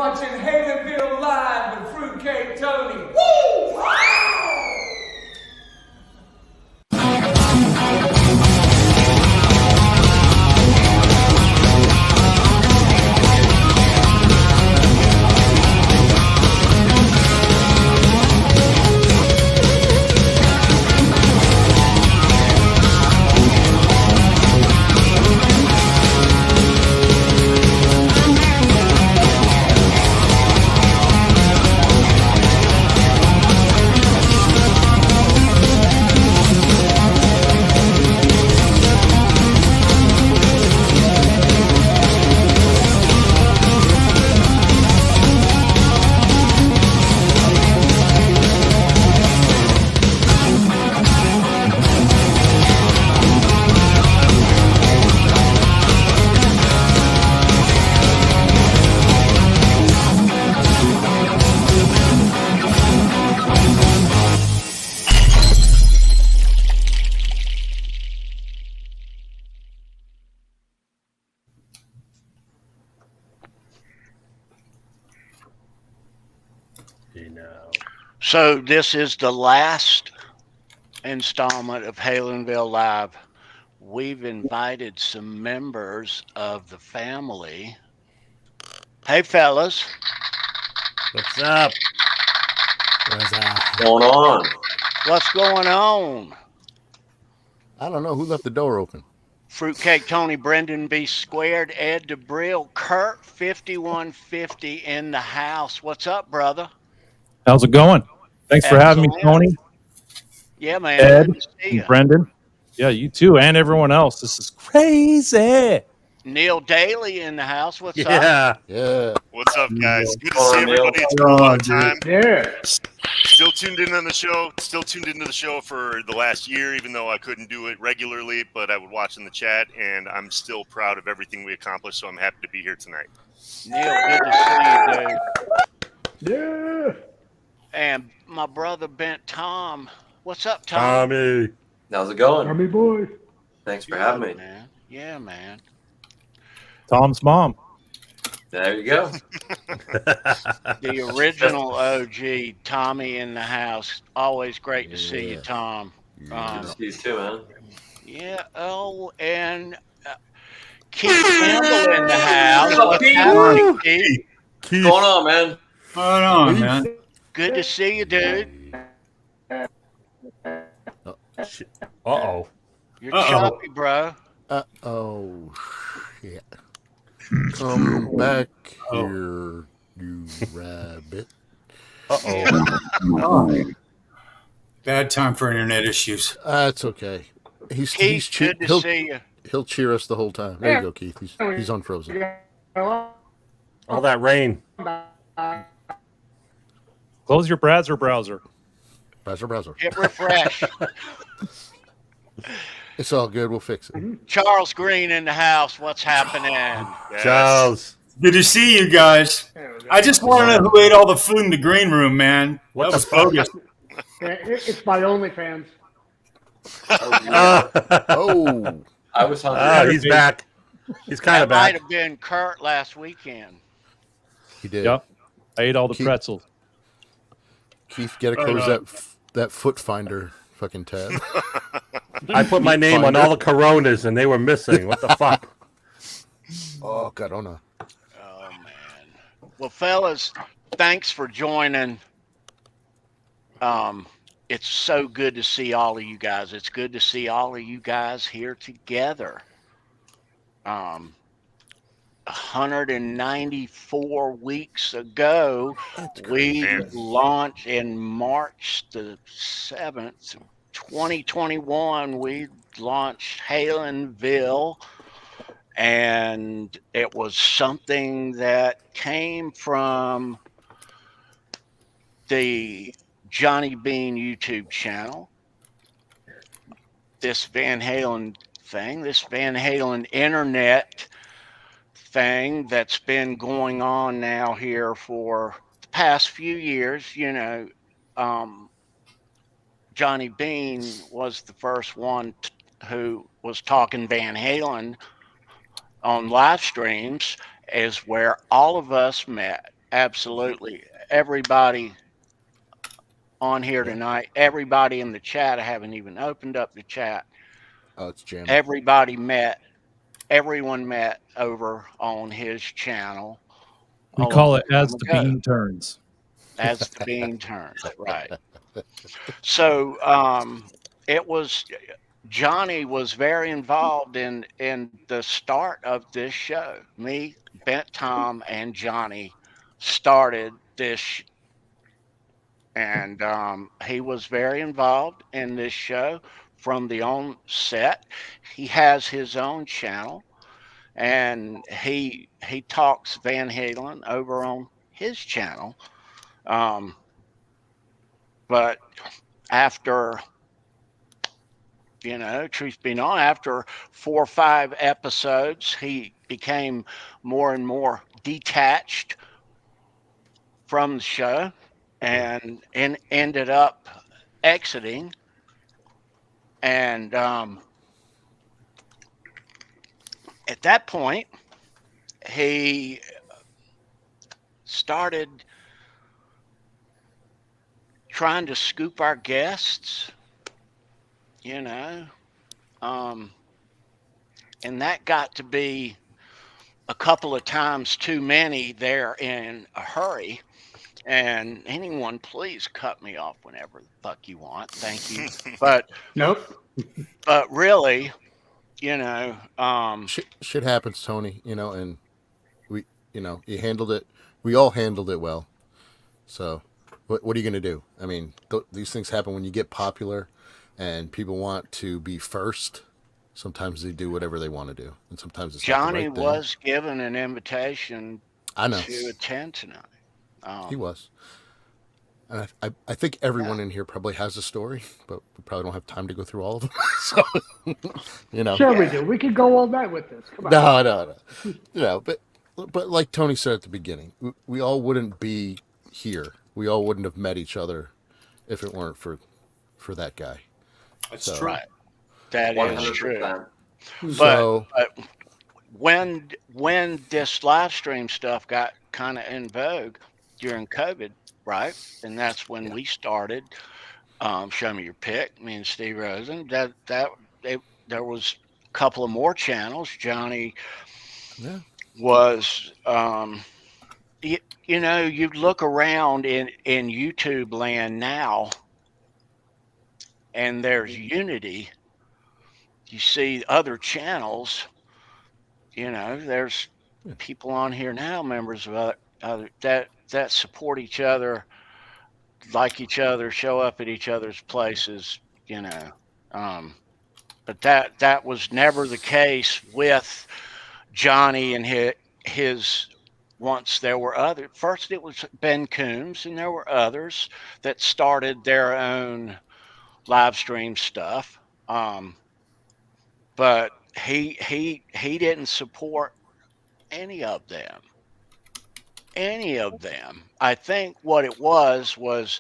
watching Halenville Live with Fruitcake Tony. Woo! So this is the last installment of Halenville Live. We've invited some members of the family. Hey, fellas. What's up? What's going on? What's going on? I don't know. Who left the door open? Fruitcake Tony, Brendan B. Squared, Ed DeBrill, Kurt 5150 in the house. What's up, brother? How's it going? Thanks for having me, Tony. Yeah, man. Ed Good to see you. and Brendan. Yeah, you too, and everyone else. This is crazy. Neil Daly in the house. What's up? Yeah. What's up, guys? Good to see everybody. It's been a long time. Yeah. Still tuned in on the show. Still tuned into the show for the last year, even though I couldn't do it regularly, but I would watch in the chat, and I'm still proud of everything we accomplished, so I'm happy to be here tonight. Neil, good to see you, dude. Yeah. And my brother Bent Tom. What's up, Tom? Tommy. How's it going? Army boy. Thanks for having me. Man. Yeah, man. Tom's mom. There you go. The original OG, Tommy in the house. Always great to see you, Tom. Good to see you too, man. Yeah. Oh, and Keith Henville in the house. What's up, What's Keith? happening, Keith? What's going on, man? Hold on, man. Good to see you, dude. Uh-oh. You're choppy, bro. Uh-oh. Shit. Come back here, you rabbit. Uh-oh. Bad time for internet issues. That's okay. Keith, good to see you. He'll cheer us the whole time. There you go, Keith. He's unfrozen. All that rain. Close your browser. Browser. Hit refresh. It's all good. We'll fix it. Charles Green in the house. What's happening? Yes. Charles. Good to see you guys. I just want to know who ate all the food in the green room, man. What That the was fuck? bogus. It's my OnlyFans. Oh. I was hungry. He's back. He's kind of That might back. have been Kurt last weekend. He did. Yep. I ate all the Keith- pretzels. Keith, get to close that foot finder fucking tab. I put my name on all the Coronas, and they were missing. What the fuck? Oh, God, oh no. Oh, man. Well, fellas, thanks for joining. It's so good to see all of you guys. It's good to see all of you guys here together. 194 weeks ago, we launched in March the 7th, 2021. We launched Halenville, and it was something that came from the Johnny Bean YouTube channel, this Van Halen thing, this Van Halen internet thing that's been going on now here for the past few years. You know, Johnny Bean was the first one who was talking Van Halen on live streams, is where all of us met. absolutely. Everybody on here tonight, everybody in the chat, I haven't even opened up the chat. Oh, it's jamming. Everyone met over on his channel. We call it as the bean turns. As the bean turns, right. So it was Johnny was very involved in the start of this show. Me, Bent Tom, and Johnny started this, and he was very involved in this show from the onset. He has his own channel, and he talks Van Halen over on his channel. But after, truth be known, after 4 or 5 episodes, he became more and more detached from the show and ended up exiting. And at that point, he started trying to scoop our guests, and that got to be a couple of times too many there in a hurry. And anyone, please cut me off whenever the fuck you want. Thank you. But Nope. But really, shit happens, Tony. And we, you handled it. We all handled it well. So, what are you going to do? I mean, these things happen when you get popular, and people want to be first. Sometimes they do whatever they want to do, and sometimes it's Johnny not the right was given an invitation to attend tonight. He was. And I think everyone in here probably has a story, but we probably don't have time to go through all of them. So, Sure we do. We could go all night with this. Come on. No. But like Tony said at the beginning, we all wouldn't be here. We all wouldn't have met each other if it weren't for that guy. That's true. Right. That 100%. Is true. So, but when this live stream stuff got kind of in vogue during COVID, right? And that's when we started Show Me Your Pick, me and Steve Rosen. There was a couple of more channels. Johnny was, you look around in YouTube land now, and there's unity. You see other channels, there's people on here now, members of other that support each other, like each other, show up at each other's places, but that was never the case with Johnny and his once there were other. First it was Ben Coombs, and there were others that started their own live stream stuff. But he didn't support any of them. I think what it was once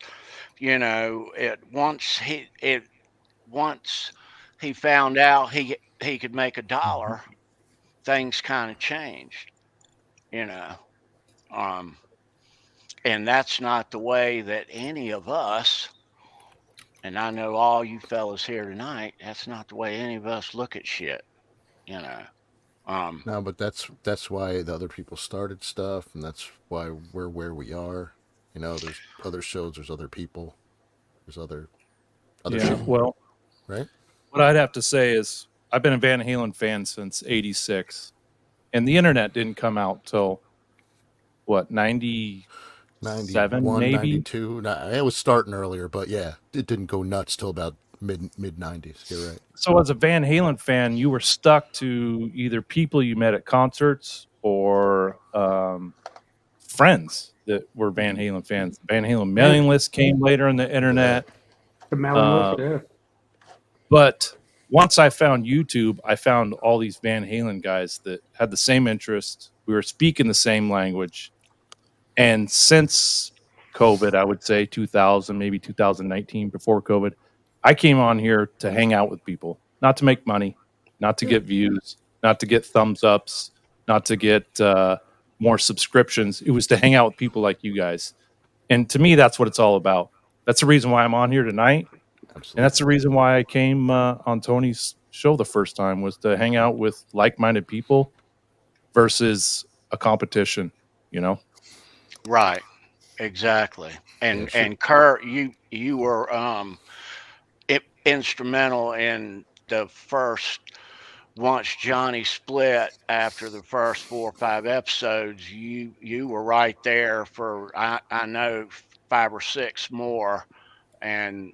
he found out he could make $1, things kind of changed, and that's not the way that any of us, and I know all you fellas here tonight, that's not the way any of us look at shit, No, but that's why the other people started stuff, and that's why we're where we are. There's other shows, there's other people, there's other shows. Well, right? What I'd have to say is I've been a Van Halen fan since '86, and the internet didn't come out till what, 97, 91, maybe 92. It was starting earlier, but yeah, it didn't go nuts till about mid 90s. You're right. So as a Van Halen fan, you were stuck to either people you met at concerts or friends that were Van Halen fans. Van Halen mailing list came later on the internet. The mailing list, But once I found YouTube, I found all these Van Halen guys that had the same interest. We were speaking the same language. And since COVID, I would say 2000, maybe 2019, before COVID, I came on here to hang out with people, not to make money, not to get views, not to get thumbs ups, not to get more subscriptions. It was to hang out with people like you guys. And to me, that's what it's all about. That's the reason why I'm on here tonight. Absolutely. And that's the reason why I came on Tony's show the first time, was to hang out with like-minded people versus a competition, you know? Right. Exactly. And Yeah, sure. and Kurt, you were instrumental in the first, once Johnny split after the first 4 or 5 episodes, you were right there for I know 5 or 6 more, and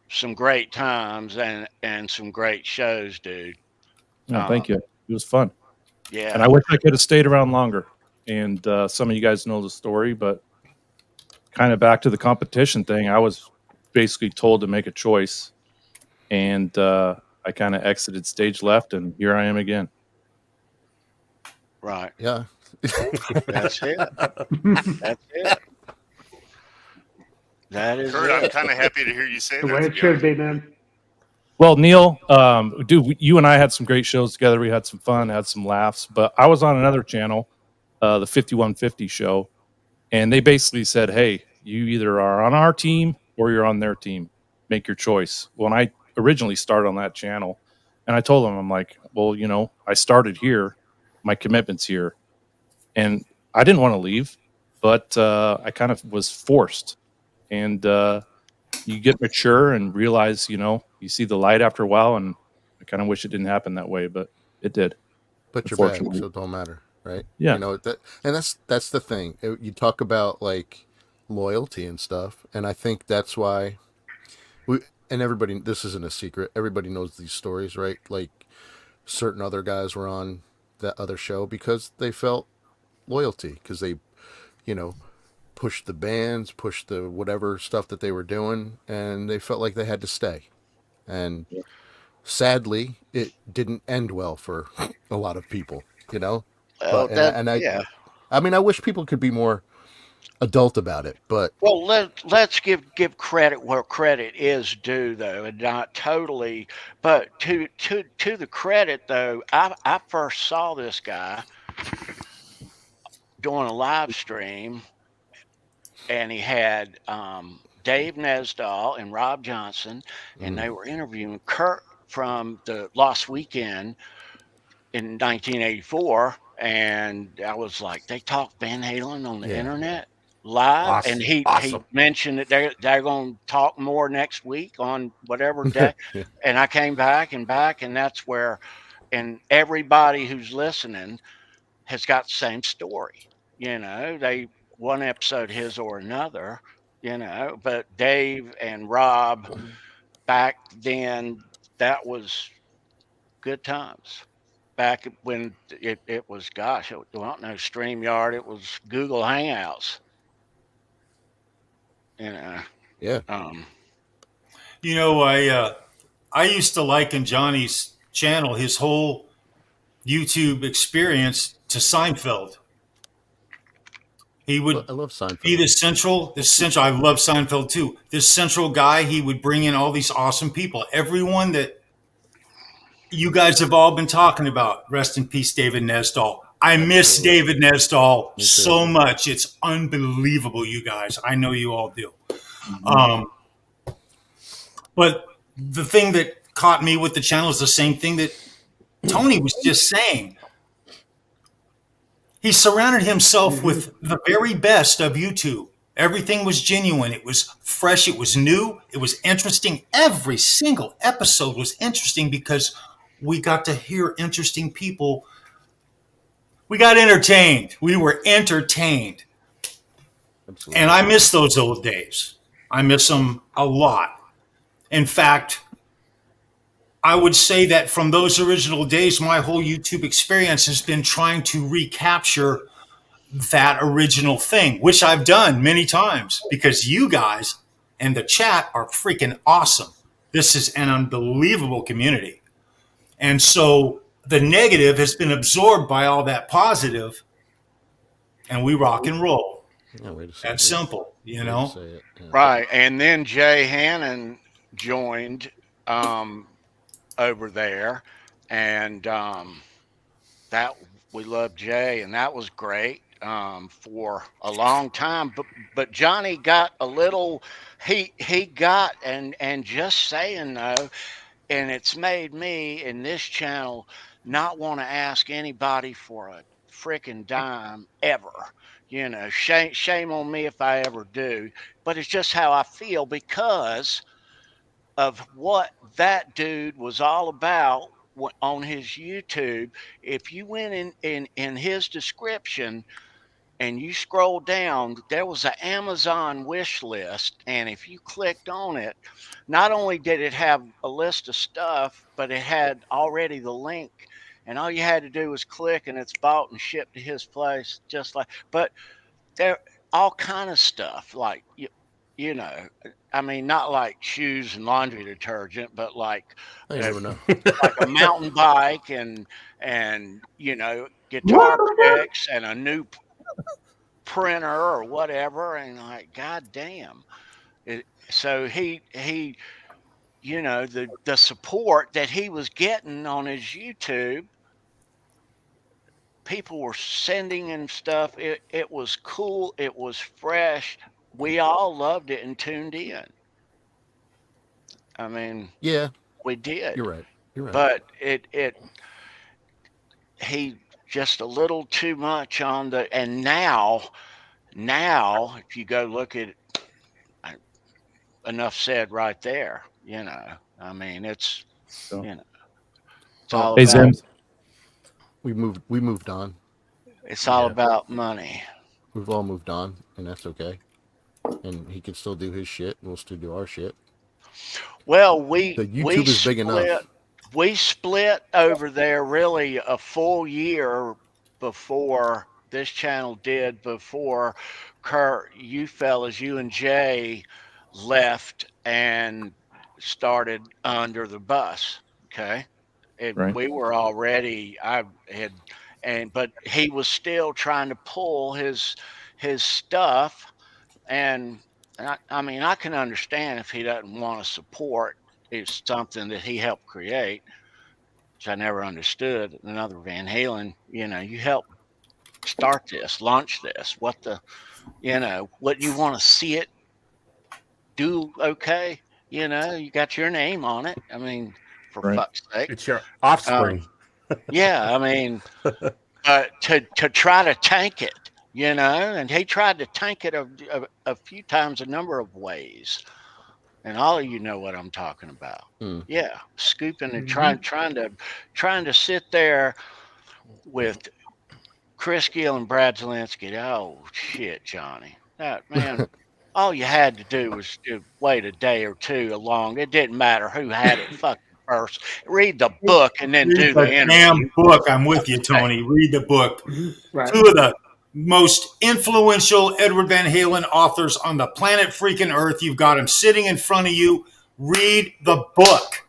some great times and some great shows, dude. No, thank you. It was fun. Yeah. And I wish I could have stayed around longer. And some of you guys know the story, but kind of back to the competition thing, I was basically told to make a choice. And I kind of exited stage left, and here I am again. Right. Yeah. That's it. That's it. That is Kurt, I'm it. kind of happy to hear you say The that. way to it be should honest. be, man. Well, Neil, dude, you and I had some great shows together. We had some fun, had some laughs. But I was on another channel, the 5150 show, and they basically said, hey, you either are on our team or you're on their team. Make your choice. When I originally started on that channel, and I told them, I'm like, well, you know, I started here. My commitment's here. And I didn't want to leave, but I kind of was forced. And you get mature and realize, you know, you see the light after a while, and I kind of wish it didn't happen that way, but it did. But you're back, Unfortunately. so it don't matter, right? Yeah. You know that, and that's the thing. You talk about like loyalty and stuff, and I think that's why we and everybody. This isn't a secret. Everybody knows these stories, right? Like certain other guys were on that other show because they felt loyalty, because they, you know, pushed the bands, pushed the whatever stuff that they were doing, and they felt like they had to stay. And sadly, it didn't end well for a lot of people, you know. Well, But yeah. I mean, I wish people could be more adult about it. But Well, let's give credit where credit is due, though, and not totally. But to the credit, though, I first saw this guy doing a live stream, and he had Dave Nesdahl and Rob Johnson, and they were interviewing Kurt from the Lost Weekend in 1984. And I was like, they talk Van Halen on the Yeah. internet live, Awesome. and he Awesome. mentioned that they're going to talk more next week on whatever day. Yeah. And I came back, and that's where, and everybody who's listening has got the same story. You know, they one episode his or another. You know, but Dave and Rob back then, that was good times. Back when it was, gosh, it wasn't no StreamYard, it was Google Hangouts. You know. yeah, You know, I used to liken Johnny's channel, his whole YouTube experience, to Seinfeld. He would I love Seinfeld. be the central. I love Seinfeld too. This central guy, he would bring in all these awesome people. Everyone that you guys have all been talking about. Rest in peace, David Nesdahl. I miss David Nesdahl so much. It's unbelievable, you guys. I know you all do. But the thing that caught me with the channel is the same thing that Tony was just saying. He surrounded himself with the very best of YouTube. Everything was genuine. It was fresh. It was new. It was interesting. Every single episode was interesting because we got to hear interesting people. We got entertained. We were entertained. Absolutely. And I miss those old days. I miss them a lot. In fact, I would say that from those original days, my whole YouTube experience has been trying to recapture that original thing, which I've done many times because you guys and the chat are freaking awesome. This is an unbelievable community. And so the negative has been absorbed by all that positive, and we rock and roll. Yeah, way to say That's it. simple, you Way to know? say it. Yeah. Right. And then Jay Hannon joined over there, and that we loved Jay, and that was great for a long time. But Johnny got a little. He got and just saying though, and it's made me in this channel not want to ask anybody for a freaking dime ever. You know, shame on me if I ever do. But it's just how I feel because of what that dude was all about on his YouTube. If you went in his description and you scroll down, there was an Amazon wish list, and if you clicked on it, not only did it have a list of stuff, but it had already the link, and all you had to do was click, and it's bought and shipped to his place, just like. But there, all kind of stuff like you know, I mean, not like shoes and laundry detergent, but like I never know. like a mountain bike and you know, guitar picks and a new printer or whatever, and like, god damn it. So he you know, the support that he was getting on his YouTube, people were sending him stuff. It was cool, it was fresh, we all loved it and tuned in. I mean, Yeah, we did. you're right. You're right. But he just a little too much on the, and now if you go look at it, enough said right there, you know. I mean, it's So, you know, it's all hey, about, Zim, we moved on. it's all Yeah. about money. We've all moved on, and that's okay. And he can still do his shit. We'll still do our shit. Well, The YouTube is big enough. We split over there really a full year before this channel did, before Kurt, you fellas, you and Jay left and started Under the Bus. Okay. Right. We were already, but he was still trying to pull his stuff. And I mean, I can understand if he doesn't want to support. It's something that he helped create, which I never understood. Another Van Halen, you know, you helped start this, launch this. What the, you know, what you want to see it do okay? You know, you got your name on it. I mean, for Right. fuck's sake. It's your offspring. Yeah, I mean, to try to tank it, you know, and he tried to tank it a few times, a number of ways, and all of you know what I'm talking about. Yeah, scooping and trying to sit there with Chris Gill and Brad Zelinsky. Oh shit, Johnny, that man. All you had to do was wait a day or two along. It didn't matter who had it fucking first. Read the book and then do the damn interview. book. I'm with you, Tony. Read the book. Right. Two of the most influential Edward Van Halen authors on the planet freaking Earth. You've got them sitting in front of you. Read the book.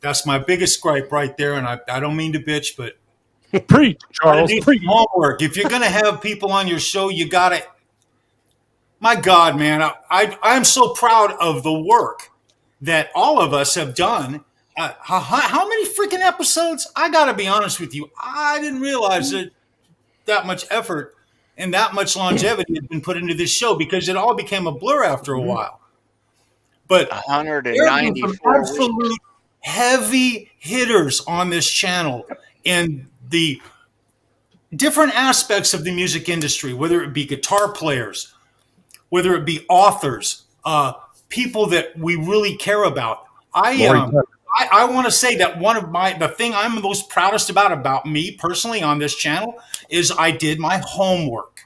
That's my biggest gripe right there. And I don't mean to bitch, but preach, Charles, do preach. homework. If you're going to have people on your show, you got to. My God, man, I'm so proud of the work that all of us have done. How many freaking episodes? I got to be honest with you. I didn't realize that much effort and that much longevity had been put into this show because it all became a blur after a while. But there have been some 194 absolute weeks. heavy hitters on this channel in the different aspects of the music industry, whether it be guitar players, whether it be authors, people that we really care about. I want to say that the thing I'm most proudest about me personally on this channel is I did my homework.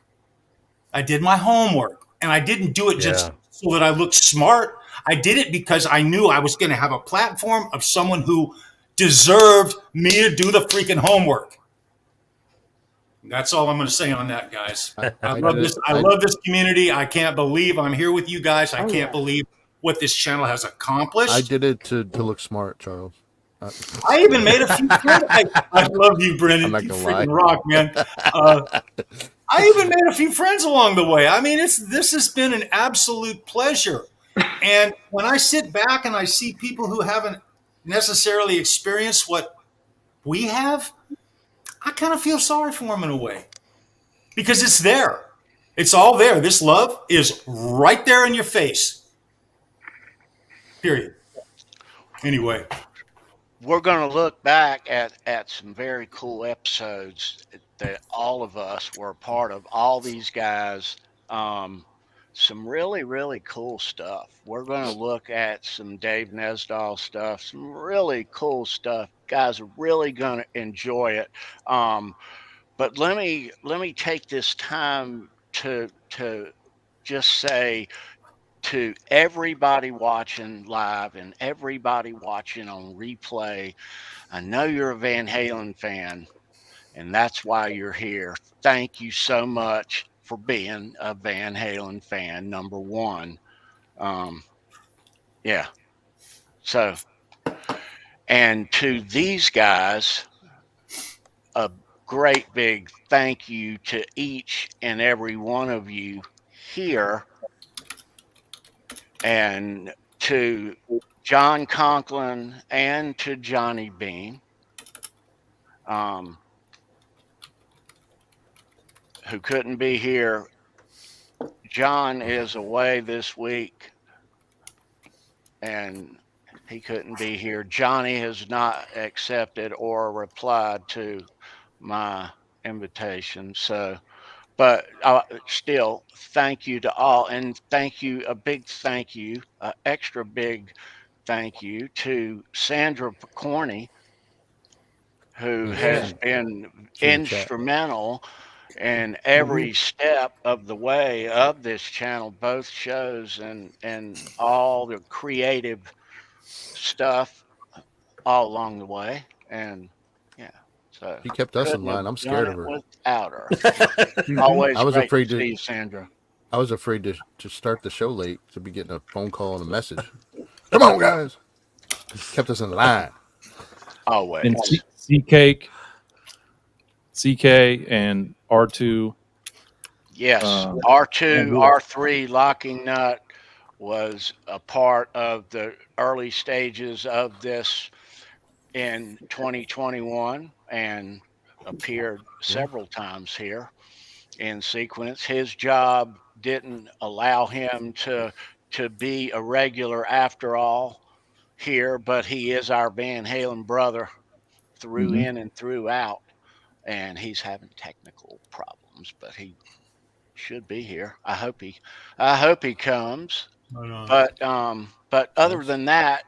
And I didn't do it just so that I looked smart. I did it because I knew I was going to have a platform of someone who deserved me to do the freaking homework. That's all I'm going to say on that, guys. I love this. I love this community. I can't believe I'm here with you guys. I can't believe what this channel has accomplished. I did it to look smart, Charles. I even made a few friends. I love you, Brendan. I'm not You gonna freaking lie. rock, man. I even made a few friends along the way. I mean, this has been an absolute pleasure. And when I sit back and I see people who haven't necessarily experienced what we have, I kind of feel sorry for them in a way because it's there. It's all there. This love is right there in your face. Period. Anyway. We're going to look back at some very cool episodes that all of us were a part of. All these guys, some really, really cool stuff. We're going to look at some Dave Nesdahl stuff, some really cool stuff. Guys are really going to enjoy it. But let me take this time to just say to everybody watching live and everybody watching on replay, I know you're a Van Halen fan, and that's why you're here. Thank you so much for being a Van Halen fan, number one. Yeah. So, and to these guys, a great big thank you to each and every one of you here, and to John Conklin and to Johnny Bean, who couldn't be here. John is away this week, and he couldn't be here. Johnny has not accepted or replied to my invitation. So, but still, thank you to all, and thank you, a big thank you, extra big thank you to Sandra Picorni, who has been instrumental in every step of the way of this channel, both shows and all the creative stuff all along the way. And yeah, so He kept us in line. I'm scared of her. Without her. Always I was great afraid to to see you, Sandra. I was afraid to start the show late to be getting a phone call and a message. Come on, guys. Kept us in line. Always. And CK and R2. Yes, R2, R3 Locking Nut was a part of the early stages of this in 2021 and appeared several times here in sequence. His job didn't allow him to be a regular after all here, but he is our Van Halen brother through in and throughout, and he's having technical problems, but he should be here. I hope he comes. But other than that,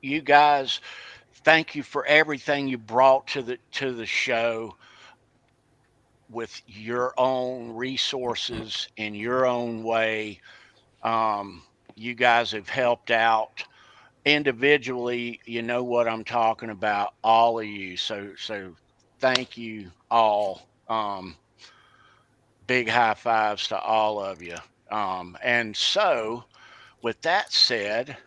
you guys, thank you for everything you brought to the show with your own resources in your own way. You guys have helped out individually. You know what I'm talking about, all of you. So thank you all. Big high fives to all of you. And so with that said,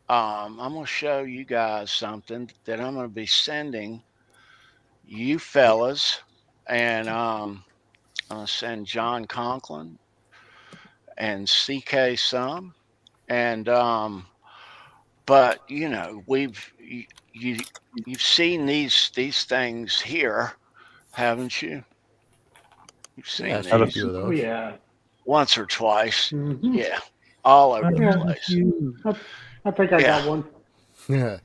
I'm going to show you guys something that I'm going to be sending you fellas, and I'm going to send John Conklin and CK some, and but you know, you've seen these things here, haven't you? You've seen Yeah, these a few of Oh, those. yeah. once or twice. Mhm. Yeah, all over the Yeah. place. I think I got one. Yeah.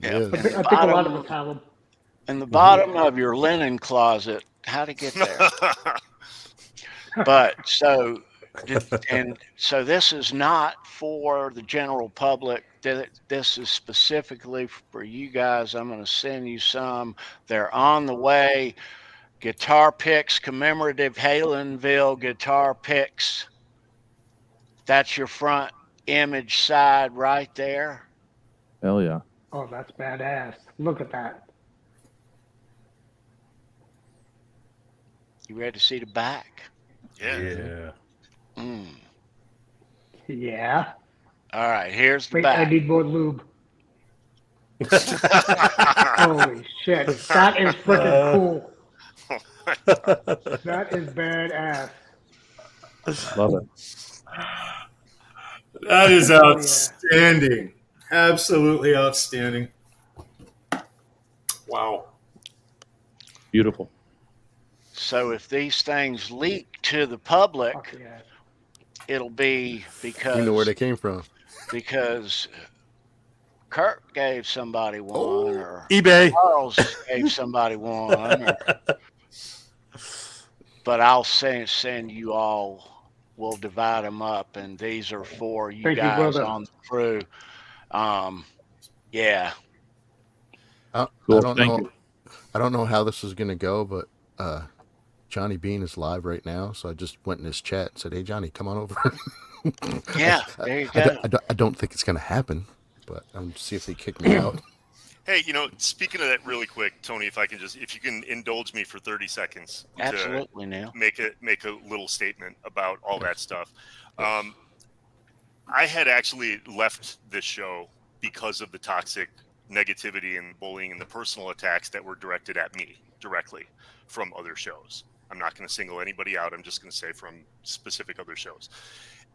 Yeah. Yes. I think a lot of us have them. In the bottom of your linen closet. How to get there? But so this is not for the general public. This is specifically for you guys. I'm going to send you some. They're on the way. Guitar picks, commemorative Halenville guitar picks. That's your front image side right there. Hell yeah. Oh, that's badass. Look at that. You ready to see the back? Yeah. Yeah. All right, here's the Wait, back. I need more lube. Holy shit. That is freaking cool. That is badass. Love it. That is outstanding. Absolutely outstanding. Wow. Beautiful. So if these things leak to the public, Fuck yeah. it'll be We know where because they came from. Kurt gave somebody one, or eBay. Charles gave somebody one, but I'll send you all. We'll divide them up, and these are for you Thank you, guys brother. on the crew. Yeah. I Cool. don't Thank know. you. I don't know how this is gonna go, but Johnny Bean is live right now, so I just went in his chat and said, "Hey, Johnny, come on over." Yeah, there you go. I don't think it's gonna happen, but I'm see if they kick me out. Hey, speaking of that really quick, Tony, if you can indulge me for 30 seconds Absolutely, Neil. make a little statement about all that stuff. I had actually left this show because of the toxic negativity and bullying and the personal attacks that were directed at me directly from other shows. I'm not going to single anybody out. I'm just going to say from specific other shows.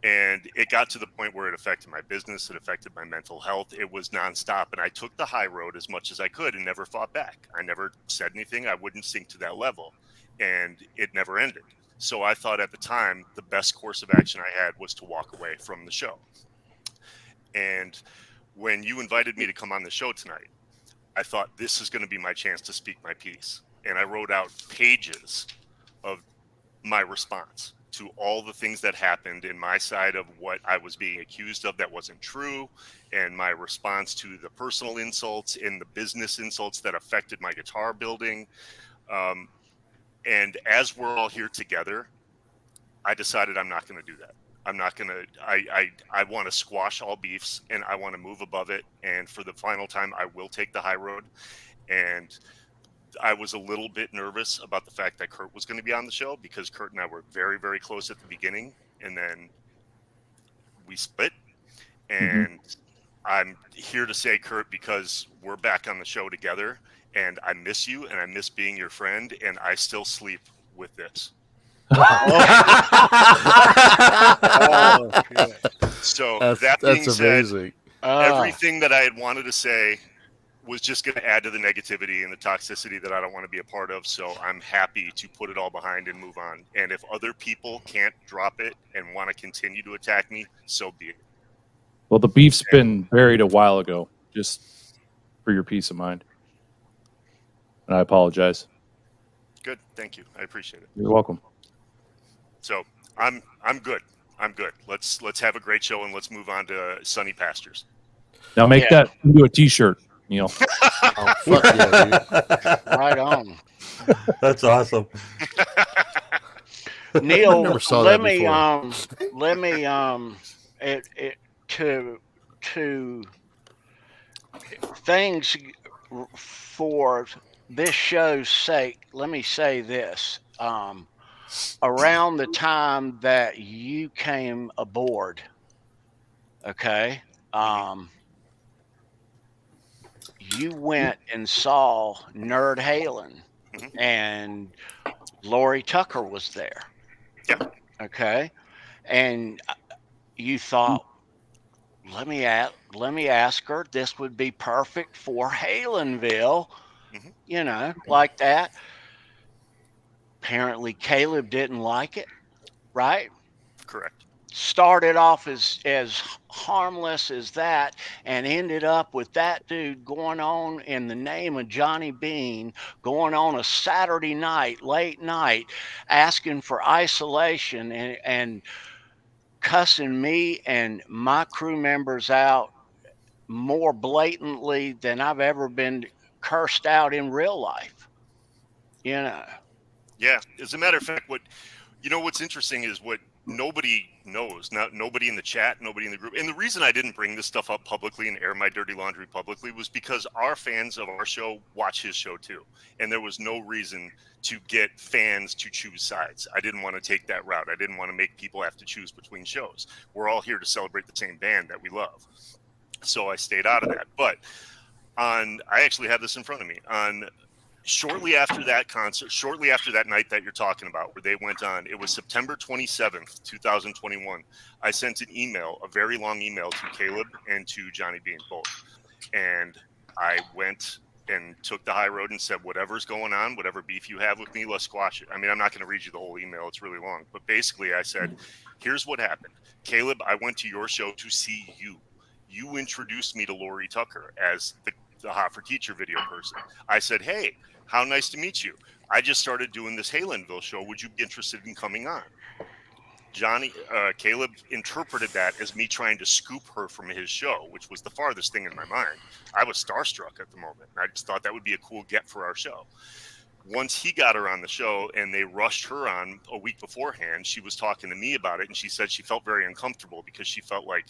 And it got to the point where it affected my business. It affected my mental health. It was nonstop. And I took the high road as much as I could and never fought back. I never said anything. I wouldn't sink to that level. And it never ended. So I thought at the time, the best course of action I had was to walk away from the show. And when you invited me to come on the show tonight, I thought this is going to be my chance to speak my piece. And I wrote out pages of my response to all the things that happened in my side of what I was being accused of that wasn't true, and my response to the personal insults and the business insults that affected my guitar building. And as we're all here together, I decided I'm not going to do that. I'm not going to, I want to squash all beefs, and I want to move above it. And for the final time, I will take the high road. And I was a little bit nervous about the fact that Kurt was going to be on the show, because Kurt and I were very, very close at the beginning, and then we split. And I'm here to say, Kurt, because we're back on the show together, and I miss you, and I miss being your friend, and I still sleep with this. So that being said, amazing. Everything that I had wanted to say was just going to add to the negativity and the toxicity that I don't want to be a part of. So I'm happy to put it all behind and move on. And if other people can't drop it and want to continue to attack me, so be it. Well, the beef's been buried a while ago, just for your peace of mind. And I apologize. Good. Thank you. I appreciate it. You're welcome. So I'm good. I'm good. Let's have a great show, and let's move on to sunny pastures. Now make that into a T-shirt, Neil. Oh, fuck yeah, dude. Right on. That's awesome. Neil, never saw let that me to things for this show's sake. Let me say this. Around the time that you came aboard, okay, you went and saw Nerd Halen, and Lori Tucker was there. Yeah. Okay, and you thought, let me ask her. This would be perfect for Halenville, like that. Apparently, Caleb didn't like it, right? Correct. Started off as harmless as that, and ended up with that dude going on in the name of Johnny Bean, going on a Saturday night, late night, asking for isolation and cussing me and my crew members out more blatantly than I've ever been cursed out in real life. Yeah. As a matter of fact, what's interesting is what nobody knows, nobody in the chat, nobody in the group. And the reason I didn't bring this stuff up publicly and air my dirty laundry publicly was because our fans of our show watch his show too. And there was no reason to get fans to choose sides. I didn't want to take that route. I didn't want to make people have to choose between shows. We're all here to celebrate the same band that we love. So I stayed out of that. But I actually have this in front of me. Shortly after that concert, shortly after that night that you're talking about, where they went on, it was September 27th, 2021. I sent an email, a very long email, to Caleb and to Johnny Bean both. And I went and took the high road and said, whatever's going on, whatever beef you have with me, let's squash it. I mean, I'm not going to read you the whole email. It's really long. But basically, I said, here's what happened. Caleb, I went to your show to see you. You introduced me to Lori Tucker as the Hot for Teacher video person. I said, hey, how nice to meet you. I just started doing this Halenville show. Would you be interested in coming on? Caleb interpreted that as me trying to scoop her from his show, which was the farthest thing in my mind. I was starstruck at the moment. I just thought that would be a cool get for our show. Once he got her on the show and they rushed her on a week beforehand, she was talking to me about it, and she said she felt very uncomfortable because she felt like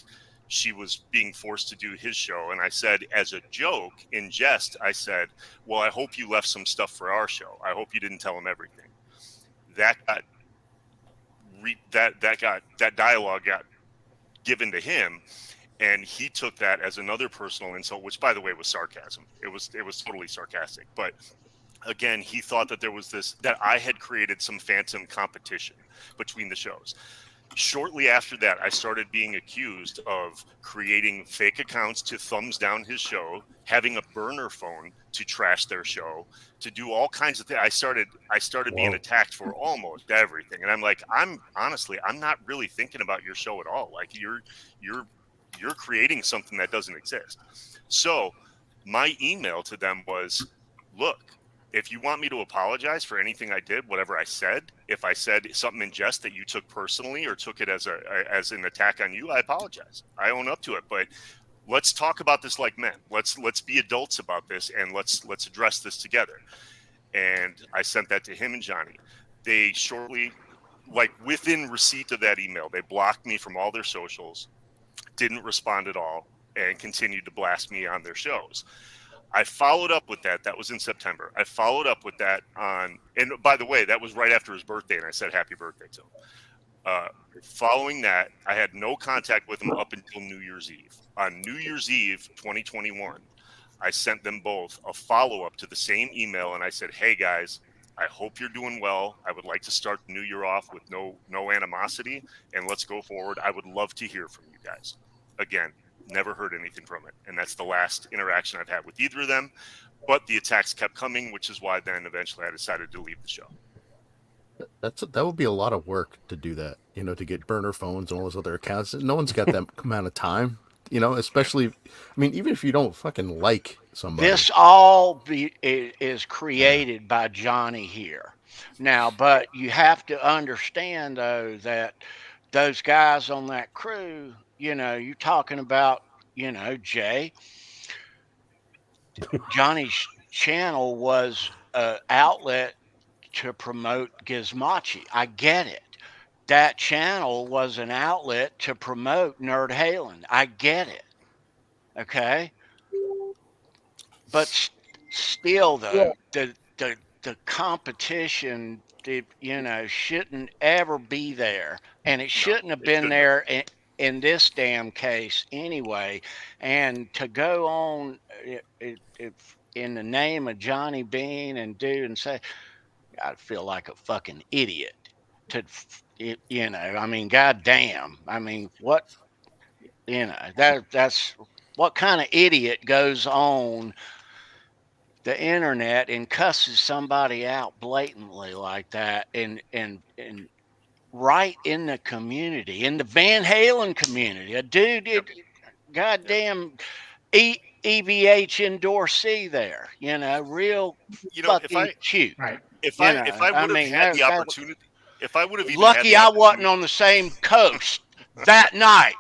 she was being forced to do his show. And I said, as a joke, in jest, I said, well, I hope you left some stuff for our show. I hope you didn't tell him everything. That dialogue got given to him, and he took that as another personal insult, which, by the way, was sarcasm. It was totally sarcastic. But again, he thought that there was that I had created some phantom competition between the shows. Shortly after that, I started being accused of creating fake accounts to thumbs down his show, having a burner phone to trash their show, to do all kinds of things. I started being attacked for almost everything. And I'm like, I'm not really thinking about your show at all. Like you're creating something that doesn't exist. So my email to them was, look, if you want me to apologize for anything I did, whatever I said, if I said something in jest that you took personally or took it as an attack on you, I apologize. I own up to it. But let's talk about this like men. Let's be adults about this, and let's address this together. And I sent that to him and Johnny. They shortly, like within receipt of that email, they blocked me from all their socials, didn't respond at all, and continued to blast me on their shows. I followed up with that. That was in September. I followed up with that and by the way, that was right after his birthday, and I said happy birthday to him. Following that, I had no contact with him up until New Year's Eve. On New Year's Eve 2021, I sent them both a follow-up to the same email, and I said, hey guys, I hope you're doing well. I would like to start the new year off with no animosity, and let's go forward. I would love to hear from you guys. Again, never heard anything from it. And that's the last interaction I've had with either of them. But the attacks kept coming, which is why then eventually I decided to leave the show. That would be a lot of work to do that, to get burner phones and all those other accounts. No one's got that amount of time, especially, even if you don't fucking like somebody. This all is created by Johnny here. Now, but you have to understand, though, that those guys on that crew, you're talking about, Jay. Johnny's channel was an outlet to promote Gizmochi. I get it. That channel was an outlet to promote Nerd Halen. I get it. Okay. But still, though, the competition, shouldn't ever be there. And it shouldn't have been there in this damn case anyway. And to go on in the name of Johnny Bean and do and say, I feel like a fucking idiot goddamn. What, that's what kind of idiot goes on the internet and cusses somebody out blatantly like that and right in the community, in the Van Halen community. A dude, goddamn EVH endorsee there, real fucking cute. Right. If I would have had the opportunity, if I would have even lucky I wasn't on the same coast that night.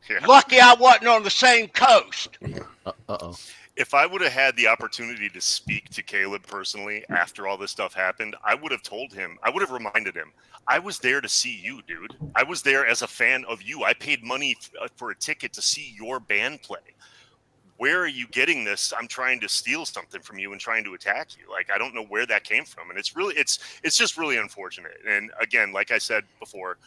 Yeah. Lucky I wasn't on the same coast. Uh-oh. If I would have had the opportunity to speak to Caleb personally after all this stuff happened, I would have told him, I would have reminded him, I was there to see you, dude. I was there as a fan of you. I paid money for a ticket to see your band play. Where are you getting this? I'm trying to steal something from you and trying to attack you. Like, I don't know where that came from. And it's just really unfortunate. And again, like I said before,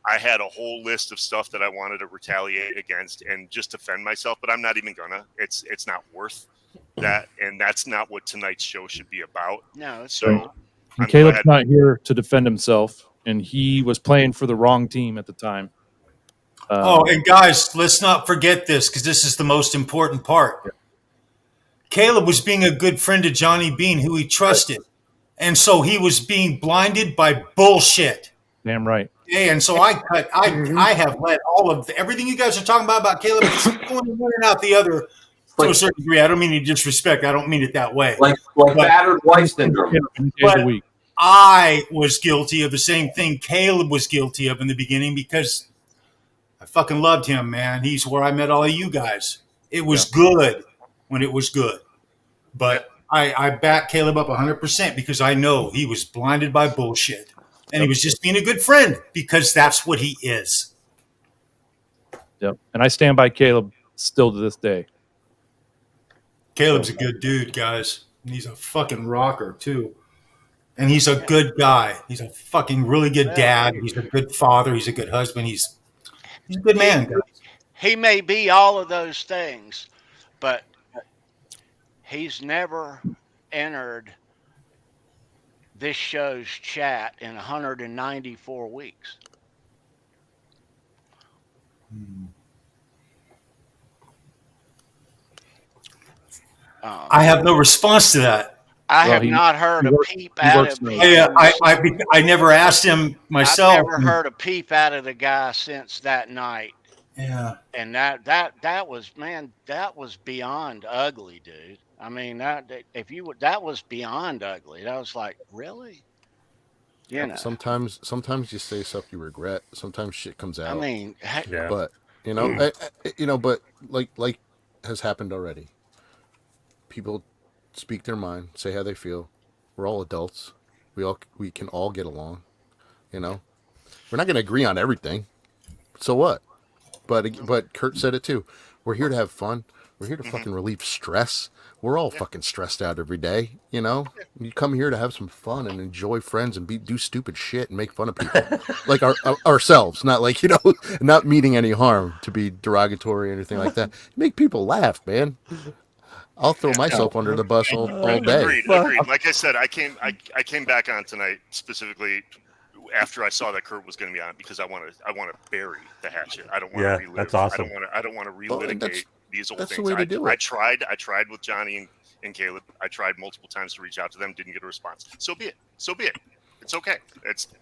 I had a whole list of stuff that I wanted to retaliate against and just defend myself, but I'm not even gonna. It's not worth that, and that's not what tonight's show should be about. No. So Caleb's not here to defend himself, and he was playing for the wrong team at the time. And guys, let's not forget this, because this is the most important part. Caleb was being a good friend to Johnny Bean, who he trusted. And so he was being blinded by bullshit. Damn right. Yeah, and so I have let all of everything you guys are talking about Caleb, it's going in and out the other to a certain degree. I don't mean to disrespect. I don't mean it that way. Like battered wife syndrome. But I was guilty of the same thing Caleb was guilty of in the beginning because I fucking loved him, man. He's where I met all of you guys. It was good when it was good. But I back Caleb up 100% because I know he was blinded by bullshit. And he was just being a good friend because that's what he is. Yep. And I stand by Caleb still to this day. Caleb's a good dude, guys. And he's a fucking rocker, too. And he's a good guy. He's a fucking really good dad. He's a good father. He's a good husband. He's a good man, guys. He may be all of those things, but he's never entered this show's chat in 194 weeks. I have no response to that. I have not heard a peep out of him. I never asked him myself. I've never heard a peep out of the guy since that night. Yeah. And that was, man, that was beyond ugly, dude. I mean, that was beyond ugly. That was like, really? You know. Sometimes you say stuff you regret. Sometimes shit comes out. I mean, but but like has happened already. People speak their mind, say how they feel. We're all adults. We can all get along. You know, we're not going to agree on everything. So what? But Kurt said it too. We're here to have fun. We're here to fucking relieve stress. We're all fucking stressed out every day, you know? You come here to have some fun and enjoy friends and do stupid shit and make fun of people. Like ourselves, not like, you know, not meaning any harm to be derogatory or anything like that. Make people laugh, man. I'll throw myself under the bus all day. Agreed. Like I said, I came back on tonight specifically after I saw that Kurt was going to be on because I want to bury the hatchet. I don't want to relive. That's awesome. I don't want to relitigate these old that's things. The way to do it. I tried with Johnny and Caleb. I tried multiple times to reach out to them, didn't get a response. So be it. It's okay.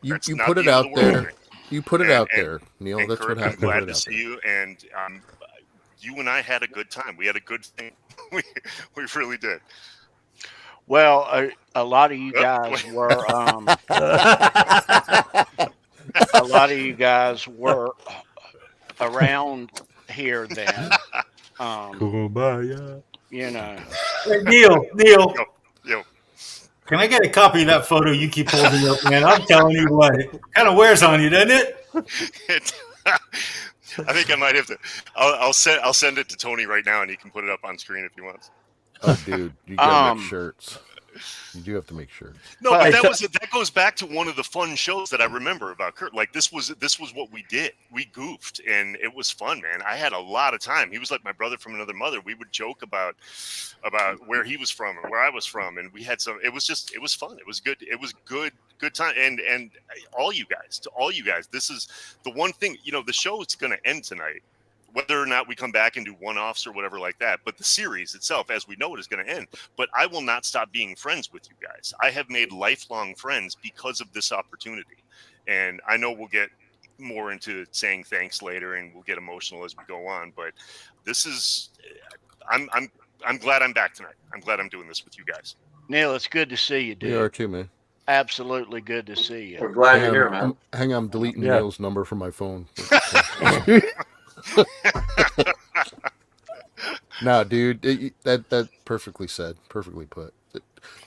You put it out there. You put it out there, Neil. That's Kurt, what happened. I'm glad to see you, and you and I had a good time. We had a good thing. we really did. Well, a lot of you guys were around here then. Kumbaya. You know. Hey, Neil. Yo. Can I get a copy of that photo you keep holding up, man? I'm telling you what, it kind of wears on you, doesn't it? I think I might have to. I'll send it to Tony right now, and he can put it up on screen if he wants. Oh, dude, you gotta make shirts. You do have to make sure. No, but that goes back to one of the fun shows that I remember about Kurt. Like this was what we did. We goofed and it was fun, man. I had a lot of time. He was like my brother from another mother. We would joke about where he was from and where I was from, and we had some. It was fun. It was good. It was good time. And all you guys, this is the one thing. You know, the show is going to end tonight. Whether or not we come back and do one-offs or whatever like that. But the series itself, as we know it, is going to end. But I will not stop being friends with you guys. I have made lifelong friends because of this opportunity. And I know we'll get more into saying thanks later and we'll get emotional as we go on. But this is, I'm glad I'm back tonight. I'm glad I'm doing this with you guys. Neil, it's good to see you, dude. You are too, man. Absolutely good to see you. We're glad you're here, man. Hang on, I'm deleting Neil's number from my phone. No, dude, that perfectly said, perfectly put.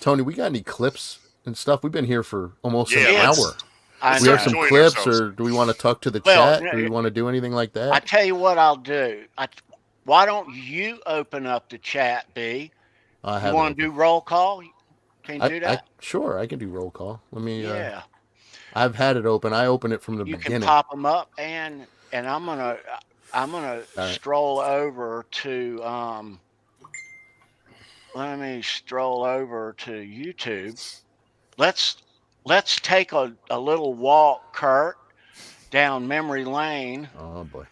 Tony, we got any clips and stuff? We've been here for almost an hour. We have some clips, or do we want to talk to the chat? Do we want to do anything like that? I tell you what I'll do. Why don't you open up the chat, B? You want to do roll call? Can you do that? Sure, I can do roll call. Let me. Yeah. I've had it open. I open it from the beginning. You can pop them up, and I'm gonna stroll over to let me stroll over to YouTube. Let's take a little walk, Kurt, down memory lane. Oh boy.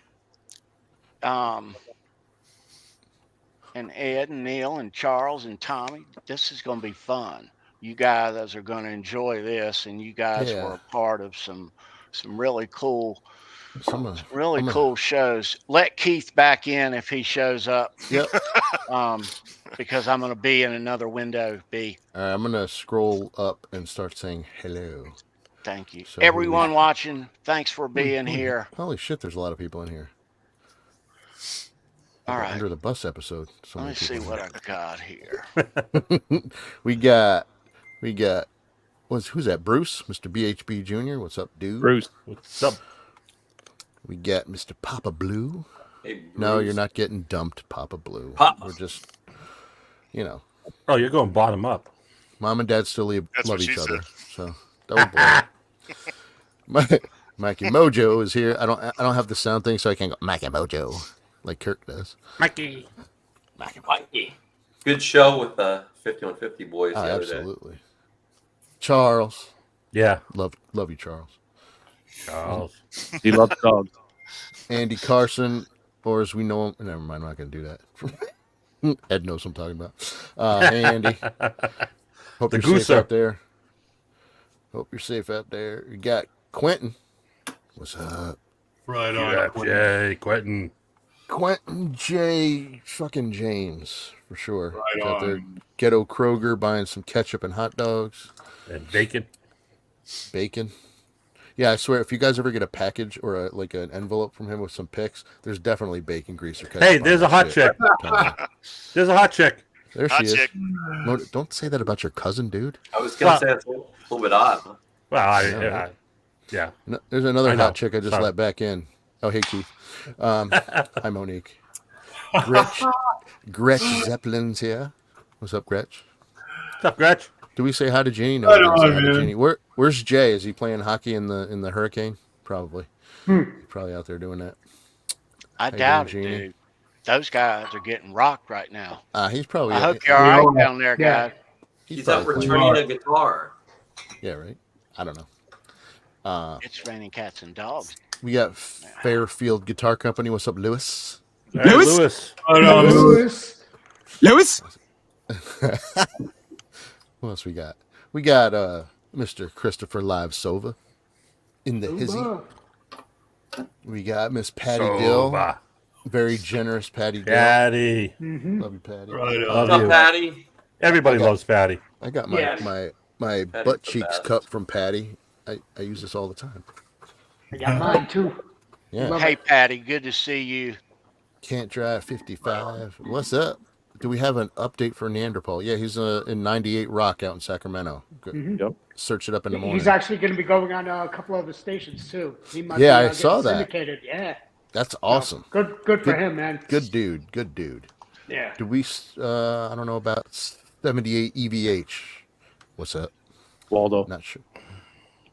and Ed and Neil and Charles and Tommy. This is going to be fun. You guys are going to enjoy this, and you guys were a part of some really cool cool shows. Let Keith back in if he shows up. Yep. Because I'm going to be in another window. I'm going to scroll up and start saying hello. Thank you. So Everyone watching, thanks for being here. Holy shit, there's a lot of people in here. All right. Under the bus episode. Let me see what I got here. we got who's that? Bruce, Mr. BHB Jr. What's up, dude? Bruce, what's up? We got Mr. Papa Blue. Hey, No, you're not getting dumped, Papa Blue. We're just, Oh, you're going bottom up. Mom and Dad still That's love what she each other. said. So double boy. Mikey Mojo is here. I don't have the sound thing, so I can't go Mikey Mojo like Kirk does. Mikey. Good show with the 5150 boys the other Absolutely. Charles. Yeah. Love you, Charles. Charles. He loves dogs. Andy Carson, or as we know him. Never mind, I'm not going to do that. Ed knows what I'm talking about. Hey, Andy. Hope The you're safe gooser. out there. Hope you're safe out there. You got Quentin. What's up? Right Yeah, on. Jay, Quentin. Quentin J. fucking James, for sure. Right He's out there, on. Ghetto Kroger, buying some ketchup and hot dogs. And bacon. Bacon. Yeah, I swear, if you guys ever get a package or an envelope from him with some pics, there's definitely bacon grease or ketchup. Hey, on there's that a hot shit. chick. There's a hot chick. There Hot she is. chick. Don't say that about your cousin, dude. I was going to say it's a little bit odd. Huh? Well, yeah. No, there's another I know. hot chick I just Sorry. let back in. Oh, hey, Keith. Hi, Monique. Gretch Zeppelin's here. What's up, Gretch? What's up, Gretch? Do we say hi to Jeannie? No, Right we didn't say on, hi to man. Jeannie. Where's Jay? Is he playing hockey in the Hurricane? Probably. He's probably out there doing that. I you doubt it, doing, Jeannie? dude. Those guys are getting rocked right now. He's probably. I hope you're all right down there, Yeah. guys. He's up probably returning a guitar. Yeah, right. I don't know. It's raining cats and dogs. We got Fairfield Guitar Company. What's up, Lewis? Hey, Lewis. Right on. Lewis. What else we got? We got Mr. Christopher Live Sova in the hizzy. We got Miss Patty Dill. Soba. Very generous Patty Dill. Patty. Love you, Patty. Right on. Love What's up, you. Patty? Everybody loves Patty. I got my Yeah. my Patty's butt the cheeks best. cup from Patty. I use this all the time. I got mine too. Yeah. Love Hey, Patty, good to see you. Can't drive 55. What's up? Do we have an update for Neanderthal? Yeah, he's in 98 Rock out in Sacramento. Good. Yep. Search it up in the morning. He's actually going to be going on a couple of the stations too. He might Yeah, be, I saw getting that. syndicated. Yeah. That's awesome. Good for him, man. Good dude. Good dude. Yeah. Do we? I don't know about 78 EVH. What's up? Waldo. Not sure.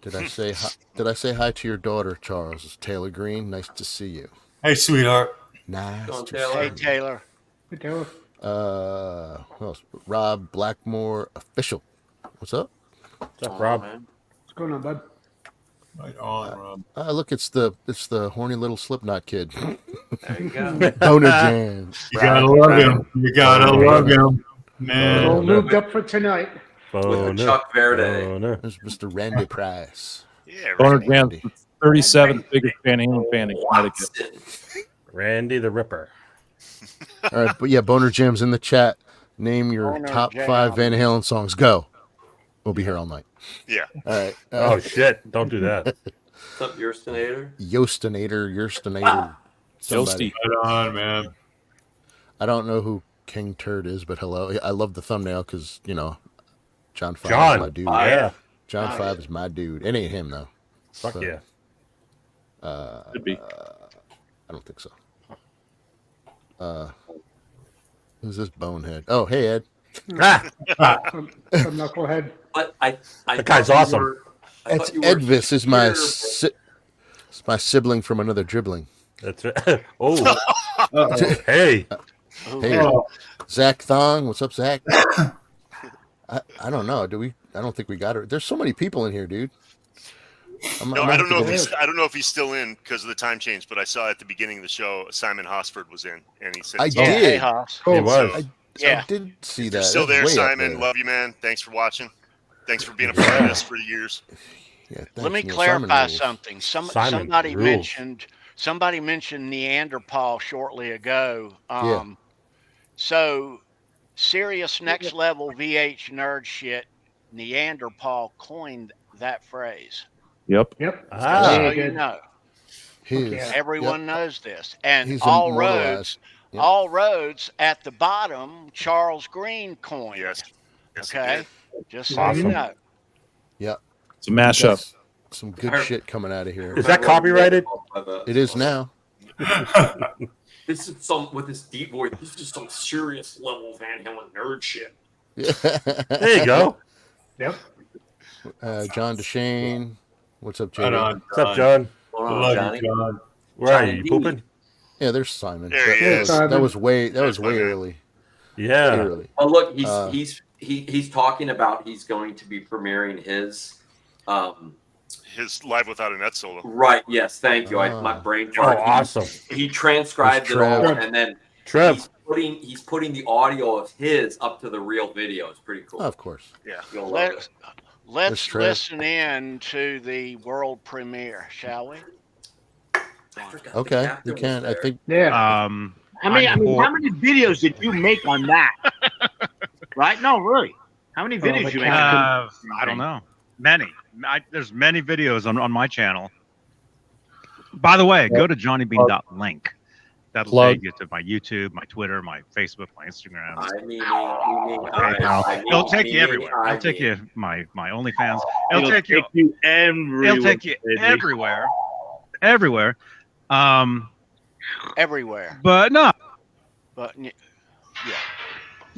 Did I say hi? Did I say hi to your daughter, Charles? It's Taylor Green. Nice to see you. Hey, sweetheart. Nice Go on, to Taylor. Hey, see Taylor. Good deal. you. Who else? Rob Blackmore official. What's up? What's up, Rob? Man. What's going on, bud? Right on, Rob. Look, it's the horny little Slipknot kid. There you go. Boner Jam. You gotta love him. You gotta love him. We're Man. all lubed up for tonight. With the Boner. Chuck Verde. Boner. There's Mr. Randy Price. Yeah, Boner right. Jam's the 37th biggest Van Halen fan in Connecticut. Watson. Randy the Ripper. All right, but yeah, Boner Jam's in the chat. Name your Boner top Jam. 5 Van Halen songs. Go. We'll be here all night. Yeah. All right. Oh, shit. Don't do that. What's up, Yerstinator? Yostinator. Somebody. Yosty. Right on, man. I don't know who King Turd is, but hello. I love the thumbnail because, John 5 John. is my dude. Yeah. John 5 is my dude. It ain't him, though. Fuck So, yeah. Could be. I don't think so. Who's this bonehead? Oh, hey, Ed. Ah, Some knucklehead. But I That guy's thought you awesome. were- I It's thought you were Edvis is my here, it's my sibling from another dribbling. that's right. Oh. Hey. Hey, Oh. Zach Thong. What's up, Zach? I don't know. I don't think we got her. There's so many people in here, dude. No, I don't know if he's still in because of the time change, but I saw at the beginning of the show Simon Hosford was in, and he said, I Hey, did. Hoss. He was. Yeah. I did see If that. you're still That's there, way up Simon, there. love you, man. Thanks for watching. Thanks for being a part of this for years. Yeah, thanks, Let me Neil. clarify Simon rules. something. Simon Somebody mentioned Neanderthal shortly ago. Yeah. So serious next level VH nerd shit. Neanderthal coined that phrase. Yep. Yep. Ah. So Yeah, you good. know, His. Yeah. everyone knows this. And He's all immortalized. roads, all roads at the bottom, Charles Green coined. Yes. Yes, he Okay, did. just so you Awesome. know. Yep. It's a mashup. That's some good shit coming out of here. Is that copyrighted? It is now. This is some with this deep voice. This is some serious level Van Halen nerd shit. There you go. Yep. John DeShane. What's up, Right JD? on, What's up, John? Hold I on, love Johnny. you, John. Where are Johnny you? D. Pooping? Yeah, there's Simon. There he That is. was- That was way There's my man. early. Yeah. Way early. Oh, look, Uh, he's talking about he's going to be premiering his His Live Without a Net solo. right. Yes, thank you. My Ah. brain Oh, farted. awesome. He transcribed It's it all, Trev. and then Trev. he's putting the audio of his up to the real video. It's pretty cool. Of course. Yeah. You'll love it. Let's Trev. listen in to the world premiere, shall we? I forgot the Okay, captain you was can. I there. think. Yeah. How many videos did you make on that? Right? No, really. How many videos you make? captain. I don't know. Many. There's many videos on my channel. By the way, go to johnnybean.link. That'll Plug. take you to my YouTube, my Twitter, my Facebook, my Instagram. PayPal. It'll take you everywhere. It'll take you my OnlyFans. It'll take you everywhere. It'll take you everywhere. Everywhere. Everywhere. But no. But yeah.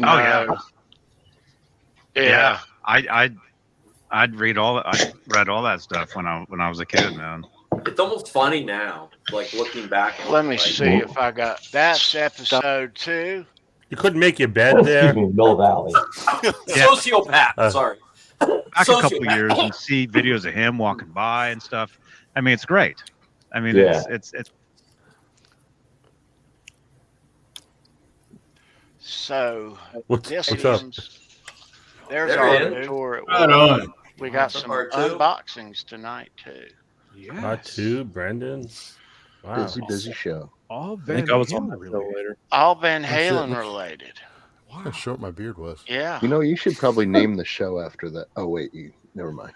Oh yeah. Yeah. I'd read all that. I read all that stuff when I was a kid, man. It's almost funny now, like looking back. Let me see if I got that's episode 2. You couldn't make your bed there. Mill Valley. Sociopath. Sorry. Back a couple years and see videos of him walking by and stuff. I mean, it's great. I mean, Yeah. it's So What's this up? is there's There our he is. tour at Right work. on. We got some Part two. unboxings tonight too. Part 2, Brendan. Wow. Busy show. I think I was on that show later. All Van That's it. Halen related. How short my beard was. Yeah. You know, you should probably name the show after that. Oh wait, never mind.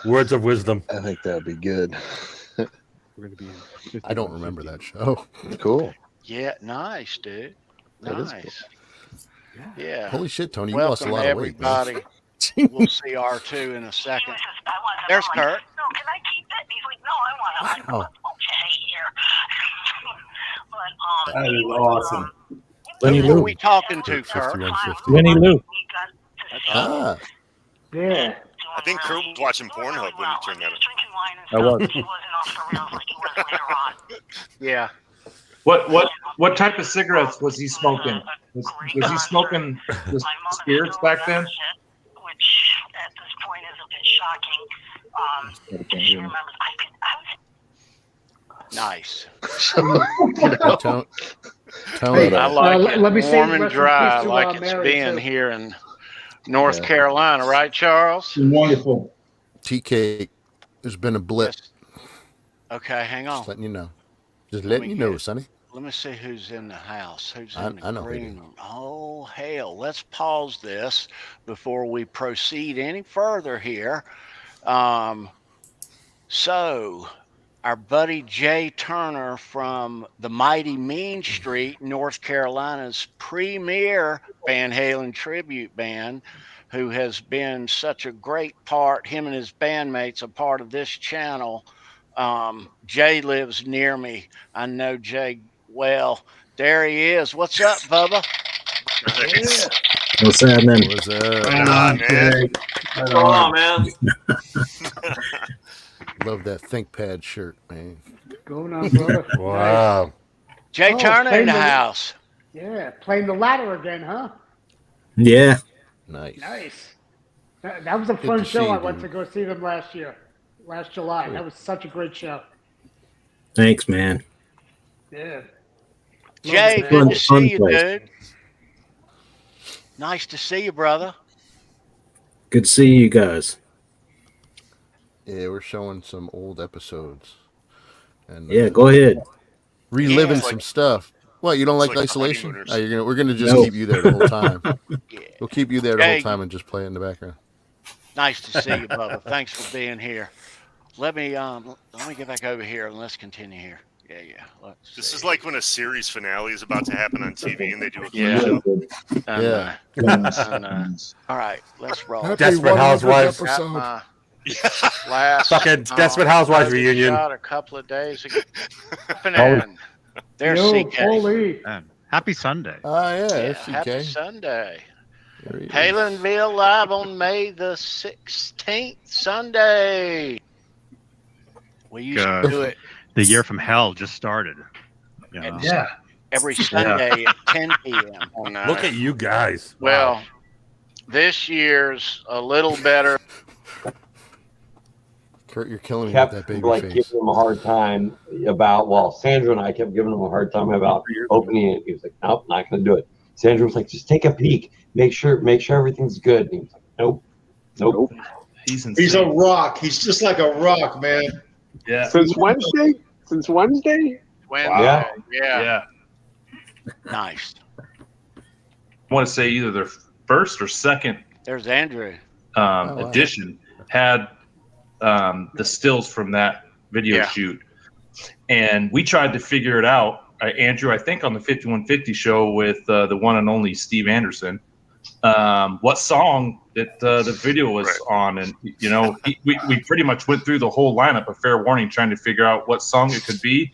Words of wisdom. I think that'd be good. I don't remember that show. Cool. Yeah, nice, dude. That is Nice. Yeah. Holy shit, Tony, you lost a Welcome lot of weight. man. everybody. We'll see R2 in a second. There's Kurt. Oh, That is awesome. Lenny Who are Lou. we talking to, Kurt? 5150. Lenny Lou. Ah, Yeah. I think Kurt was watching Pornhub when he turned that on. I was. Yeah. What type of cigarettes was he smoking? Was he smoking the spirits back then? Nice. Tony, I like it let me say warm and rest in dry peace to, like it's Mary, been too. here in North Yeah. Carolina, right, Charles? Wonderful. TK, there's been a blip. Okay, hang on. Just letting you know. Just Let letting me you know, get- Sonny. Let me see who's in the house. Who's I- in the I know who it green room? Oh, hell. Let's pause this before we proceed any further here. So, our buddy Jay Turner from the mighty Mean Street, North Carolina's premier Van Halen tribute band, who has been such a great part, him and his bandmates, a part of this channel. Jay lives near me. I know Jay well. There he is. What's up, Bubba? Nice. What's happening? What's Right up? on, man. Jay. What's going on, man? Love that ThinkPad shirt, man. Going on, brother. Wow. Jay Oh, Turner in playing the the- house. Yeah, playing the ladder again, huh? Yeah. Nice. Nice. That was a fun to show. see I you, went dude. to go see them last July. That was such a great show. Thanks, man. Yeah. Jay, Love it, good man. to Fun see you, place. dude. Nice to see you, brother. Good to see you guys. Yeah, we're showing some old episodes. And Yeah, go ahead. reliving Yeah. some stuff. What, you don't like like the isolation? honeymooners. We're gonna just No. keep you there the whole time. Yeah. We'll keep you there the whole Jay, time and just play it in the background. nice to see you, brother. Thanks for being here. Let me get back over here and let's continue here. Yeah. This is like when a series finale is about to happen on TV and they do a clip Yeah. show. All right, let's roll. Happy Desperate 100th Housewives. Got episode. my last Fucking Desperate Housewives COVID reunion. shot a couple of days ago. And there's Yo, CK. Paulie. Man, happy Sunday. Yeah, there's Happy CK. Sunday. There he is. Halenville live on May the 16th, Sunday. We used to do it The year from hell just started. You know? And every Sunday at 10 p.m. Look at you guys. Well, this year's a little better. Kurt, you're killing me with Kept that baby like face. giving him a hard time about. Well, Sandra and I kept giving him a hard time about opening it. He was like, "Nope, not going to do it." Sandra was like, "Just take a peek, make sure everything's good." And he was like, "Nope." He's a rock. He's just like a rock, man. Yeah. Since Wednesday? Wednesday. Yeah. Yeah. Nice. I want to say either their first or second There's Andrew. wow. edition had the stills from that video Yeah. shoot, and we tried to figure it out. Andrew, I think on the 5150 show with the one and only Steve Anderson, what song that the video was on, and we pretty much went through the whole lineup of Fair Warning trying to figure out what song it could be,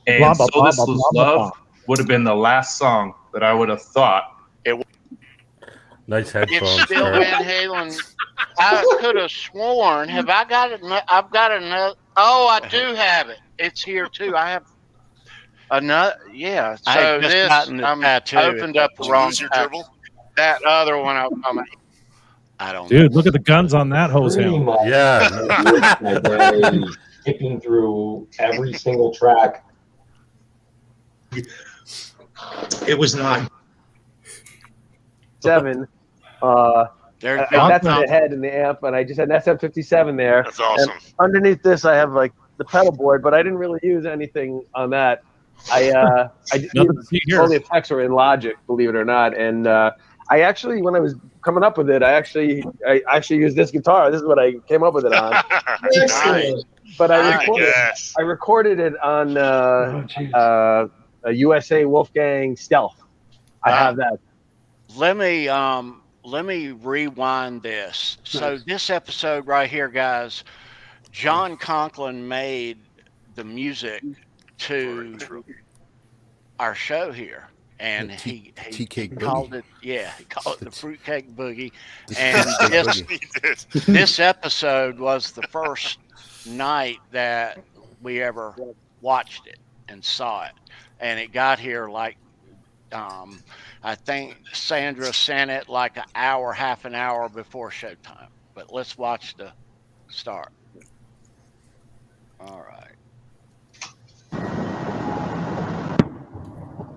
and Blah, blah, So This blah, Was blah, blah, Love would have been the last song that I would have thought. Nice It's headphones. still Kurt. Van Halen. I could have sworn. Have I got it? I've got another. Oh, I do have it. It's here too. I have another. Yeah. I So had just this gotten the tattoo. opened up the Did you wrong. lose your tattoo. dribble? That other one. I don't. Dude, look at the guns on that hose Pretty handle. much Yeah. my day skipping through every single track. It was not. 7. There's And that's the head and the amp, and I just had an SM57 there. That's awesome. And underneath this, I have like the pedal board, but I didn't really use anything on that. I Nothing to see here. all the effects were in Logic, believe it or not. And I actually, when I was coming up with it, I actually used this guitar. This is what I came up with it on. Nice. But Yes. I recorded it on a USA Wolfgang Stealth. I have that. Let me rewind this. So this episode right here, guys, John Conklin made the music to our show here, and he called it. Yeah, he called it the Fruitcake Boogie. And this episode was the first night that we ever watched it and saw it, and it got here like. I think Sandra sent it like half an hour before showtime. But let's watch the start. All right.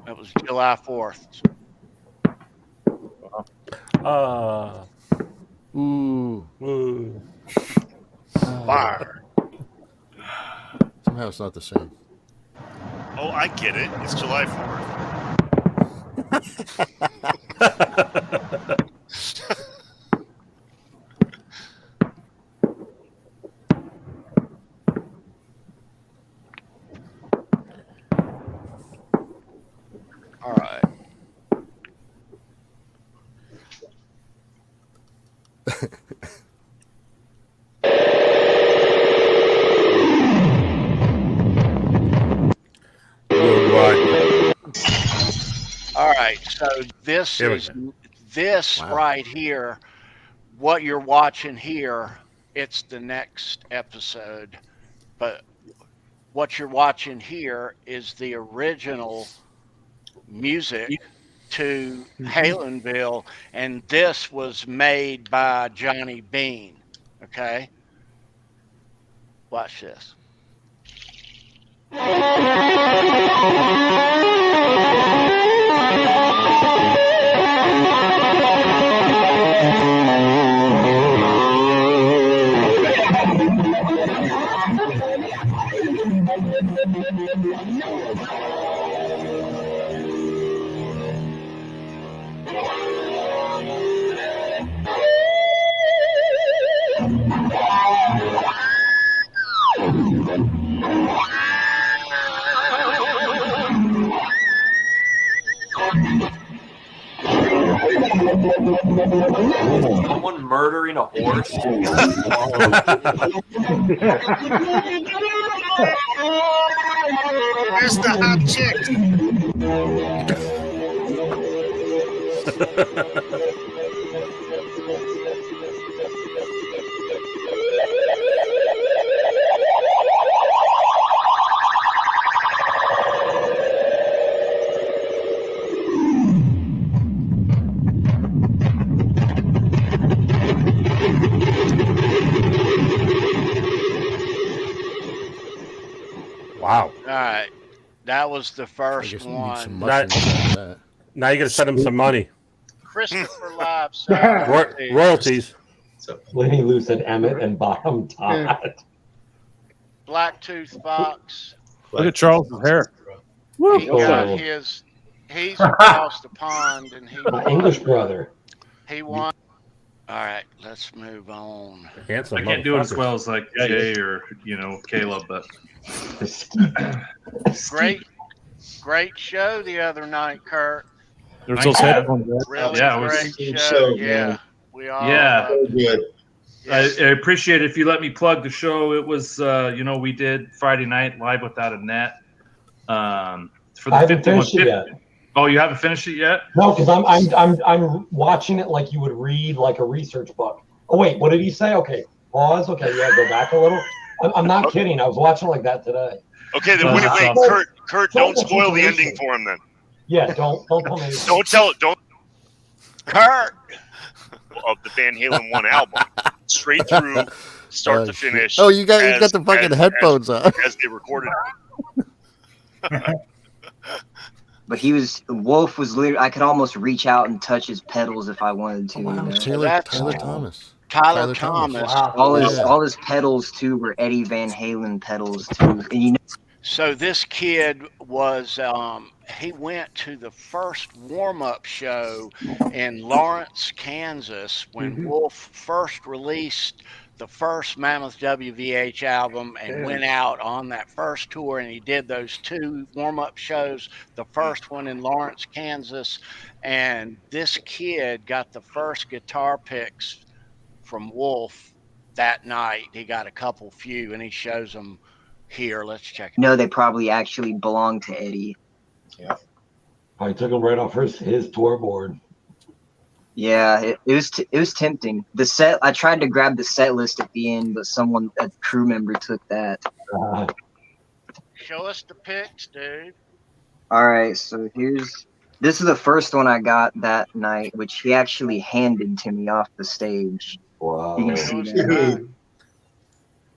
That was July 4th. Ooh. Fire. Somehow it's not the same. Oh, I get it. It's July 4th. All right. All right, so this right here, what you're watching here, it's the next episode, but what you're watching here is the original music to Halenville, and this was made by Johnny Bean. Okay, watch this. Someone murdering a horse. Where's the hot chick? Wow. All right, that was the first one. Now you got to send him some money. Christopher Live Royalties. So Lenny Lou said Emmett and Bottom Todd. Blacktooth Fox. Look at Charles' hair. He got his. He's across the pond, and he My English brother. He won. All right, let's move on. Handsome I can't do it as well as like Jay or Caleb, but great show the other night, Kurt. There's those headphones. Really yeah, it great was show. Yeah, we all. good. I appreciate it if you let me plug the show. It was, we did Friday night live without a net. For the I haven't finished it 5150. yet. Oh, you haven't finished it yet? No, because I'm watching it like you would read like a research book. Oh wait, what did he say? Okay, pause. Okay, yeah, go back a little. I'm not kidding. I was watching like that today. Okay, then wait, Kurt, don't spoil the ending for him then. Yeah, don't tell me. Don't tell it. Don't. Kurt. Of the Van Halen 1 album, straight through, start to finish. Oh, you got the fucking headphones on. As they recorded it. But Wolf was literally, I could almost reach out and touch his pedals if I wanted to. Tyler Thomas. Tyler Thomas. Wow. All his pedals too were Eddie Van Halen pedals too. And So this kid was, he went to the first warm-up show in Lawrence, Kansas when Wolf first released the first Mammoth WVH album and went out on that first tour, and he did those two warm-up shows, the first one in Lawrence, Kansas, and this kid got the first guitar picks from Wolf that night. He got a few, and he shows them here. Let's check it. No, they probably actually belonged to Eddie. Yeah. I took him right off his tour board. Yeah, it was tempting. I tried to grab the set list at the end, but a crew member took that. Show us the pics, dude. All right, so this is the first one I got that night, which he actually handed to me off the stage. Wow. You can see that. And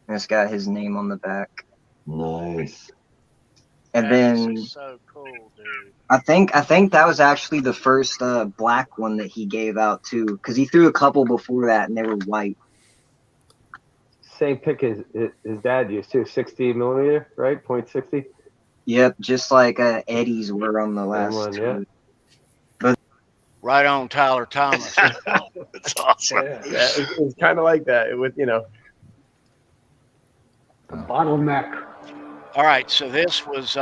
it's got his name on the back. Nice. And then so cool, dude. I think that was actually the first black one that he gave out too, because he threw a couple before that and they were white. Same pick as his dad used to, 60 millimeter, right? .60. Yep, just like Eddie's were on the last one. two. Yeah. But right on, Tyler Thomas. That's awesome. Yeah, it was kind of like that with Bottleneck. All right, so this was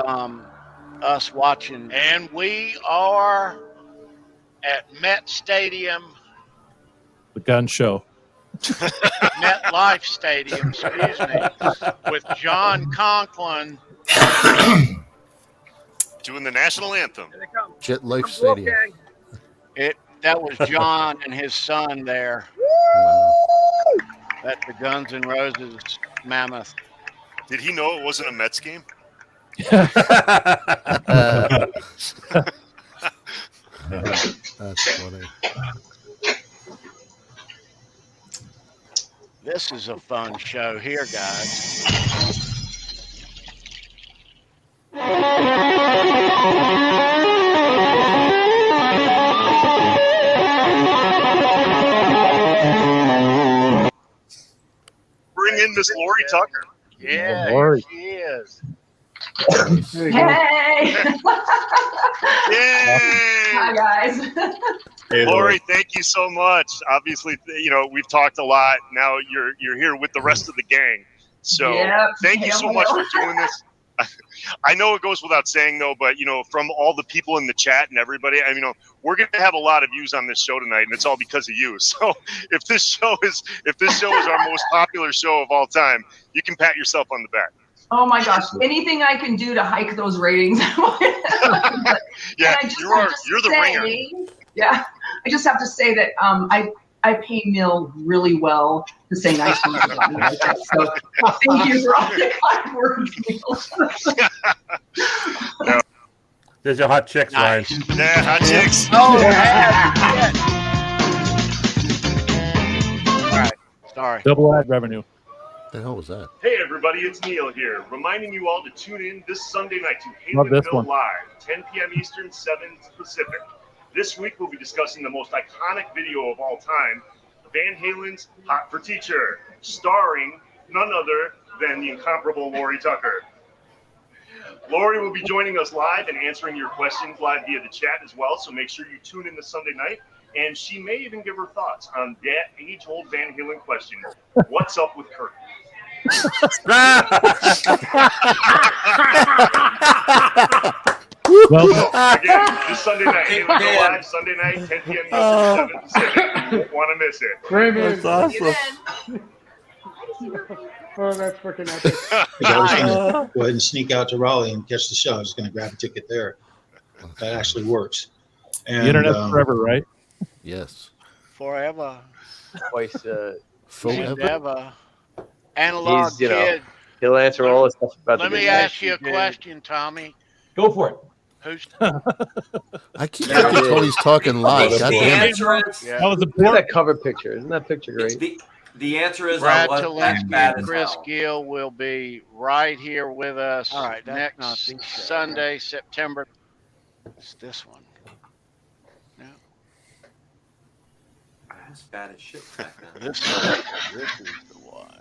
us watching, and we are at Met Stadium, The gun show. MetLife Stadium, excuse me, with John Conklin doing the national anthem. Jet Life Stadium. That was John and his son there. At the Guns N' Roses Mammoth. Did he know it wasn't a Mets game? That's funny. This is a fun show here, guys. Bring in Miss Lori Tucker. Yeah, Lori. here she is. Hey! Yay! Hi, guys. Hey, Lori, thank you so much. Obviously, we've talked a lot. Now you're here with the rest of the gang. So Yep. thank you so much Hell. for doing this. I know it goes without saying though, but from all the people in the chat and everybody, we're going to have a lot of views on this show tonight, and it's all because of you. So if this show is our most popular show of all time, you can pat yourself on the back. Oh my gosh! Anything I can do to hike those ratings. Yeah, you're the ringer. Yeah, I just have to say that I pay Neil really well to say nice things about me like that. So thank you for all the kind words, Neil. There's your hot chicks, Ryan. Yeah, hot chicks. Oh, yeah. All right, sorry. Double ad revenue. The hell was that? Hey everybody, it's Neil here, reminding you all to tune in this Sunday night to Love this Halenville one. Live, 10 p.m. Eastern, 7 Pacific. This week we'll be discussing the most iconic video of all time, Van Halen's Hot for Teacher, starring none other than the incomparable Lori Tucker. Lori will be joining us live and answering your questions live via the chat as well, so make sure you tune in this Sunday night. And she may even give her thoughts on that age-old Van Halen question, what's up with Kurt? Well, again, this Sunday night, Halenville Live, Sunday night, 10 p.m. Eastern, 7 Pacific. You won't want to miss it. Raymond. That's awesome. Oh, that's freaking epic. I was going to go ahead and sneak out to Raleigh and catch the show. I was going to grab a ticket there. That actually works. And, the internet's forever, right? Yes. Forever. Voice, Forever. Analog he's, kid. he'll answer all the stuff about Let the me video. ask you a question, Tommy. Go for it. Who's I keep thinking Tony's talking live. God The damn it. answer is, That was Look at that cover picture. Isn't that picture great? the answer is Brad I was Talinsky bad and as Chris hell. Gill will be right here with us next Sunday, September. It's this one. No. I was bad as shit back then. This is the one.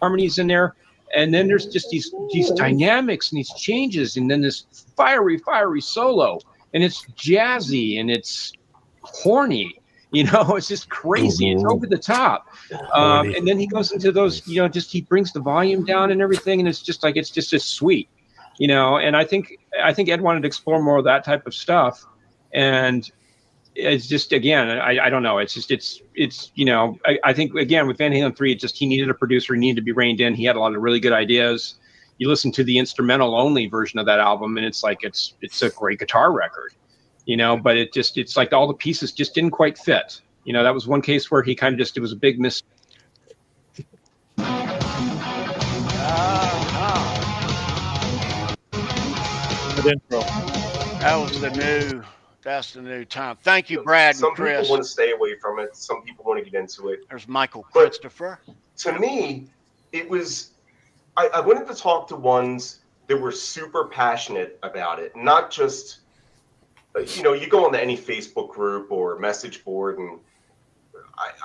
Harmonies in there, and then there's just these dynamics and these changes, and then this fiery solo, and it's jazzy and it's horny. It's just crazy. It's over the top. And then he goes into those, he brings the volume down and everything, and it's just sweet, And I think Ed wanted to explore more of that type of stuff, and it's just, again, I don't know. It's I think, again, with Van Halen 3, he needed a producer. He needed to be reined in. He had a lot of really good ideas. You listen to the instrumental only version of that album, and it's a great guitar record, but it's like all the pieces just didn't quite fit. That was one case where he kind of it was a big miss. That's the new time. Thank you, Brad Some and Chris. people want to stay away from it. Some people want to get into it. There's Michael Christopher. To me, it was, I wanted to talk to ones that were super passionate about it, not just, you go on to any Facebook group or message board, and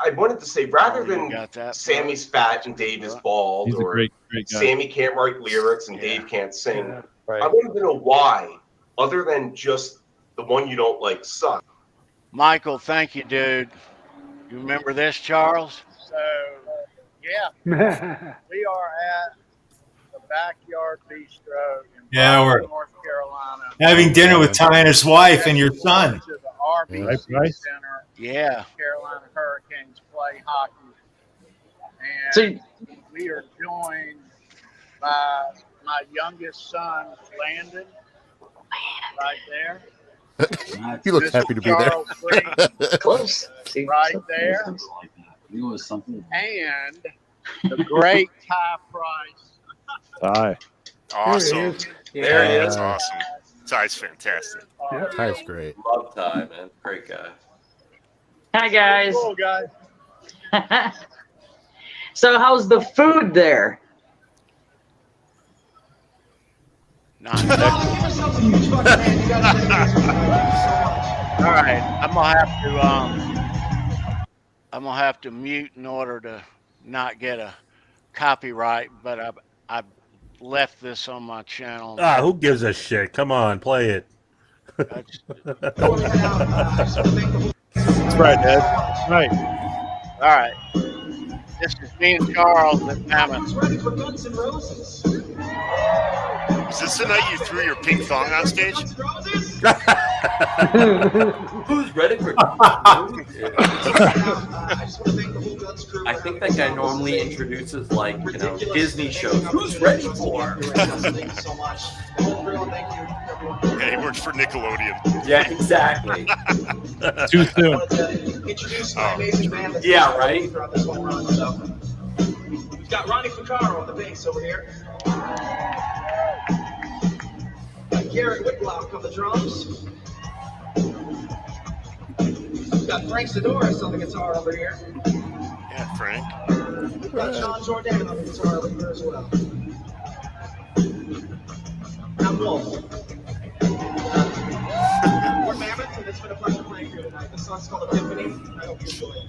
I wanted to say, rather than Sammy's fat and Dave is bald, He's a or great guy. Sammy can't write lyrics and Dave can't sing, I wanted to know why, other than just the one you don't like suck. Michael, thank you, dude. You remember this, Charles? So, yeah, we are at the Backyard Bistro in Yeah, we're North Carolina. having dinner with Ty and his wife and your son. To the RBC Right. Center. Yeah. Carolina Hurricanes play hockey. And we are joined by my youngest son, Landon, right there. He looks happy to be there. Charles Green, right there. And the great Ty Price. Hi. Awesome. There he is. That's awesome. Ty's fantastic. Ty's great. Love Ty, man. Great guy. Hi guys. Cool, guys. So how's the food there? All right, I'm gonna have to mute in order to not get a copyright, but I've left this on my channel. Ah, who gives a shit? Come on, play it. That's right, Ed. Right. All right. This is me and Charles at Mammoth. Is this the night you threw your pink thong on stage? Who's ready for? I think that guy normally introduces like Disney shows. Who's ready for? Yeah, he works for Nickelodeon. Yeah, exactly. Too soon. Yeah, right. We've got Ronnie Ficaro on the bass over here. Gary Whitlock on the drums. We've got Frank Sidoris on the guitar over here. Yeah, Frank. We've got John Jordan on the guitar over here as well. I'm Wolf. We're Mammoth, and it's been a pleasure playing here tonight. This song's called Epiphany. I hope you enjoy it.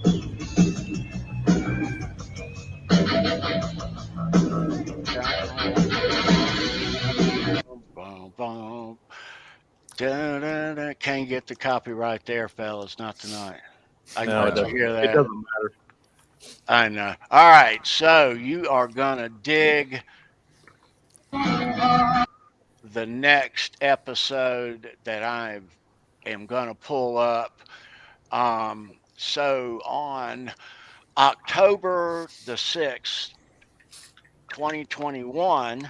Can't get the copyright there, fellas. Not tonight. I No, know it hear that. It doesn't matter. I know. All right, so you are gonna dig the next episode that I am gonna pull up. So on October the 6th, 2021,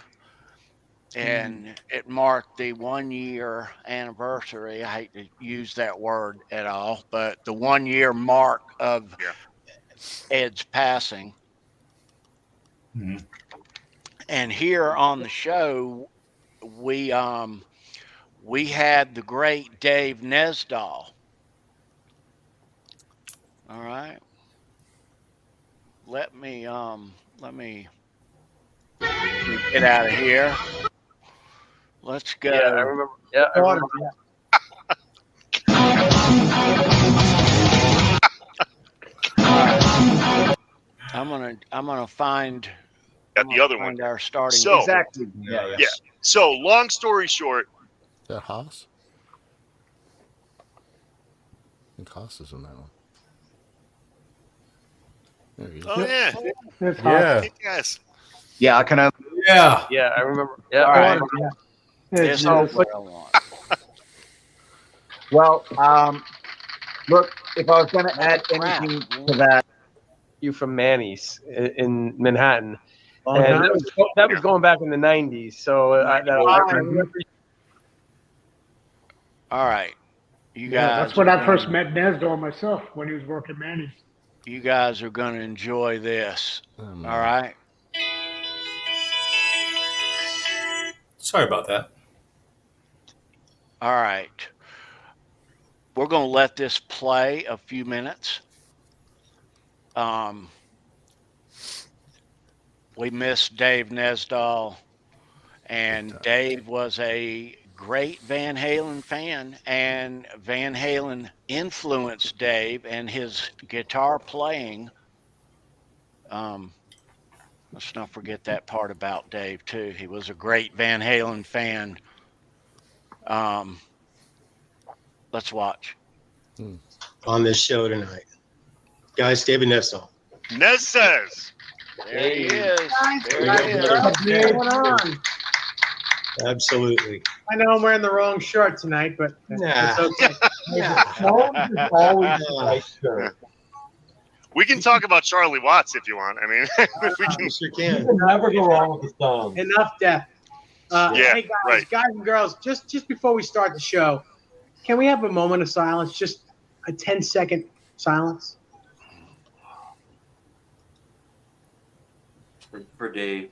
and it marked the 1-year anniversary. I hate to use that word at all, but the 1-year mark of Ed's passing. Mhm. And here on the show, we had the great Dave Nesdahl. All right. Let me get out of here. Let's go. Yeah, I remember. Yeah, I remember. I'm gonna find. Got the other one. Our starting. So Exactly. Yeah. yeah. So long story short. Is that Haas? I think Haas is in that one. There he is. Oh yeah. Yeah. Yes. Yeah, can I? Yeah. Yeah, I remember. Yeah. All right. It's So, what I want. Well, look, if I was going to add anything to that, You from Manny's in Manhattan, Oh, and nice. that was going back in the '90s. So I remember. All right, you Yeah, guys. that's when I first met Nesdor myself when he was working Manny's. You guys are gonna enjoy this. All right. Sorry about that. All right. We're going to let this play a few minutes. We miss Dave Nesdahl, and Dave was a great Van Halen fan, and Van Halen influenced Dave and his guitar playing. Let's not forget that part about Dave, too. He was a great Van Halen fan. Let's watch. On this show tonight. Guys, David Nesdahl. Nez says. There he is. There he is. What's going on? Absolutely. I know I'm wearing the wrong shirt tonight, but Nah. it's okay. Nah. Always the right shirt. We can talk about Charlie Watts if you want. I mean, if we can. Sure You can. can never go wrong with the song. Enough death. Yeah, Hey guys, right. guys and girls, just before we start the show, can we have a moment of silence? Just a 10-second silence. For Dave.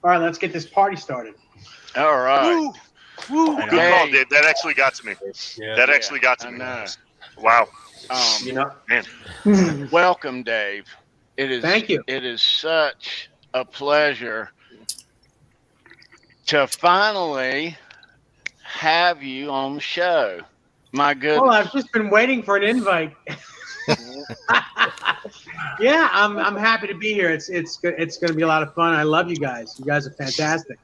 All right, let's get this party started. All right. Woo. Good call, Dave. That actually got to me. That actually got to me. Wow. Man. Welcome, Dave. Thank you. It is such a pleasure to finally have you on the show. My goodness. Well, I've just been waiting for an invite. Yeah, I'm happy to be here. It's going to be a lot of fun. I love you guys. You guys are fantastic.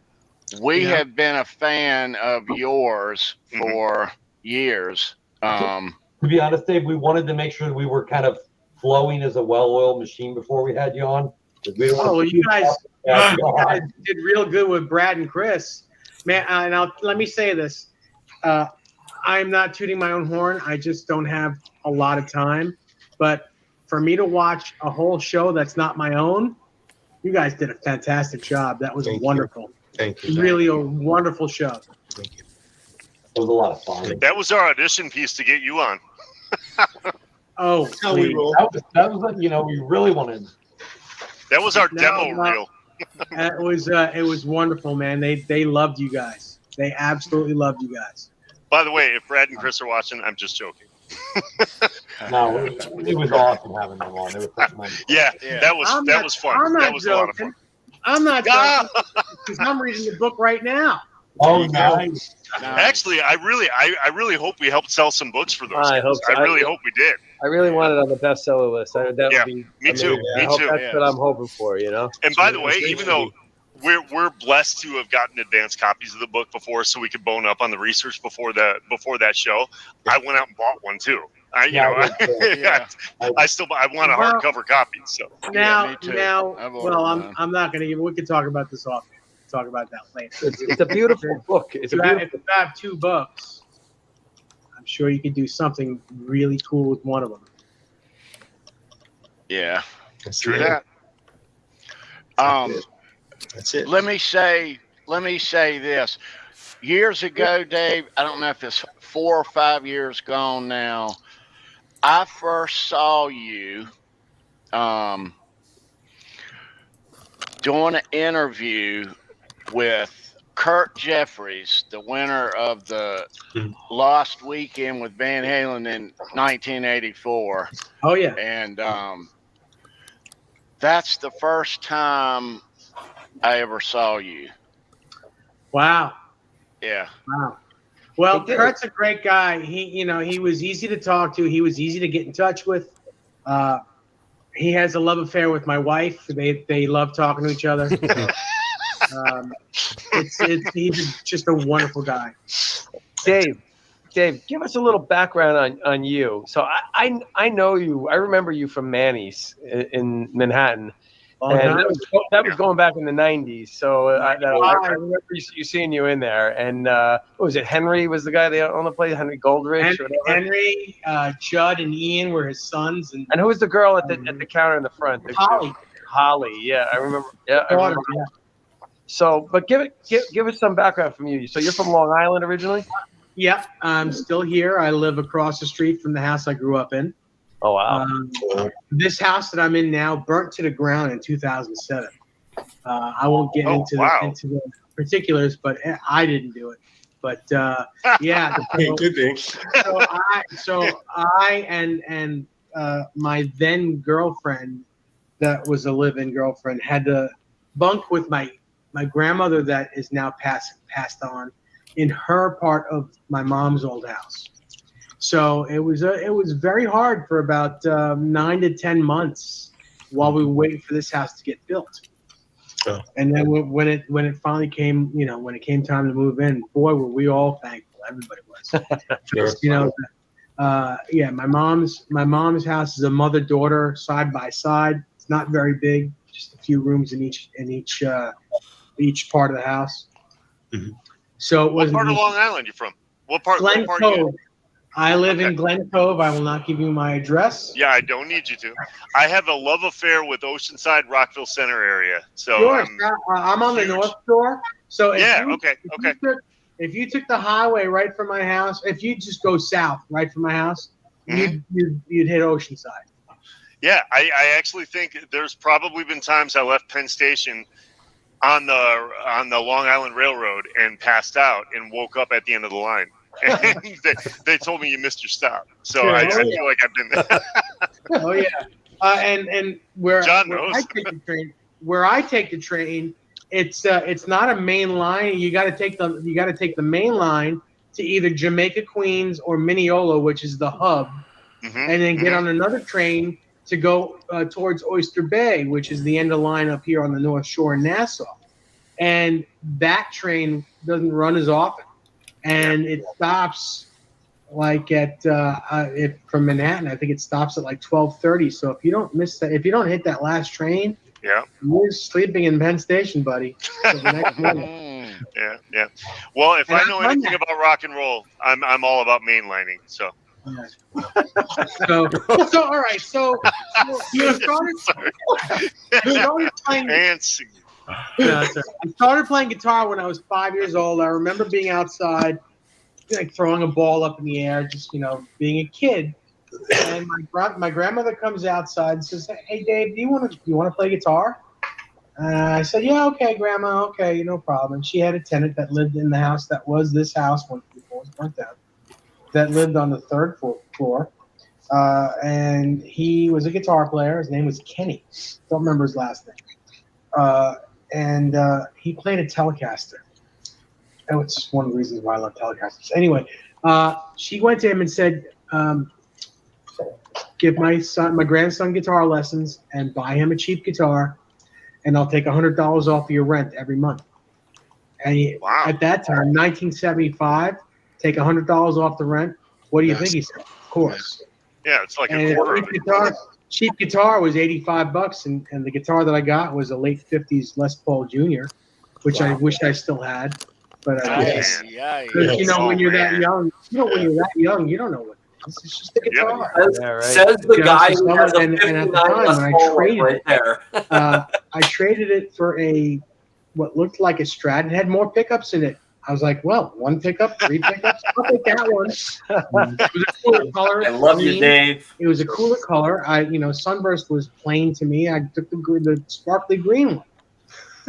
We have been a fan of yours for years. To be honest, Dave, we wanted to make sure that we were kind of flowing as a well-oiled machine before we had you on. We Oh, well, you guys did real good with Brad and Chris. Man, and let me say this. I'm not tooting my own horn. I just don't have a lot of time. But for me to watch a whole show that's not my own, you guys did a fantastic job. That was wonderful. Thank you. Really a wonderful show. It was a lot of fun. That was our audition piece to get you on. Oh, that was like, we really wanted. That was our demo reel. It was wonderful, man. They loved you guys. They absolutely loved you guys. By the way, if Brad and Chris are watching, I'm just joking. No, it was awesome having them on. They were tremendous. Yeah, that was fun. That was a lot of fun. I'm not joking because I'm reading the book right now. Oh, nice. Actually, I really hope we helped sell some books for those. I hope so. I really hope we did. I really want it on the bestseller list. That would be me too. amazing. Me too. That's what I'm hoping for. And by the way, even though we're blessed to have gotten advanced copies of the book before, so we could bone up on the research before that show, I went out and bought one too. I want a hardcover copy. So now, well, I'm not going to even. We can talk about this off. Talk about that later. It's a beautiful book. If you have two books, I'm sure you could do something really cool with one of them. Yeah, true that. That's it. Let me say this. Years ago, Dave, I don't know if it's 4 or 5 years gone now, I first saw you doing an interview with Kurt Jeffries, the winner of the Lost Weekend with Van Halen in 1984. Oh, yeah. And that's the first time I ever saw you. Wow. Yeah. Wow. Well, Kurt's a great guy. He was easy to talk to. He was easy to get in touch with. He has a love affair with my wife. They love talking to each other. He's just a wonderful guy. Dave, give us a little background on you. So I know you. I remember you from Manny's in Manhattan. And that was going back in the 90s. So I remember you seeing you in there. And what was it? Henry was the guy that owned the place? Henry Goldrich? Henry, Judd, and Ian were his sons. And who was the girl at the counter in the front? Holly, yeah. I remember. Yeah, I remember. So, but give us some background from you. So you're from Long Island originally? Yep, I'm still here. I live across the street from the house I grew up in. Oh, wow. This house that I'm in now burnt to the ground in 2007. I won't get into the particulars, but I didn't do it. But yeah, good thing. So I and my then girlfriend, that was a live-in girlfriend, had to bunk with my grandmother that is now passed on in her part of my mom's old house. So it was very hard for about 9 to 10 months while we were waiting for this house to get built. Oh. And then when it finally came, when it came time to move in, boy, were we all thankful. Everybody was. Sure. Yeah, my mom's house is a mother-daughter side by side. It's not very big, just a few rooms in each part of the house. Mm-hmm. So it was. What part of Long Island are you from? What part? Glen Cove. I live in Glen Cove. I will not give you my address. Yeah, I don't need you to. I have a love affair with Oceanside, Rockville Center area. So sure, I'm on the North Shore. So if you took the highway right from my house, if you just go south right from my house, you'd hit Oceanside. Yeah, I actually think there's probably been times I left Penn Station on the Long Island Railroad and passed out and woke up at the end of the line. And they told me you missed your stop. So Yeah, I feel like I've been there. Oh yeah, and where John where knows. I take the train, it's not a main line. You got to take the main line to either Jamaica Queens or Mineola, which is the hub, and then get on another train to go towards Oyster Bay, which is the end of the line up here on the North Shore in Nassau. And that train doesn't run as often, and it stops like at from Manhattan. I think it stops at like 12:30. So if you don't miss that, if you don't hit that last train, you're sleeping in Penn Station, buddy. So the next morning. Yeah. Well, if And I I've know done anything that. about rock and roll, I'm all about mainlining. So. So all right. So you started playing. Fancy. No, it's all right. I started playing guitar when I was 5 years old. I remember being outside, like throwing a ball up in the air, just being a kid. And my grandmother comes outside and says, "Hey, Dave, do you want to play guitar?" I said, "Yeah, okay, Grandma, okay, no problem." She had a tenant that lived in the house that was this house before it was burnt down, that lived on the third floor. And he was a guitar player. His name was Kenny. Don't remember his last name. And he played a Telecaster. And it's one of the reasons why I love Telecasters. Anyway, she went to him and said, "Give my grandson guitar lessons and buy him a cheap guitar, and I'll take $100 off of your rent every month." And at that time, 1975, take $100 off the rent. What do you think he said? Of course. Yeah, it's like And a quarter of it. cheap guitar was $85, and the guitar that I got was a late '50s Les Paul Jr., which I wish I still had, but I didn't. Because when you're that young, you don't know what it is. It's just a guitar. Says the guy who has a and at the 59 time Les when I Paul traded right it, there. I traded it for what looked like a Strat. It had more pickups in it. I was like, well, one pickup, three pickups. I'll take that one. It was a cooler color. I love you, green. Dave. It was a cooler color. Sunburst was plain to me. I took the sparkly green one.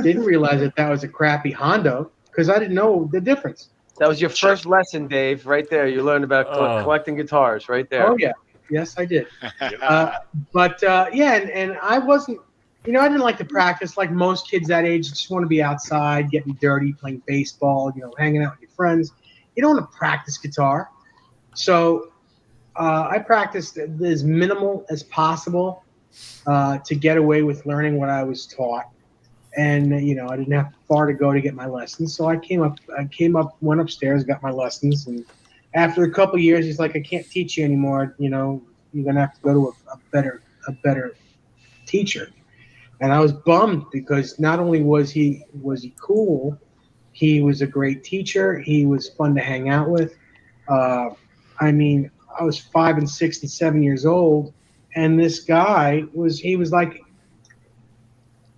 Didn't realize that was a crappy Hondo because I didn't know the difference. That was your first lesson, Dave. Right there, you learned about collecting guitars. Right there. Oh yeah, yes I did. And I wasn't. I didn't like to practice like most kids that age. Just want to be outside, getting dirty, playing baseball, hanging out with your friends. You don't want to practice guitar. So I practiced as minimal as possible to get away with learning what I was taught. And, I didn't have far to go to get my lessons. So I came up, went upstairs, got my lessons. And after a couple of years, he's like, "I can't teach you anymore. You're going to have to go to a better teacher." And I was bummed because not only was he cool, he was a great teacher. He was fun to hang out with. I was 5 and 6 and 7 years old, and this guy was like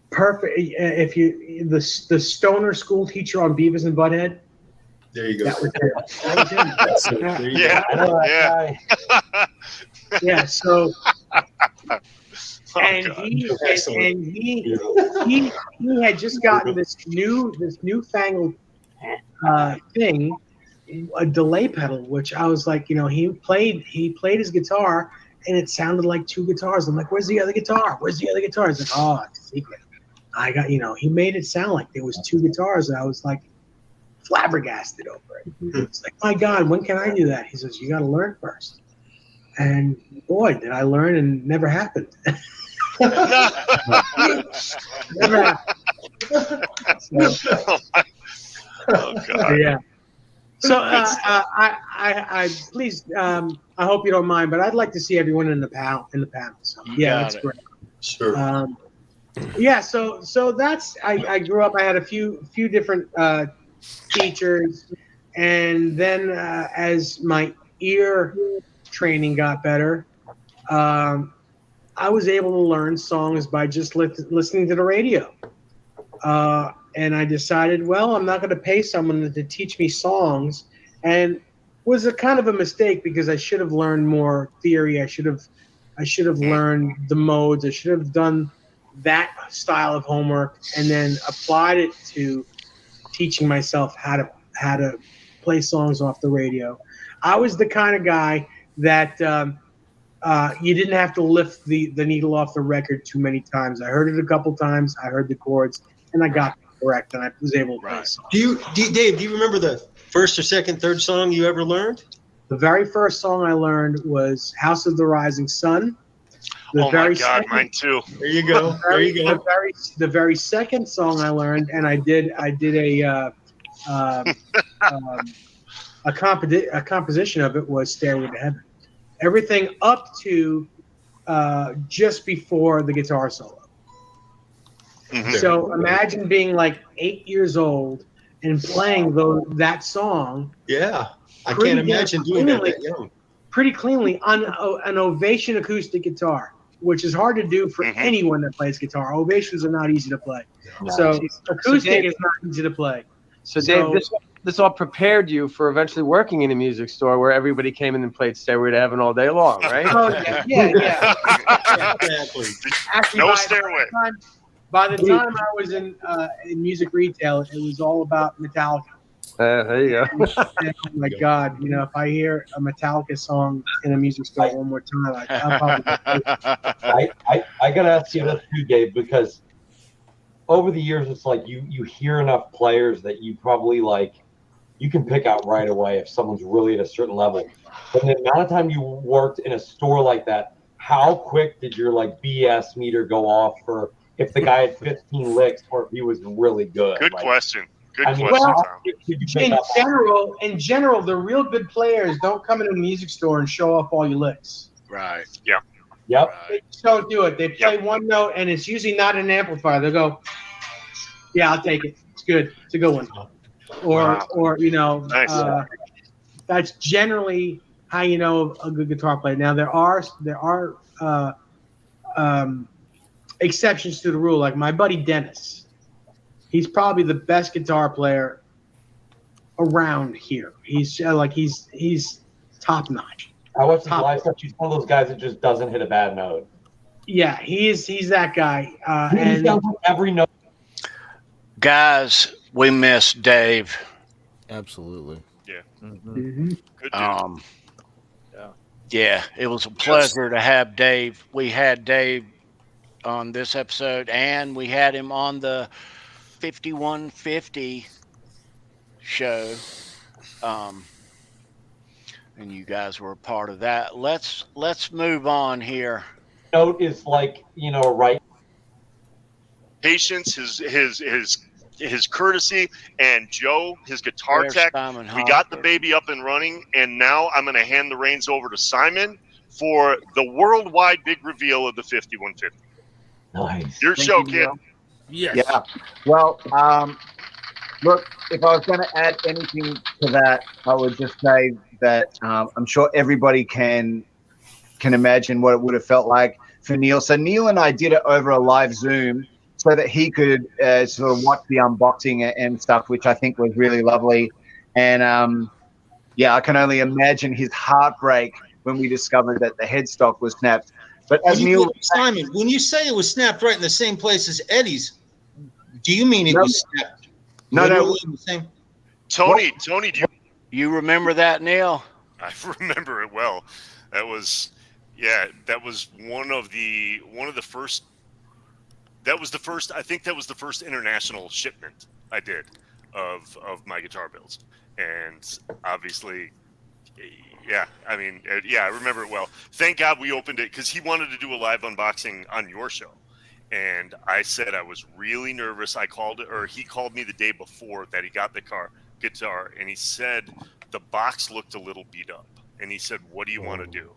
perfect. If the stoner school teacher on Beavis and Butthead. There you go. That was him. Yeah. Yeah. So. And he had just gotten this newfangled thing, a delay pedal, which I was like, he played his guitar and it sounded like two guitars. I'm like, "Where's the other guitar? Where's the other guitar?" He's like, "Oh, it's a secret." I got, he made it sound like there was two guitars, and I was like flabbergasted over it. It's like, "My God, when can I do that?" He says, "You got to learn first." And boy, did I learn, and never happened. Never happened. Oh God. Yeah. So I please, I hope you don't mind, but I'd like to see everyone in the panel. So, yeah, that's great. Sure. Yeah. So that's I grew up. I had a few different teachers, and then as my ear training got better, I was able to learn songs by just listening to the radio. And I decided, well, I'm not going to pay someone to teach me songs, and was a kind of a mistake because I should have learned more theory. I should have learned the modes. I should have done that style of homework and then applied it to teaching myself how to play songs off the radio. I was the kind of guy that you didn't have to lift the needle off the record too many times. I heard it a couple times. I heard the chords, and I got them correct, and I was able to play songs. Dave, do you remember the first or second, third song you ever learned? The very first song I learned was House of the Rising Sun. Oh my God, mine too. There you go. There you go. The very second song I learned, and I did a composition of it, was Stairway to Heaven. Everything up to just before the guitar solo. Mm-hmm. So imagine being like 8 years old and playing that song. Yeah, I can't imagine doing that young. Pretty cleanly on an Ovation acoustic guitar, which is hard to do for anyone that plays guitar. Ovations are not easy to play. No. So acoustic Dave, is not easy to play. So Dave, this all prepared you for eventually working in a music store where everybody came in and played Stairway to Heaven all day long, right? Oh, yeah. Exactly. Actually, No stairway. By the time I was in music retail, it was all about Metallica. There you go. And, oh my God! If I hear a Metallica song in a music store one more time, I'll probably. I gotta ask you this too, Dave, because over the years, it's like you hear enough players that you probably you can pick out right away if someone's really at a certain level. But the amount of time you worked in a store like that, how quick did your BS meter go off for if the guy had 15 licks or if he was really good? Good question. Good question, well, Tom. in general, the real good players don't come into a music store and show off all your licks. Right. Yeah. Yep. They just don't do it. They play one note, and it's usually not an amplifier. They go, "Yeah, I'll take it. It's good. It's a good one." Or Nice. That's generally how you know a good guitar player. Now there are exceptions to the rule. Like my buddy Dennis. He's probably the best guitar player around here. He's top notch. I watched his live stuff. He's one of those guys that just doesn't hit a bad note. Yeah, he's that guy. He's done every note. Guys, we miss Dave. Absolutely. Yeah. Mm-hmm. Good Yeah, it was a pleasure to have Dave. We had Dave on this episode, and we had him on the 5150 show, and you guys were a part of that. Let's move on here. Note is right. Patience, his courtesy, and Joe, his guitar There's tech. Simon We got Hopper. the baby up and running, and now I'm going to hand the reins over to Simon for the worldwide big reveal of the 5150. Nice. Your show, kid. Yes. Yeah. Well, look, if I was going to add anything to that, I would just say that I'm sure everybody can imagine what it would have felt like for Neil. So Neil and I did it over a live Zoom so that he could sort of watch the unboxing and stuff, which I think was really lovely. And I can only imagine his heartbreak when we discovered that the headstock was snapped. But as Neil, Simon, when you say it was snapped right in the same place as Eddie's, do you mean it was snapped? No. In the same? Tony, do you remember that, Neil? I remember it well. That was one of the first. That was the first. I think that was the first international shipment I did of my guitar builds, and obviously, I remember it well. Thank God we opened it because he wanted to do a live unboxing on your show. And I said I was really nervous. He called me the day before that he got the guitar, and he said the box looked a little beat up. And he said, "What do you want to do?"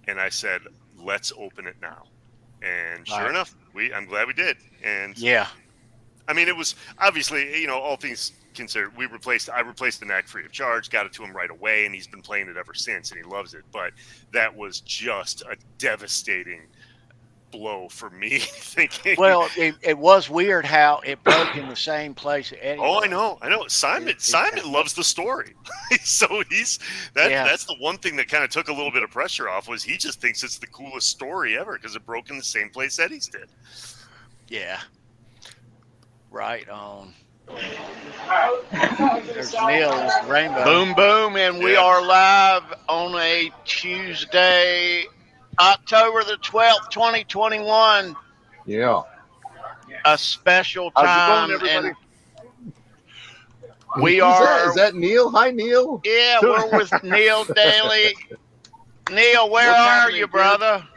And I said, "Let's open it now." And sure enough, I'm glad we did. And yeah, I mean, it was obviously, all things considered, I replaced the neck free of charge, got it to him right away, and he's been playing it ever since, and he loves it. But that was just a devastating blow for me, thinking. Well, it was weird how it broke in the same place. Anyway. Oh, I know. Simon loves the story, so that's the one thing that kind of took a little bit of pressure off. Was he just thinks it's the coolest story ever because it broke in the same place Eddie's did. Yeah. Right on. There's Neil Rainbow. Boom, boom, and we are live on a Tuesday, October the 12th, 2021. Yeah. A special How's it time. going, everybody? And we Who's are. that? Is that Neil? Hi, Neil. Yeah, we're with Neil Daly. Neil, where What's are happening, you, dude? brother?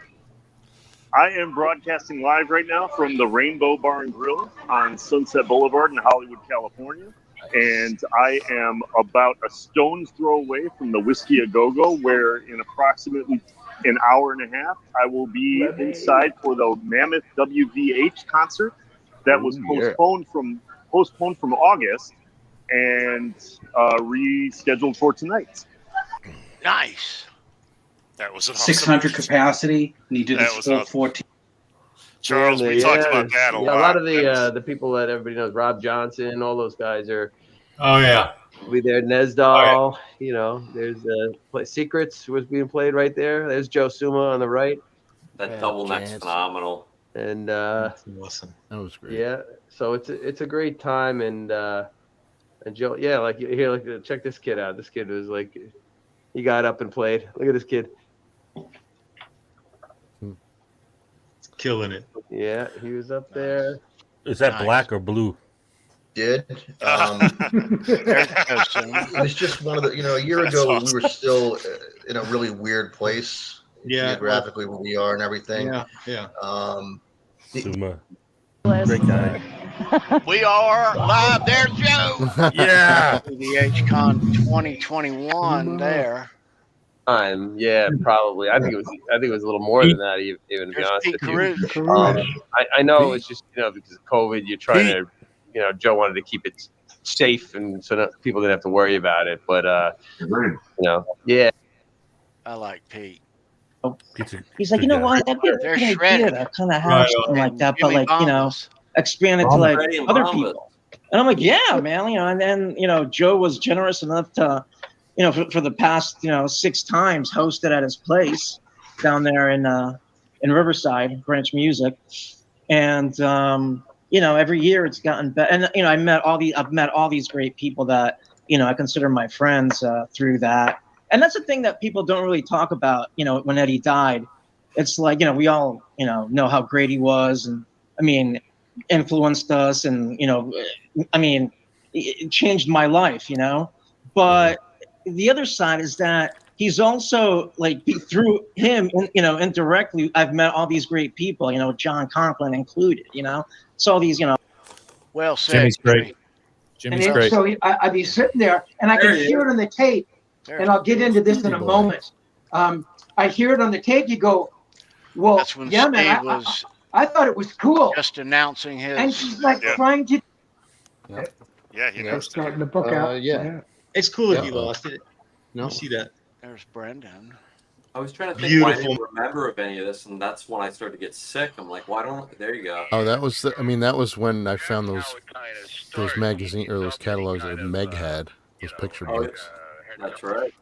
I am broadcasting live right now from the Rainbow Bar and Grill on Sunset Boulevard in Hollywood, California. And I am about a stone's throw away from the Whiskey A Go-Go, where in approximately an hour and a half, I will be inside for the Mammoth WVH concert that was postponed from August and rescheduled for tonight. Nice. That was an awesome 600 capacity, and you did That this was full awesome. 14. Charles, we talked about that a yeah, lot. A lot of the people that everybody knows, Rob Johnson, all those guys are. Oh yeah. Will be there. Nesdal, you know, there's Secrets was being played right there. There's Joe Suma on the right. That double neck's phenomenal. And awesome. That was great. yeah, so it's a great time, and Joe, yeah, like here, like check this kid out. This kid was like, he got up and played. Look at this kid. Killing it. Yeah, he was up there. Is that black or blue? Did. It's just one of the, a year That's ago awesome. we were still in a really weird place geographically where we are and everything. Yeah. Suma. Great guy. We are live. There's Joe. Yeah. VH Con 2021 there. Yeah, probably. I think it was a little more than that, even to be honest with you. I know it's just because of COVID, you're trying to, Joe wanted to keep it safe and so that people didn't have to worry about it. But yeah. I like Pete. He's like, you know what? That'd be a They're good shredded. idea to kind of have something like that, but Jimmy expand it to like Freddie and other Bombas. people. And I'm like, yeah, man, and then Joe was generous enough to, for the past 6 times hosted at his place down there in Riverside, Greenwich Music, and every year it's gotten better. And I've met all these great people that I consider my friends through that. And that's the thing that people don't really talk about, when Eddie died. It's like, we all, know how great he was. And I mean, influenced us and, it changed my life, But the other side is that he's also, like, through him, indirectly, I've met all these great people, John Conklin included, So all these, Well said. Jimmy's great. Jimmy's great. So I'd be sitting there, and I can hear it on the tape, and I'll get into this in a moment. I hear it on the tape. You go, well, That's when yeah, Steve man, was I thought it was cool. just announcing his. And she's like trying to. Yeah, he knows. Starting the book out. Yeah. It's cool if Yeah. you lost it. No. You see that. There's Brendan. I was trying to think why I Beautiful. didn't remember of any of this, and that's when I started to get sick. I'm like, why don't? There you go. Oh, that was that was when I found those magazine or those catalogs that Meg had, those picture books. That's right.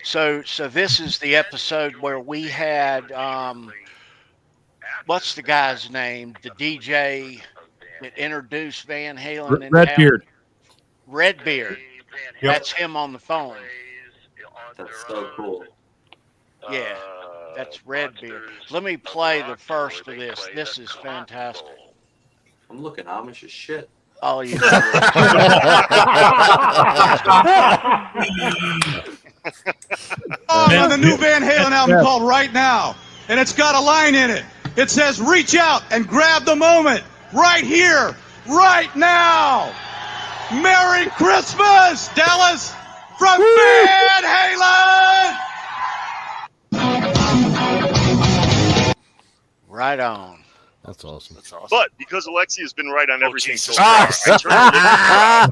So this is the episode where we had what's the guy's name? The DJ that introduced Van Halen and Redbeard. Redbeard. Yep. That's him on the phone. That's so cool. Yeah, that's Redbeard. Let me play the first of this. This is fantastic. I'm looking Amish as shit. Oh, you. On the new Van Halen album called Right Now, and it's got a line in it. It says, reach out and grab the moment right here, right now. Merry Christmas, Dallas, from Van Halen. Right on. That's awesome. But because Alexi has been right on everything so Ah! far, I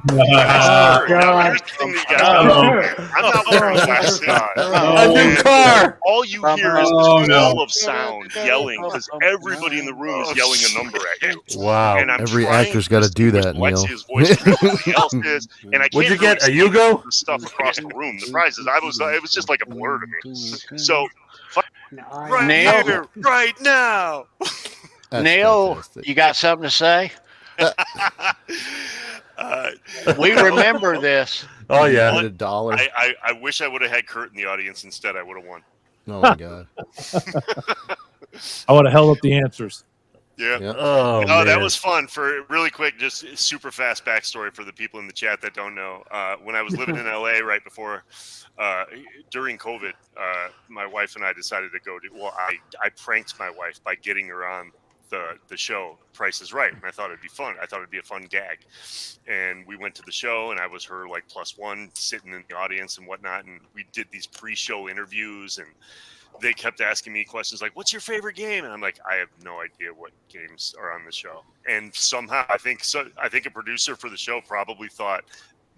turned everything that you guys know. I'm not wearing glasses. A new car. All you hear is this wall of sound yelling because everybody in the room is yelling a number at you. Wow. And I'm Every trying actor's got to do that, Neil. Alexia's voice and everybody else's, and I can't What'd you get? really A Yugo? see stuff across the room. The prize is it was just like a blur to me. So right Neil? here, right now. Neil, fantastic. you got something to say? We remember this. Oh yeah. At $1. I wish I would have had Kurt in the audience instead. I would have won. Oh my god. I would have held up the answers. Yeah. Oh, no, that man. was fun. For really quick, just super fast backstory for the people in the chat that don't know. When I was living in LA right before, during COVID, my wife and I decided to go to. Well, I pranked my wife by getting her on the show Price is Right, and I thought it'd be fun. I thought it'd be a fun gag, and we went to the show, and I was her like +1 sitting in the audience and whatnot, and we did these pre-show interviews, and they kept asking me questions like, "What's your favorite game?" And I'm like, "I have no idea what games are on the show." And somehow, I think a producer for the show probably thought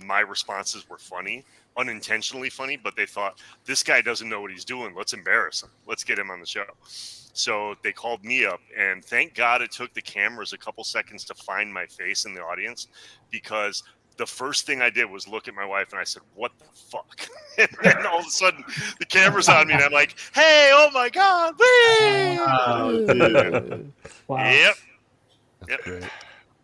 my responses were funny, unintentionally funny, but they thought, this guy doesn't know what he's doing. Let's embarrass him. Let's get him on the show. So they called me up, and thank God it took the cameras a couple seconds to find my face in the audience, because the first thing I did was look at my wife and I said, "What the fuck?" And then all of a sudden the camera's on me and I'm like, "Hey, oh my God, whee!" Wow. Yep.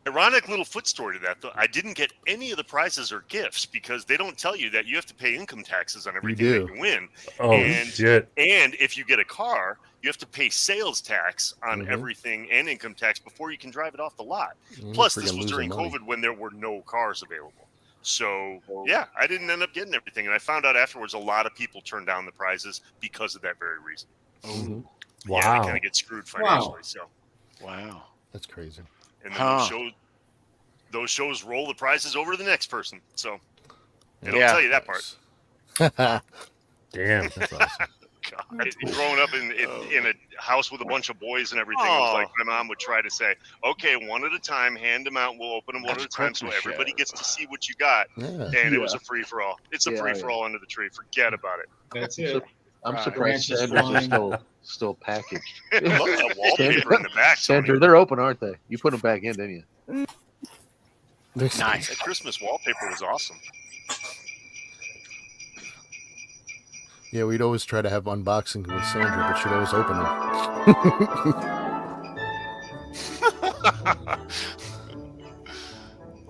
Ironic little foot story to that, though. I didn't get any of the prizes or gifts because they don't tell you that you have to pay income taxes on everything that you win. Oh, shit. And if you get a car, you have to pay sales tax on everything and income tax before you can drive it off the lot. Plus, this was during COVID when there were no cars available. So, yeah, I didn't end up getting everything. And I found out afterwards a lot of people turned down the prizes because of that very reason. Wow. Yeah, they kind of get screwed financially. Wow. So, wow. That's crazy. And then those shows roll the prizes over to the next person. So they don't tell you that part. Damn. That's awesome. God. Growing up in a house with a bunch of boys and everything, it was like my mom would try to say, "Okay, one at a time, hand them out. We'll open them one at a time so everybody gets to see what you got." Yeah. And it was a free-for-all. It's a free-for-all under the tree. Forget about it. That's it. I'm surprised Branches Sandra's flying. are still packaged. I love that wallpaper in the back. Sandra, they're open, aren't they? You put them back in, didn't you? Nice. That Christmas wallpaper was awesome. Yeah, we'd always try to have unboxing with Sandra, but she'd always open them.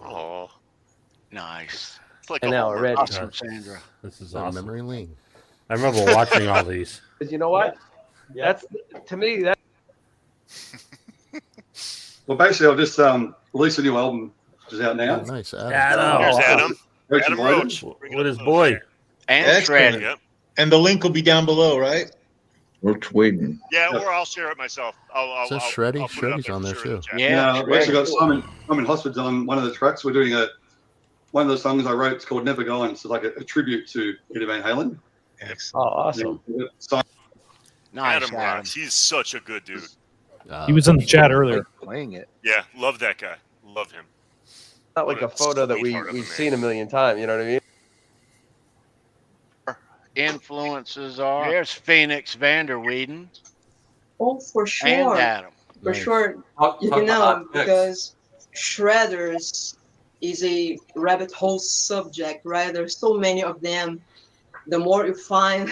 Oh, nice. It's like And now we're ready. Awesome, Sandra. This is On awesome. memory lane. I remember watching all these. But you know what? That's to me that. Well, basically, I've just released a new album, which is out now. Oh, nice, Adam. There's Adam. Roach Adam and Loaded. Roach. With his boy. And Excellent. Shreddy. And the link will be down below, right? We're waiting. Yeah, or I'll share it myself. I'll So I'll Shreddy? I'll put it up Shreddy's on there, for sure in the too. chat. Yeah, We've actually got Simon Hosford's on one of the tracks. We're doing one of the songs I wrote. It's called Never Gone. It's like a tribute to Eddie Van Halen. Oh, awesome. Nice, Adam rocks. He's such a good dude. He was in the chat earlier. Playing it. Yeah, love that guy. Love him. Not like a photo that we've seen a million times. You know what I mean? Influences are. There's Phoenix Vanderweeden Oh, for and sure. Adam. For sure. Talk You about know, next. because Shredders is a rabbit hole subject, right? There's so many of them. The more you find,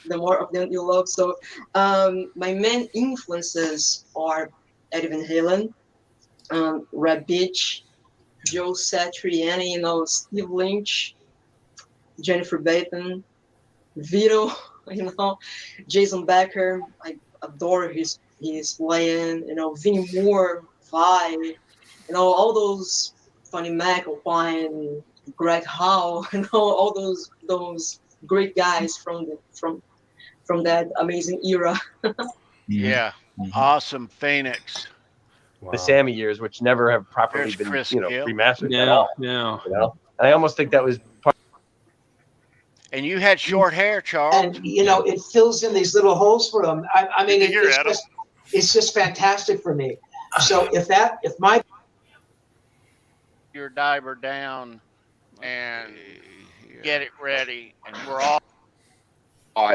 the more of them you love. So my main influences are Eddie Van Halen, Red Beach, Joe Satriani, Steve Lynch, Jennifer Bateman, Vito, Jason Becker. I adore his playing, Vinnie Moore, Vi, all those Tony McAlpine, Greg Howe, all those great guys from that amazing era. Yeah, awesome Phoenix. The Sammy years, which never have properly There's been Chris Gill. remastered at all. Yeah. And I almost think that was part. And you had short hair, Charles. And it fills in these little holes for them. I mean, it's just fantastic for me. So if my your diver down and get it ready, and we're all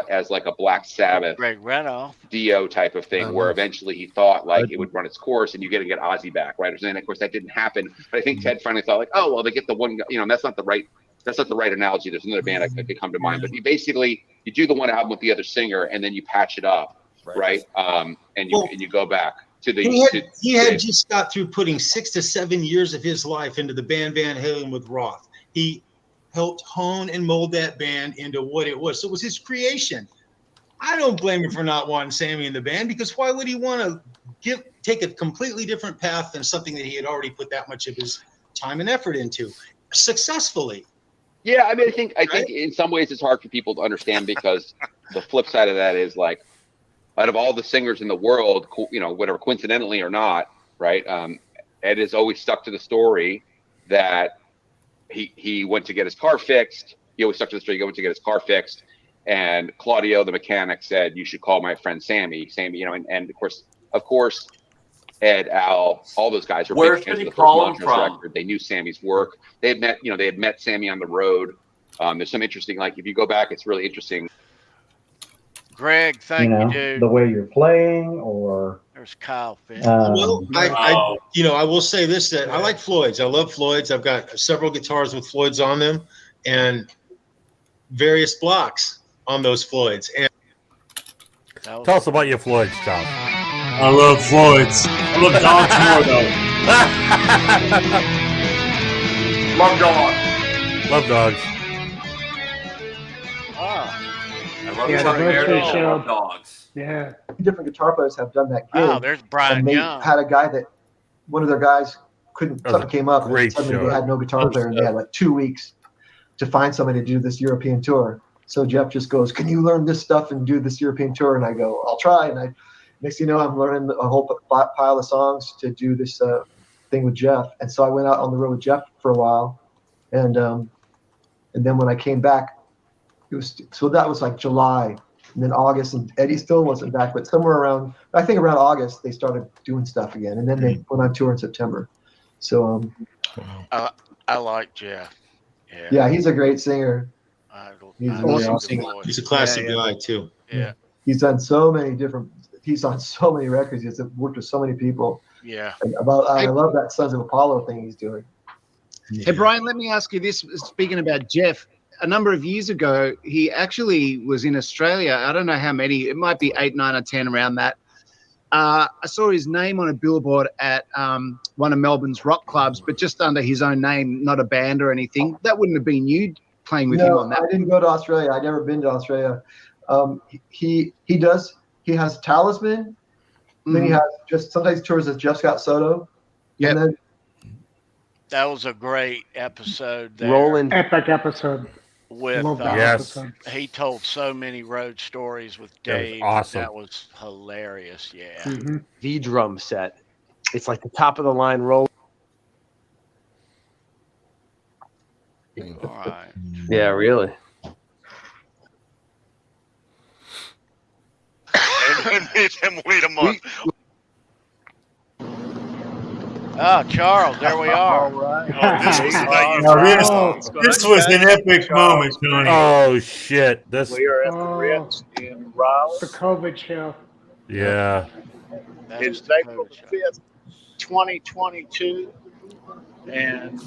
as like a Black Sabbath Greg Reno Dio type of thing, where eventually he thought like it would run its course and you get to get Ozzy back, right? And then of course that didn't happen. But I think Ted finally thought like, oh well, they get the one, that's not the right analogy. There's another band that could come to mind, but you do the one album with the other singer and then you patch it up, right? And you go back. to the. He had just got through putting 6 to 7 years of his life into the band Van Halen with Roth. He helped hone and mold that band into what it was. So it was his creation. I don't blame him for not wanting Sammy in the band, because why would he want to take a completely different path than something that he had already put that much of his time and effort into successfully? Yeah, I mean, I think in some ways it's hard for people to understand, because the flip side of that is, like, out of all the singers in the world, you know, whatever, coincidentally or not, right? Ed has always stuck to the story that he went to get his car fixed. He always stuck to the story. He went to get his car fixed. And Claudio, the mechanic, said, "You should call my friend Sammy." Sammy, you know, and of course, Ed, Al, all those guys were big fans of the first Montrose record. They knew Sammy's work. They had met Sammy on the road. There's some interesting, like, if you go back, it's really interesting. Greg, thank you, dude. The way you're playing, or there's Kyle Finn. Well, I will say this, that I like Floyd's. I love Floyd's. I've got several guitars with Floyd's on them, and various blocks on those Floyd's. And Tell us about your Floyd's, Charles. I love Floyd's. I love dogs more, though. Love dogs. Love dogs. I love Yeah, Charlie the Bear birthday dogs. I show. love dogs. Yeah. Different guitar players have done that gig. Wow, there's Brian and they Young. had a guy that one of their guys couldn't, That was something came up, and great suddenly show. they had no guitar player, and they had like 2 weeks to find somebody to do this European tour. So Jeff just goes, "Can you learn this stuff and do this European tour?" And I go, "I'll try." And next thing you know, I'm learning a whole pile of songs to do this thing with Jeff. And so I went out on the road with Jeff for a while, and then when I came back, that was like July, and then August, and Eddie still wasn't back, but somewhere around August they started doing stuff again, and then they went on tour in September. So I like Jeff. yeah, he's a great singer. He's I really love awesome. Floyd. he's a classic guy, too. Yeah. He's on so many records. He's worked with so many people. Yeah. And I love that Sons of Apollo thing he's doing. Hey, Brian, let me ask you this. Speaking about Jeff, a number of years ago, he actually was in Australia. I don't know how many. It might be 8, 9, or 10, around that. I saw his name on a billboard at one of Melbourne's rock clubs, but just under his own name, not a band or anything. That wouldn't have been you playing with him on that. I didn't go to Australia. I'd never been to Australia. He has Talisman. Then he has sometimes tours with Jeff Scott Soto. Yeah. Then That was a great episode there. Roland. Epic episode. With Love that episode. He told so many road stories with That was Dave. awesome. That was hilarious. Yeah. Mm-hmm. The drum set. It's like the top of the line roll. All right. Yeah, really. And made them wait a month. Oh, Charles, there we are. Oh, this was the Now, night this was an epic moment, Tony. Oh shit! This. We are at the Ritz in Raleigh. The COVID show. Yeah. It's April the 5th, 2022. And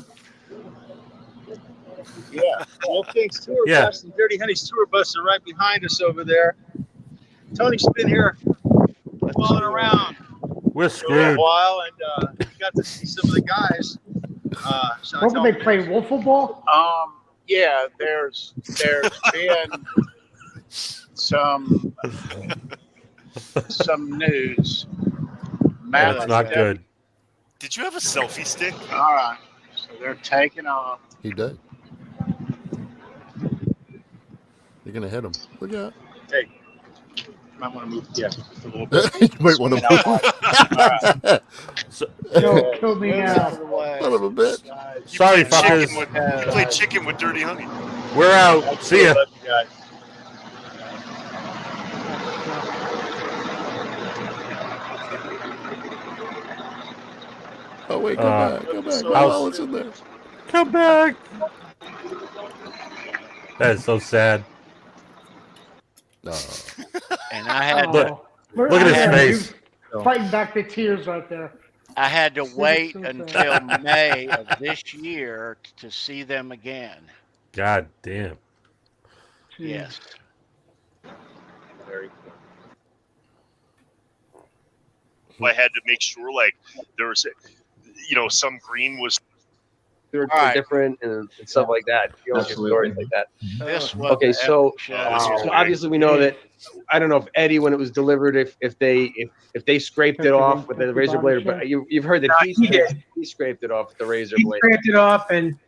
yeah, Fruitcake's tour Yeah. bus and Dirty Honey's tour bus are right behind us over there. Tony's been here walking around We're for a screwed. while and got to see some of the guys. What were they playing? Wiffle ball? Yeah, there's been some news. That's not good. Did you have a selfie stick? All right, so they're taking off. He did. You're gonna hit him. Look out. Hey, might want to move. Yeah, just a little bit. You might want to move. Kill me now. Son of a bitch. Sorry, Chicken fuckers. with, you played chicken with Dirty Honey. We're out. See ya. Love you guys. Oh wait, go back. My wallet's in there. Come back. That is so sad. And I had Look at his face. Fighting back the tears right there. I had to wait until May of this year to see them again. God damn. Yes. Very So I had to make sure like there was, some green was They're All right. different and stuff like that. You always hear stories like that. This was Okay, the so, epic show. so obviously we know that. I don't know if Eddie, when it was delivered, if they scraped it off with the razor blade, but you've heard that he scraped it off with the razor He blade. scraped it off, and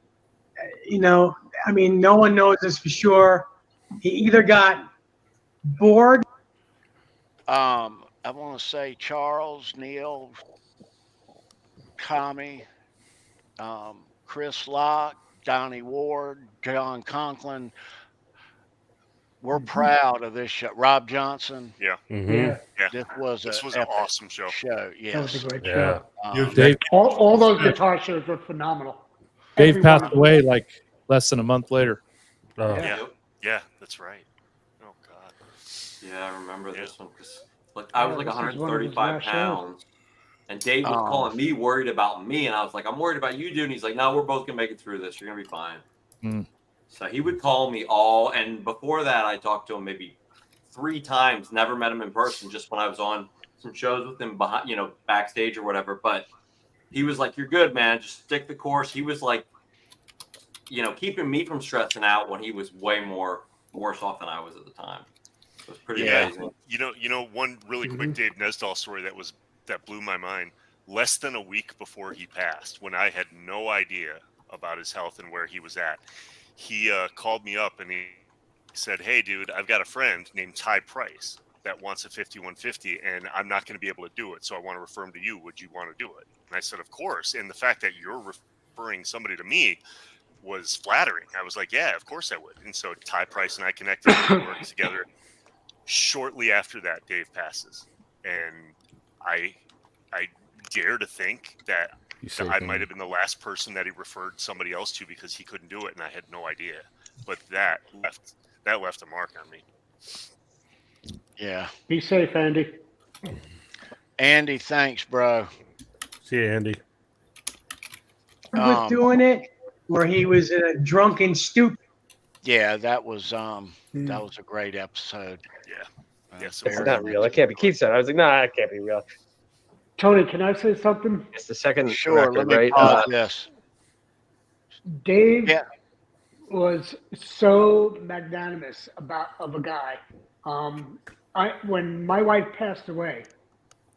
no one knows this for sure. He either got bored. I want to say Charles, Neil, Tommy, Chris Locke, Donnie Ward, John Conklin. We're proud of this show. Rob Johnson. Yeah. Yeah. Yeah. This was an epic awesome show. That was Yes. a great Yeah. show. Dave, All those guitar shows were phenomenal. Dave Every one passed of them. away like less than a month later. Yeah, that's right. Oh God. Yeah, I remember this one because I was like this was one of his 135 last shows. pounds, and Dave was calling me worried about me, and I was like, I'm worried about you, dude. And he's like, no, we're both gonna make it through this. You're gonna be fine. Mm. So he would call me and before that, I talked to him maybe 3 times. Never met him in person, just when I was on some shows with him behind, backstage or whatever. But he was like, "You're good, man. Just stick the course." He was like, keeping me from stressing out when he was way more worse off than I was at the time. It was pretty amazing. One really Mm-hmm. quick Dave Nesdahl story that blew my mind. Less than a week before he passed, when I had no idea about his health and where he was at, he called me up and he said, "Hey, dude, I've got a friend named Ty Price that wants a 5150, and I'm not going to be able to do it, so I want to refer him to you. Would you want to do it?" And I said, "Of course." And the fact that you're referring somebody to me was flattering. I was like, "Yeah, of course I would." And so Ty Price and I connected and worked together. Shortly after that, Dave passes, and I dare to think that I might have been the last person that he referred somebody else to because he couldn't do it, and I had no idea. But that left a mark on me. Yeah. Be safe, Andy. Andy, thanks, bro. See you, Andy. He was doing it where he was in a drunken stupor. Yeah, that was a great episode. Yeah. It's not real. That can't be. Keith said. I was like, nah, it can't be real. Tony, can I say something? It's the second Sure, record, let me right? pause this. Dave was so magnanimous of a guy. When my wife passed away,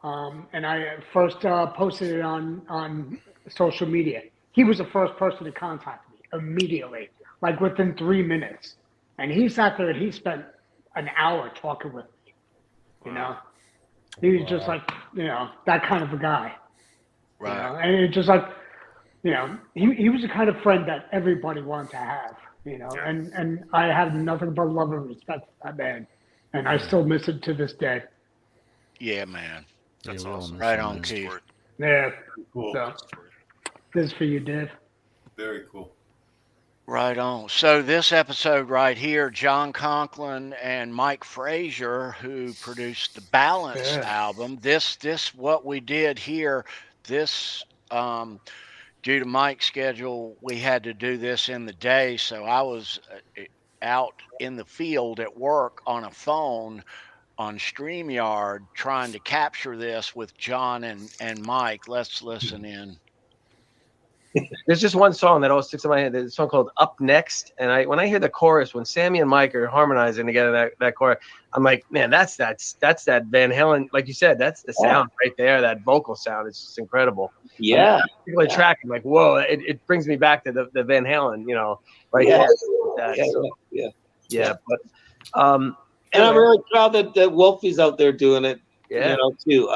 and I first posted it on social media, he was the first person to contact me immediately, like within 3 minutes. And he sat there and he spent an hour talking with me. He was just like, that kind of a guy. Right. And it's just like, he was the kind of friend that everybody wanted to have, and I have nothing but love and respect for that man. And I still miss it to this day. Yeah, man. That's awesome. Right on, Keith. Yeah. Cool. So, this is for you, Dave. Very cool. Right on. So this episode right here, John Conklin and Mike Frazier, who produced the Balance album. This what we did here. This due to Mike's schedule, we had to do this in the day. So I was out in the field at work on a phone on StreamYard trying to capture this with John and Mike. Let's listen in. There's just one song that always sticks in my head. There's a song called "Up Next," and when I hear the chorus, when Sammy and Mike are harmonizing together that chorus, I'm like, man, that's that Van Halen, like you said, that's the sound right there. That vocal sound is just incredible. Yeah. Particularly track, I'm like, whoa, it brings me back to the Van Halen, right Yeah. here. Yeah. But and I'm really proud that Wolfie's out there doing it. Too.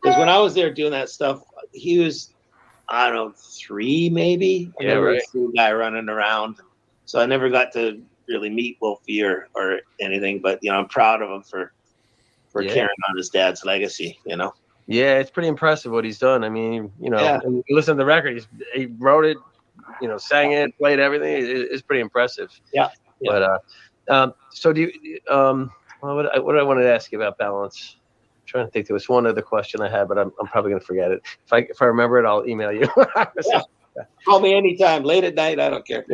Because when I was there doing that stuff, he was, I don't know, 3 maybe. I never right. see a guy running around. So I never got to really meet Wolfie or anything, but I'm proud of him for carrying on his dad's legacy, Yeah, it's pretty impressive what he's done. I mean, when you listen to the record, he wrote it, sang it, played everything. It's pretty impressive. Yeah. But so do you what I wanted to ask you about Balance? I'm trying to think. There was one other question I had, but I'm probably going to forget it. If I remember it, I'll email you. Call me anytime, late at night, I don't care.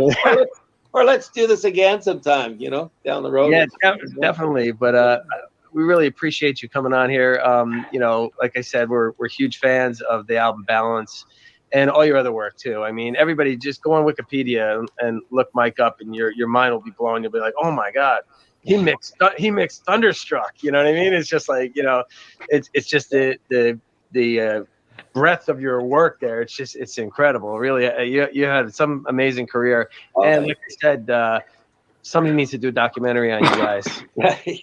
Or let's do this again sometime, down the road. Yeah, definitely. But we really appreciate you coming on here. You know, like I said, we're huge fans of the album Balance and all your other work too. I mean, everybody just go on Wikipedia and look Mike up, and your mind will be blown. You'll be like, oh my God, he mixed Thunderstruck. You know what I mean? It's just like, you know, it's just the breadth of your work there. It's incredible. Really, you had some amazing career. And like I said, somebody needs to do a documentary on you guys.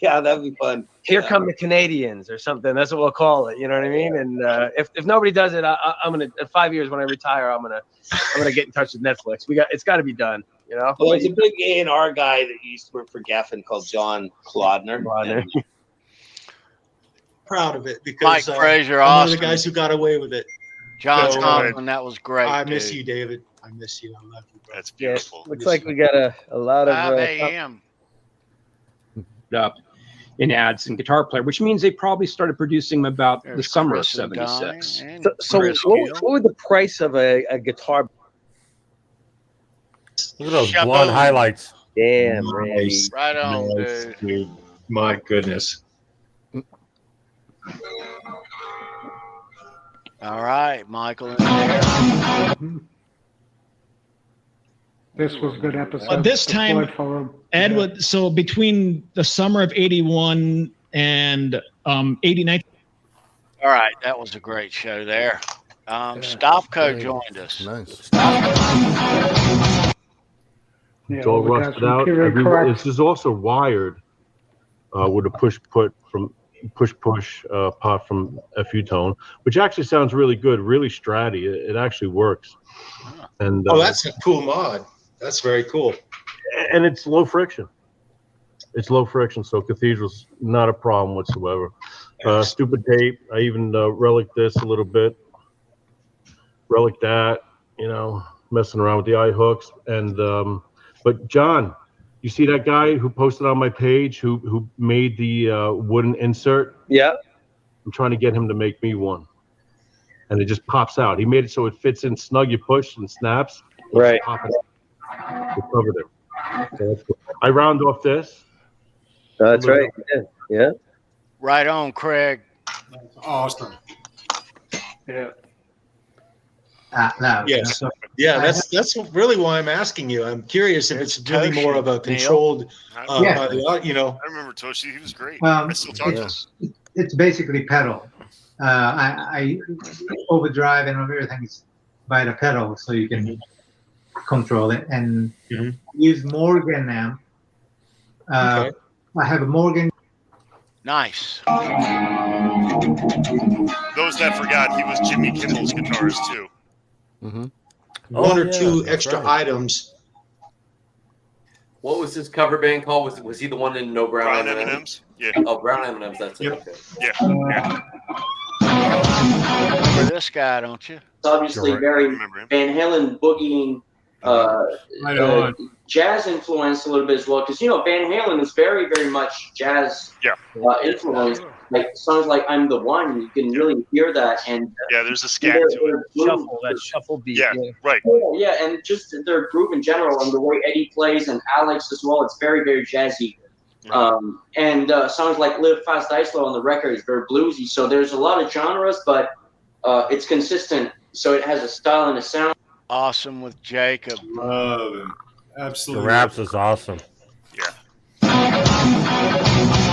Yeah, that'd be fun. Here come the Canadians or something. That's what we'll call it. You know what I mean? And if nobody does it, I'm gonna, in 5 years when I retire, I'm gonna get in touch with Netflix. It's got to be done. You know. Well, there's a big A&R guy that used to work for Geffen called John Klodner. Proud of it because Mike Frazier, I'm one of awesome. the guys who got away with it. John So, Conklin, that was great. I miss dude. you, David. I miss you. I love you, bro. That's beautiful. Looks like we got a lot of 5 a.m. Up in ads and guitar player, which means they probably started producing them about the There's summer of Chris and Donnie '76. and So Chris what Gill. would the price of a guitar? Look at those Shaboom. blonde highlights. Damn, Randy. Nice. Right on, Nice, dude. dude. My goodness. All right, Michael. In there. This was a good episode. This time, Floyd Forum. Ed, so between the summer of '81 and '89. All right, that was a great show there. Stavko joined us. Nice. Yeah, It's all the guys rusted from out. Period Correct. This is also wired with a push pot from FU tone, which actually sounds really good, really stratty. It actually works. And that's a cool mod. That's very cool. And it's low friction. It's low friction, so Cathedral's not a problem whatsoever. Stupid tape. I even relic this a little bit. Relic that, you know, messing around with the eye hooks. And but John, you see that guy who posted on my page who made the wooden insert? Yeah. I'm trying to get him to make me one. And it just pops out. He made it so it fits in snug. You push and snaps. Right. Pop it. We covered it. So that's cool. I round off this. That's right. Yeah. Right on, Craig. Awesome. Yeah. No, Yes. no. Yeah, that's really why I'm asking you. I'm curious if it's really more of a controlled Yeah. by the, you know. I remember Toshi. He was great. Well, I still talk to him. It's basically pedal. I overdrive and everything is by the pedal, so you can control it and use Morgan amp. Okay. I have a Morgan. Nice. Those that forgot, he was Jimmy Kimmel's guitarist too. One or two extra items. What was his cover band called? Was he the one in No Brown M&Ms? Yeah. Oh, Brown M&Ms. That's it. Okay. Yeah. Remember this guy, don't you? It's obviously very Van Halen boogieing, jazz influenced a little bit as well, because Van Halen is very, very much jazz influenced. Like songs like "I'm the One," you can really hear that, and there's a scat to it. That shuffle beat. Yeah, right. Yeah, and just their groove in general, and the way Eddie plays and Alex as well, it's very, very jazzy. And songs like "Live Fast, Die Slow" on the record is very bluesy. So there's a lot of genres, but it's consistent. So it has a style and a sound. Awesome with Jacob. Love him. Absolutely. The raps is awesome.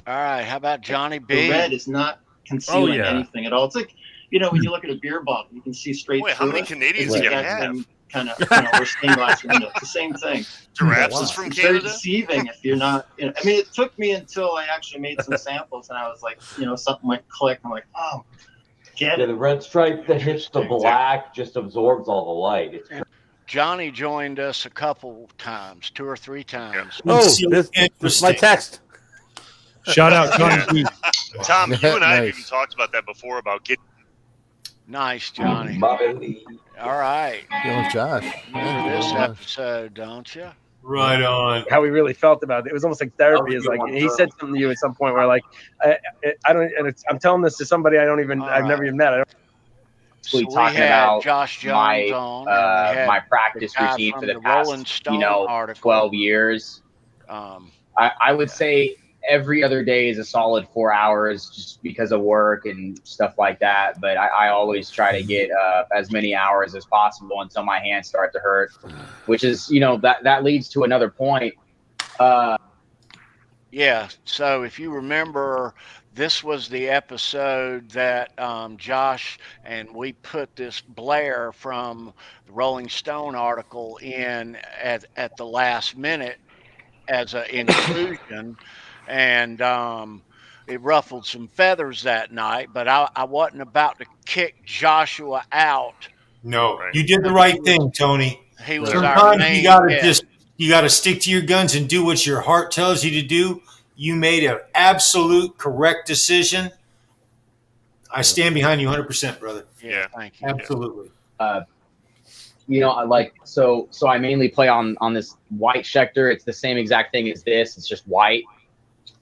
All right, how about Johnny B? The red is not concealing anything at all. It's like, when you look at a beer bottle, you can see straight through it. How many Canadians do you have? Kind of, or stained glass window. It's the same thing. Giraffes is from It's very Canada? deceiving if you're not. I mean, it took me until I actually made some samples, and I was like, something like click. I'm like, oh, get it. The red stripe that hits the black just absorbs all the light. It's Johnny joined us a couple times, 2 or 3 times. Oh, this is my text. Shout out Johnny B. Tom, you and I have even talked about that before about getting. Nice, Johnny. All right. Yo, Josh. Remember this episode, don't you? Right on. How we really felt about it. It was almost like therapy. Is like he said something to you at some point where like I don't. And I'm telling this to somebody I've never even met. So we talking had about Josh Jones my on. And we had my practice the guy routine from for the Rolling past Stone article. 12 years. I would say every other day is a solid 4 hours just because of work and stuff like that. But I always try to get as many hours as possible until my hands start to hurt, which is, that leads to another point. Yeah. So if you remember, this was the episode that Josh and we put this Blair from the Rolling Stone article in at the last minute as an inclusion, and it ruffled some feathers that night. But I wasn't about to kick Joshua out. No, you did the right thing, Tony. He was our Sometimes main you gotta guest. you gotta stick to your guns and do what your heart tells you to do. You made an absolute correct decision. I stand behind you 100%, brother. Yeah, thank you. Absolutely. I like so I mainly play on this white Schecter. It's the same exact thing as this. It's just white.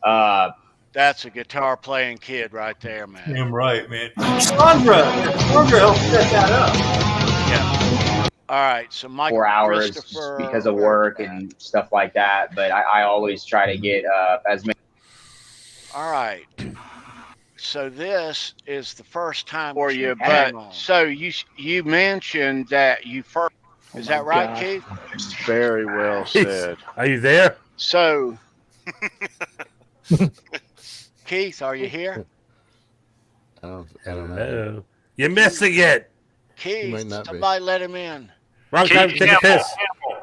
That's a guitar playing kid right there, man. Damn right, man. Sandra helped set that up. Yeah. All right. So Mike 4 hours just because of work and stuff like that. But I always try to get as many. All right. So this is the first time for you, but so you mentioned that you first. Is that right, God. Keith? Very well said. Are you there? So, Keith, are you here? I don't know. You're missing it. Keith, might not be. somebody let him in. Wrong time to take a piss.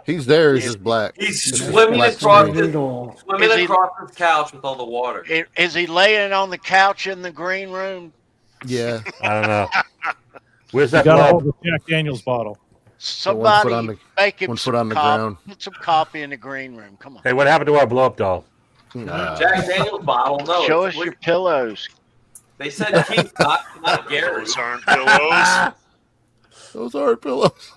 He's there. He's just black. He's It's just swimming black across screen. his couch with all the water. Is he laying on the couch in the green room? Yeah. I don't know. Where's You that got to blob? hold the Jack Daniels bottle. Somebody make him one some foot on the coffee. ground. Put some coffee in the green room. Come on. Hey, what happened to our blow up doll? Jack Daniels bottle. No, Show it's us your pillows. They said Keith, not Gary. Those aren't pillows. Those aren't pillows.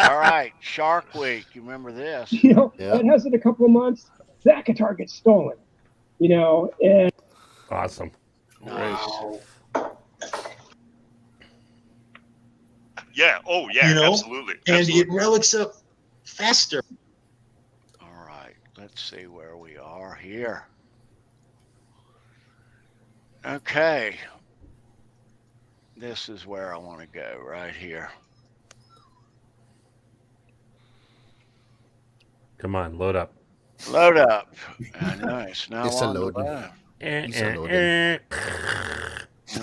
All right, Shark Week. You remember this? It has it a couple of months. That guitar gets stolen. And Awesome. Nice. Yeah. Oh, yeah. Absolutely. And Absolutely. it relics up faster. All right, let's see where we are here. Okay. This is where I want to go, right here. Come on, load up. Load up. Nice. Now It's a on the loading. left. It's a loading.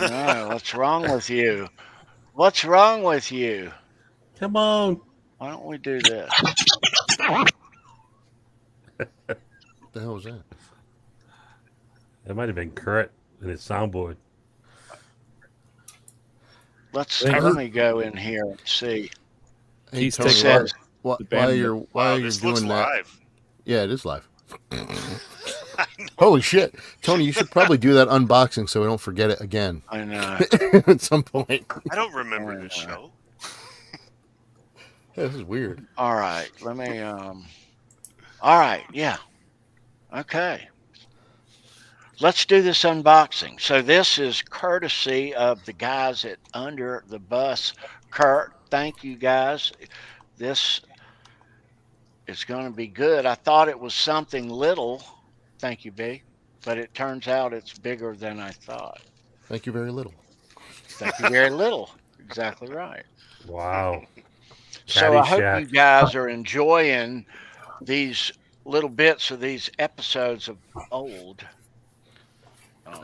No, what's wrong with you? What's wrong with you? Come on. Why don't we do this? What the hell was that? That might have been Kurt in his soundboard. Let me go in here and see. Hey, He's Tony, taking while the band. you're This doing looks that, live. yeah, it is live. Holy shit, Tony! You should probably do that unboxing so we don't forget it again. I know. At some point. I don't remember this show. Yeah, this is weird. All right, let me. All right, yeah. Okay. Let's do this unboxing. So this is courtesy of the guys at Under the Bus. Kurt, thank you guys. This is going to be good. I thought it was something little. Thank you, B. But it turns out it's bigger than I thought. Thank you very little. Thank you very little. Exactly right. Wow. So I hope Caddyshack. you guys are enjoying these little bits of these episodes of old.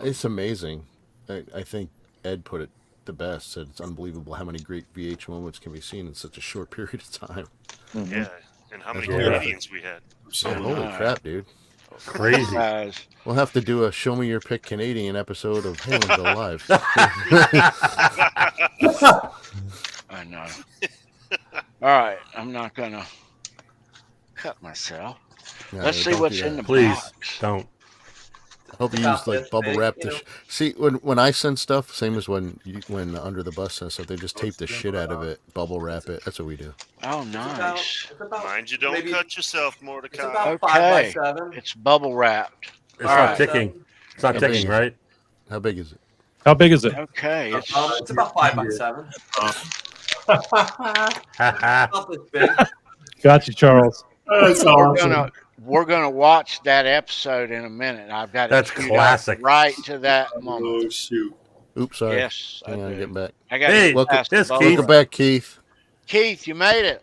It's amazing. I think Ed put it the best. Said it's unbelievable how many great VH moments can be seen in such a short period of time. Yeah. And how many That's Canadians we had. Yeah, holy crap, dude. Crazy. We'll have to do a Show Me Your Pick Canadian episode of Halenville Live. I know. All right, I'm not gonna cut myself. No, Let's see don't what's do in that. the Please box. don't. I hope you use like bubble wrap. See, when I send stuff, same as when Under the Bus and stuff, they just tape the shit out of it, bubble wrap it. That's what we do. Oh, nice. Mind you, don't cut yourself, Mordecai. Okay, it's bubble wrapped. It's All not right. ticking. It's not How big ticking, is it? right? How big is it? How big is it? Okay, It's about 5x7. Ha About this big. Got you, Charles. we're gonna We're going to watch that episode in a minute. I've got That's it queued classic. up right to that moment. Oh shoot! Oops, sorry. Yes, Hang I on, do. getting back. I got Hey, to pass the this ball Keith. Welcome back, Keith. Keith, you made it.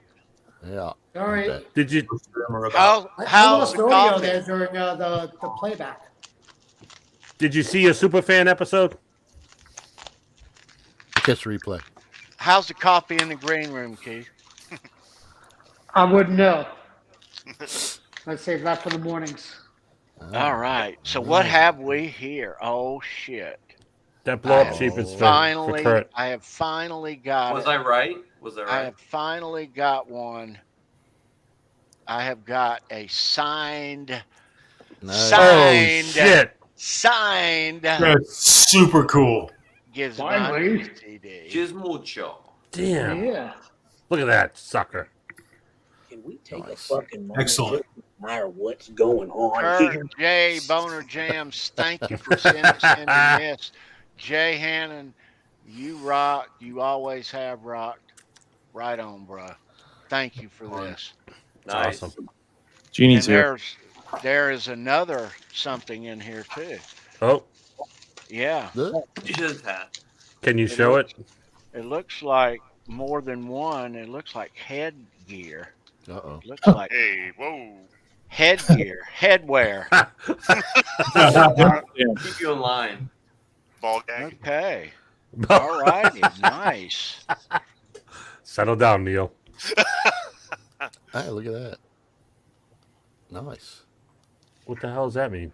Yeah. All right. Did you? How's I lost the audio coffee? there during the playback. Did you see a Superfan episode? Catch the replay. How's the coffee in the green room, Keith? I wouldn't know. Let's save that for the mornings. All right. So what have we here? Oh shit! That blow up cheap is for Finally, Kurt. I have finally got Was it. I right? Was I I right? have finally got one. I have got a signed. Nice. Signed. Oh shit! Signed. That's super cool. Finally. CD. Gizmucho. Damn! Yeah. Look at that sucker. Can we take a fucking moment Excellent. just to admire what's going on Kurt, here? Jay, Boner Jams, thank you for sending this. Jay Hannon, you rock. You always have rocked. Right on, bro. Thank you for this. Nice. Awesome. Genie's And here. there is another something in here too. Oh, Yeah. Jizz hat. can you show it? It looks like more than one. It looks like headgear. Uh-oh. It looks like Hey, whoa. headgear, headwear. Keep you in line. Ball gag. Okay. All righty. Nice. Settle down, Neil. Hey, look at that. Nice. What the hell does that mean?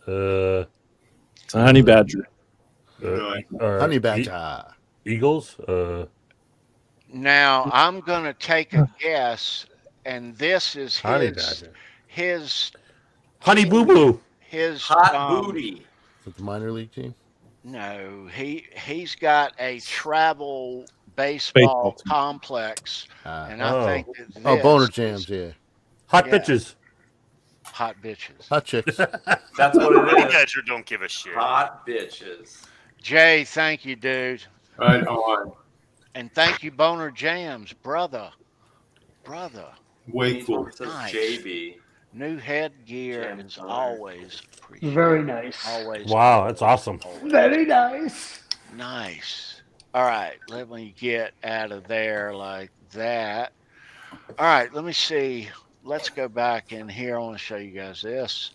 It's a honey badger. Honey badger. Eagles? Now I'm gonna take a guess, and this is Honey his badger. his Honey Boo Boo. his Hot booty. Is it the minor league team? No, he's got a travel baseball complex, and I think that this Oh, Boner Jams, yeah. Hot Yeah. bitches. hot bitches. Hot chicks. That's what it Ball is. gadger don't give a shit. Hot bitches. Jay, thank you, dude, Right on. and thank you, Boner Jams, brother. Way cool. It says Nice. JB. New headgear Jam is designer. always appreciated. Very nice. Always. Wow, that's awesome. Very nice. Nice. All right, let me get out of there like that. All right, let me see. Let's go back in here. I want to show you guys this.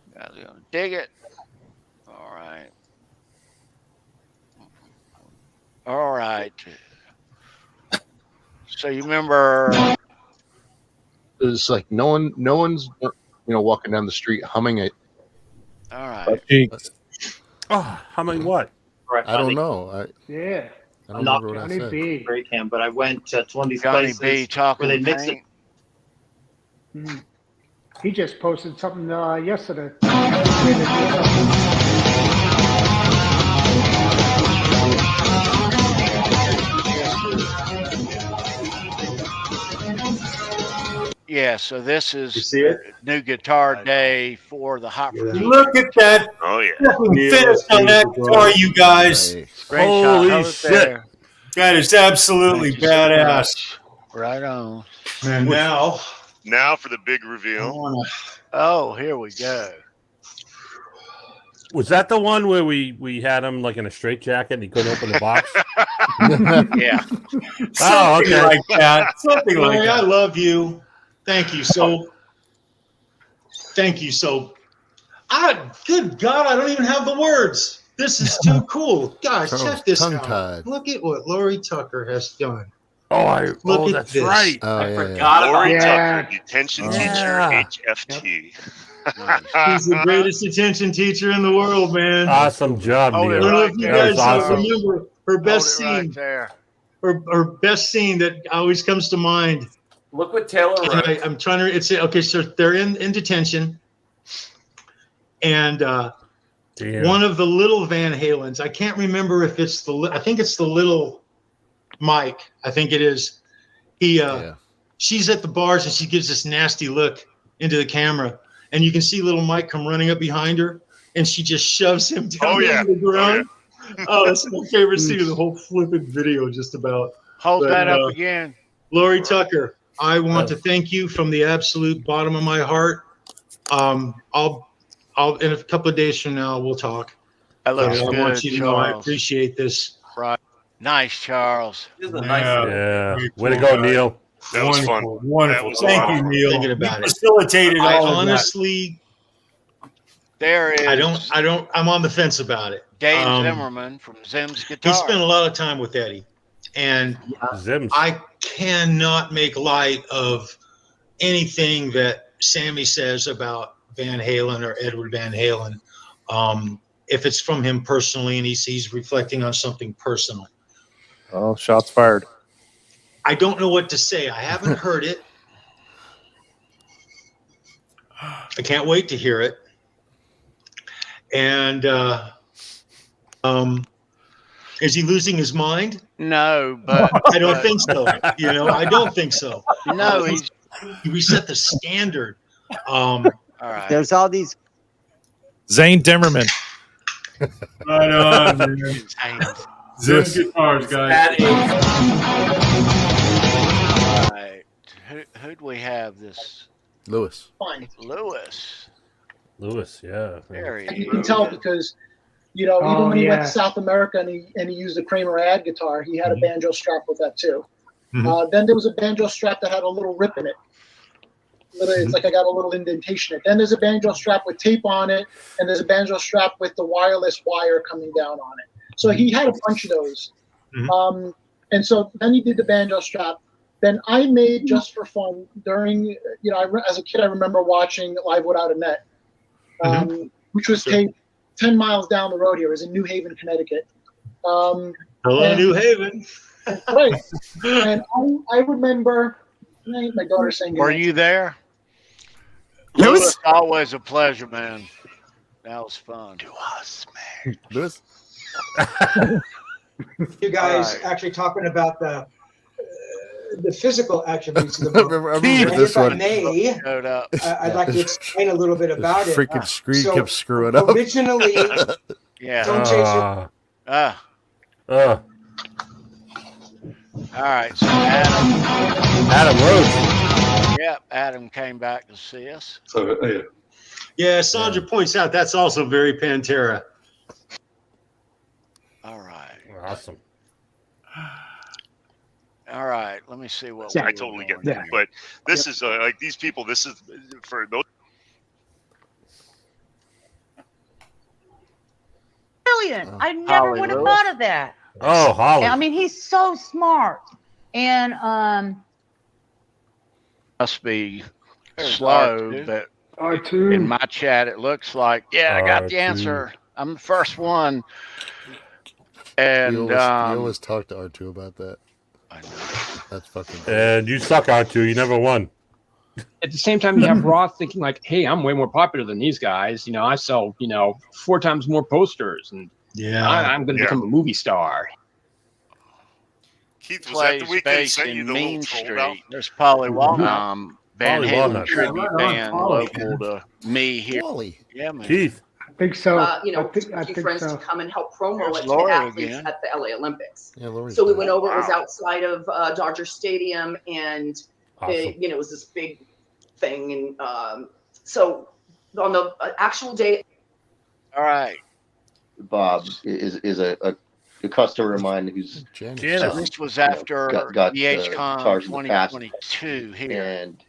You guys are going to dig it. All right. All right. So you remember It's like no one's walking down the street humming it. all right. Oh, how many what? I don't know. Yeah. I don't remember what I Johnny said. B. Great cam, but I went to one of these Johnny places B talking where they mix it. paint. He just posted something yesterday. Yeah, so this is You see it? new guitar day for the Hot Fruit. Look at that Oh, yeah. fucking finish on that guitar, you guys. Hey, Great Holy shot. Hold it shit. there. That is absolutely Thank you so badass. Right on. And now, Now for the big reveal. Oh, here we go. Was that the one where we had him like in a straitjacket and he couldn't open the box? Yeah. Oh, something okay. like that. Something like Larry, I that. love you. Thank you so. Thank you so. Good God, I don't even have the words. This is too cool, guys. Charles Check this out. tongue-tied. Look at what Lori Tucker has done. Oh, at that's this. right. Oh, I yeah. forgot Lori about that. Tucker, detention Yeah. teacher, HFT. She's the greatest detention teacher in the world, man. Awesome job, Hold it I Neil. don't know right if you there. That guys was awesome. remember her best Hold it right scene. there. Her best scene that always comes to mind. Look what Taylor wrote. I'm trying to. It's okay. So they're in detention, and Damn. one of the little Van Halens. I can't remember if it's the. I think it's the little Mike. I think it is. She's at the bars and she gives this nasty look into the camera, and you can see little Mike come running up behind her, and she just shoves him down to the ground. Oh, that's my favorite scene of the whole flipping video, just about. Hold But, that up again. Lori Tucker, I want to thank you from the absolute bottom of my heart. I'll in a couple of days from now we'll talk. That looks I good, want you to know I Charles. appreciate this. Right. Nice, Charles. Yeah. Way to go, Neil. That was fun. Wonderful. That was Thank a lot you, of fun. Neil. Thinking about it. Facilitated I all of that. honestly, There is I'm on the fence about it. Dave Zimmerman from Zim's Guitar. He spent a lot of time with Eddie, and I cannot make light of anything that Sammy says about Van Halen or Edward Van Halen. If it's from him personally and he's reflecting on something personal. Oh, shots fired. I don't know what to say. I haven't heard it. I can't wait to hear it. And is he losing his mind? No, but I don't think so. I don't think so. No, he reset the standard. All right. There's all these. Zane Dimmerman. Right on, man. Zim Guitars, guys. All right. Who do we have this? Lewis. Lewis, yeah. There he And you can tell because, even when he went to South America and he used the Kramer ad guitar, he had a banjo strap with that too. Then there was a banjo strap that had a little rip in it. It's like I got a little indentation in it. Then there's a banjo strap with tape on it, and there's a banjo strap with the wireless wire coming down on it. So he had a bunch of those. And so then he did the banjo strap. Then I made, just for fun, during, as a kid, I remember watching Live Without a Net, which was taped 10 miles down the road here. It was in New Haven, Connecticut. Hello, New Haven. Right. And I remember, my daughter saying, Were you there? Lewis, always a pleasure, man. That was fun. To us, man. Lewis? You guys actually talking about the physical attributes of the book. I remember this one. I'd like to explain a little bit about it. Freaking screen kept screwing up. Originally, Don't Chase Your... All right, so Adam Rhodes. Yep, Adam came back to see us. Yeah, Sandra points out that's also very Pantera. All right. Awesome. All right, let me see what I totally get that. But this is like these people, this is for those. Brilliant. I never would have thought of that. Oh, Holly. I mean, he's so smart. And must be slow, but in my chat it looks like I got the answer. I'm the first one. And you always talk to R2 about that. I know. That's fucking cool. And you suck, R2. You never won. At the same time, you have Roth thinking like, "Hey, I'm way more popular than these guys. I sell 4 times more posters, and I'm going to become a movie star." Keith, was that the weekend Based sent you in the Main little Street. troll There's Polly Walnut, Van Polly Halen Walnut. tribute band local to me here. Yeah, man. Keith. I think so. I I think friends so. to come and help promo There's it to Laura athletes again. at the LA Olympics. Yeah, Lori's So we done. went over. It was outside of Dodger Stadium, and Awesome. it was this big thing. And so on the actual day, All right. Bob is a customer of mine who's So this was after got VHCon charged in the past. 2022 here. And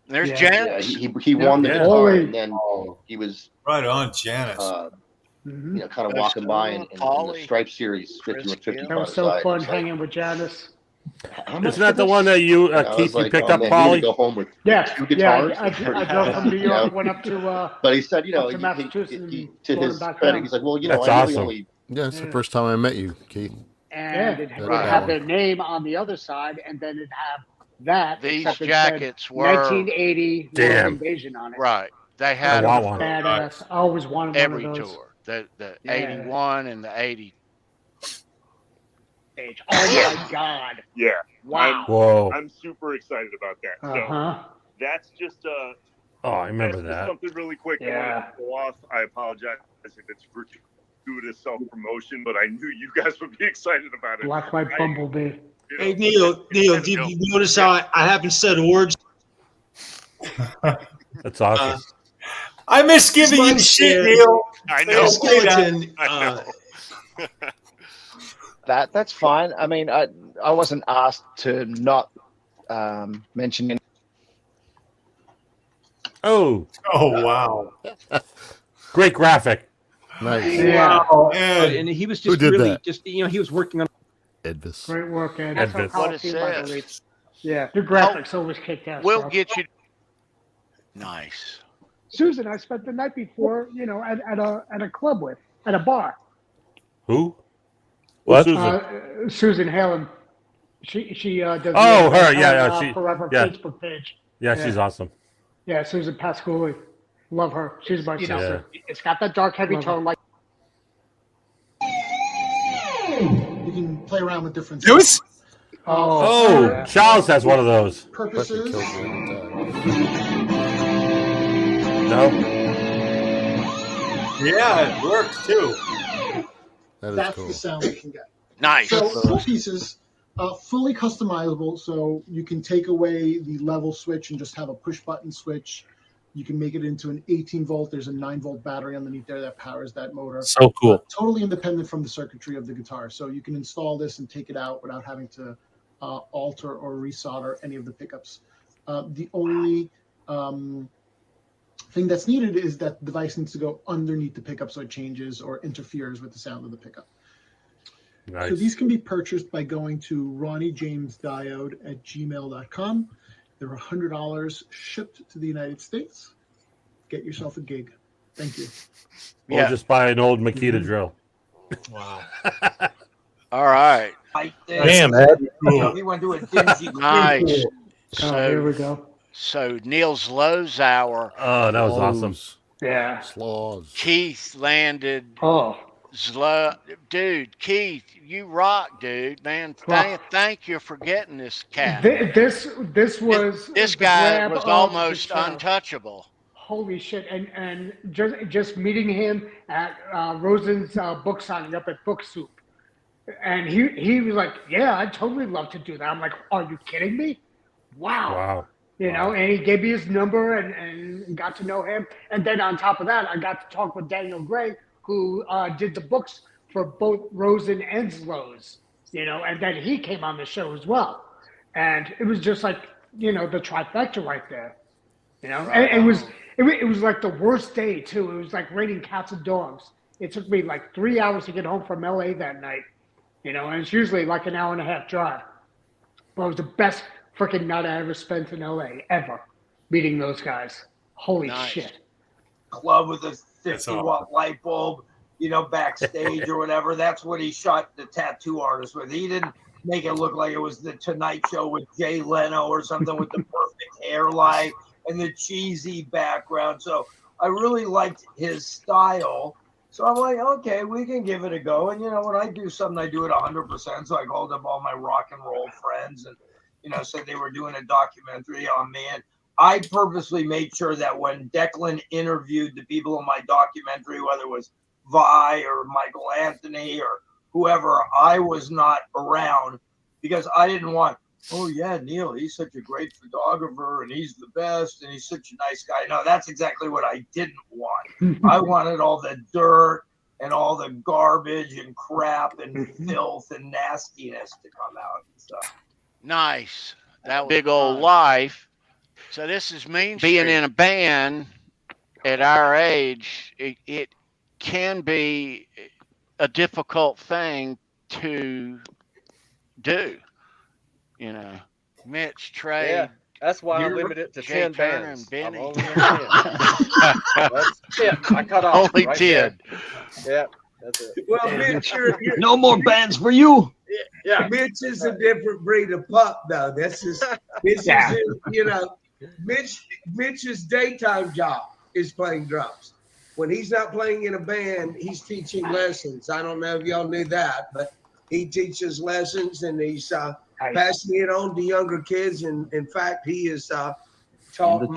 there's yeah, Janice. he won the guitar, and then he was right on, Janice. Kind of walking by in the Stripe Series 5150. That was so fun hanging with Janice. Isn't that the one that you, Keith, you picked up, Polly? Go home with Yeah, two guitars. I drove from New York, went up to. But he said, up to Massachusetts, to and his back credit, down. he's like, well, That's I really awesome. only. Yeah, it's the first time I met you, Keith. And it would Right. have their name on the other side, and then it'd have that. These except it said jackets were 1980 World Damn. Invasion on it. Right. They had I them want one. Badass. I always wanted every one of those. tour. The Yeah. 81 and the 80. Stage. Oh my God! Yeah. Wow. Whoa. I'm super excited about that. Uh-huh. So that's just Oh, I remember that's just that. something really quick. I Yeah. wanted to go off. I apologize if it's gratuitous self-promotion, but I knew you guys would be excited about it. Black White Bumblebee. Hey, Neil, did you notice how I haven't said words? That's awesome. I miss giving you shit, Neil. I know. Skeleton. That's fine. I mean, I wasn't asked to not mention any. Oh. Oh, wow. Great graphic. Nice. Yeah. Wow. And he was just Who did really that? just he was working on Edvis. Great work, Ed. Edvis. That's What how it team I says. believe. Yeah, the graphics always kicked ass. We'll bro. get you. Nice. Susan, I spent the night before, at a club at a bar. Who? What? Susan Halen. She does. Oh, the her. Yeah, Helen, she. Forever Yeah. Facebook page. Yeah, she's awesome. Yeah, Susan Pasculi. Love her. She's my sister. It's got that dark, heavy Love tone like. You can play around with different Deuce? things. Oh, Charles has one of those. Purposes. No. Yeah, it works too. That's the sound we can get. Nice. So full pieces, fully customizable. So you can take away the level switch and just have a push button switch. You can make it into an 18 volt. There's a 9 volt battery underneath there that powers that motor. So cool. Totally independent from the circuitry of the guitar. So you can install this and take it out without having to alter or resolder any of the pickups. The only thing that's needed is that the device needs to go underneath the pickup so it changes or interferes with the sound of the pickup. Nice. So these can be purchased by going to ronniejamesdiode@gmail.com. They're $100 shipped to the United States. Get yourself a gig. Thank you. Or just buy an old Makita drill. Wow. All right. Damn, Ed. We want to do a dingy. Nice. Here we go. So Neil's Lowe's hour. Oh, that was awesome. Yeah. Slaws. Keith landed. Oh. Dude, Keith, you rock, dude, man. Thank you for getting this cat. This was this the guy grab was of almost the show. untouchable. Holy shit! And just meeting him at Rosen's book signing up at Book Soup, and he was like, "Yeah, I'd totally love to do that." I'm like, "Are you kidding me? Wow!" Wow. And he gave me his number and got to know him. And then on top of that, I got to talk with Daniel Gray, who did the books for both Rosen and Lowe's, and then he came on the show as well. And it was just like, the trifecta right there, and it was like the worst day too. It was like raining cats and dogs. It took me like 3 hours to get home from LA that night, and it's usually like an hour and a half drive. But it was the best freaking night I ever spent in LA ever, meeting those guys. Holy shit. Club with a 50-watt light bulb, backstage or whatever. That's what he shot the tattoo artist with. He didn't make it look like it was the Tonight Show with Jay Leno or something with the perfect hairline and the cheesy background. So I really liked his style. So I'm like, okay, we can give it a go. And, when I do something, I do it 100%. So I called up all my rock and roll friends and, said they were doing a documentary on me. And I purposely made sure that when Declan interviewed the people in my documentary, whether it was Vi or Michael Anthony or whoever, I was not around because I didn't want, oh yeah, Neil, he's such a great photographer and he's the best and he's such a nice guy. No, that's exactly what I didn't want. I wanted all the dirt and all the garbage and crap and filth and nastiness to come out and stuff. Nice. That was big old life. So this is Main Street. Being in a band at our age, it can be a difficult thing to do. Mitch, Trey. Yeah, that's why I limited it to Jay 10 Turner bands. and Benny. I'm only in 10. That's it. I cut off. Only right 10. there. Yeah, that's it. Well, Mitch, you're No more bands for you. yeah. Mitch is a different breed of pup, though. This is Mitch's daytime job is playing drums. When he's not playing in a band, he's teaching lessons. I don't know if y'all knew that, but he teaches lessons and he's passing it on to younger kids. And in fact, he has taught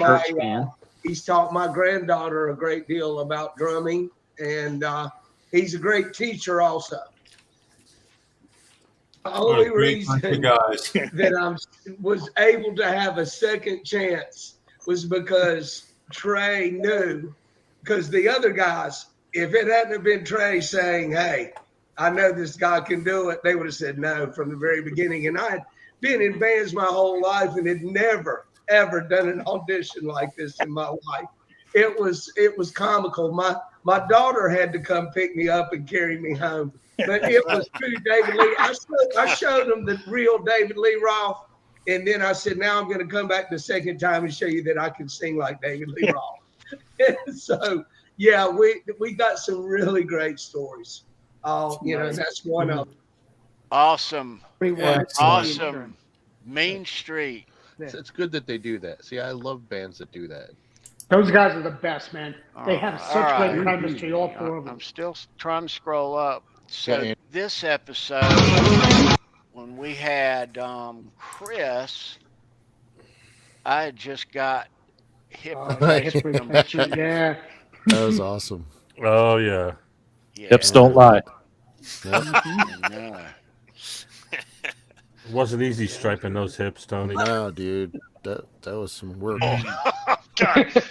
my granddaughter a great deal about drumming, and he's a great teacher also. only great bunch of reason guys. that I was able to have a second chance was because Trey knew. Because the other guys, if it hadn't have been Trey saying, "Hey, I know this guy can do it," they would have said no from the very beginning. And I had been in bands my whole life and had never, ever done an audition like this in my life. It was comical. My daughter had to come pick me up and carry me home. But it was true David Lee. I showed them the real David Lee Roth. And then I said, now I'm going to come back the second time and show you that I can sing like David Lee Roth. So, yeah, we got some really great stories. That's one of them. Awesome. Excellent. Awesome. Main Street. It's good that they do that. See, I love bands that do that. Those guys are the best, man. They have All such right. great chemistry, all four of them. I'm still trying to scroll up. So Yeah. this episode, when we had Chris, I had just got hip. Yeah. That was awesome. Oh yeah. Hips don't lie. Yep. No. It wasn't easy striping those hips, Tony. No, dude. That was some work. God,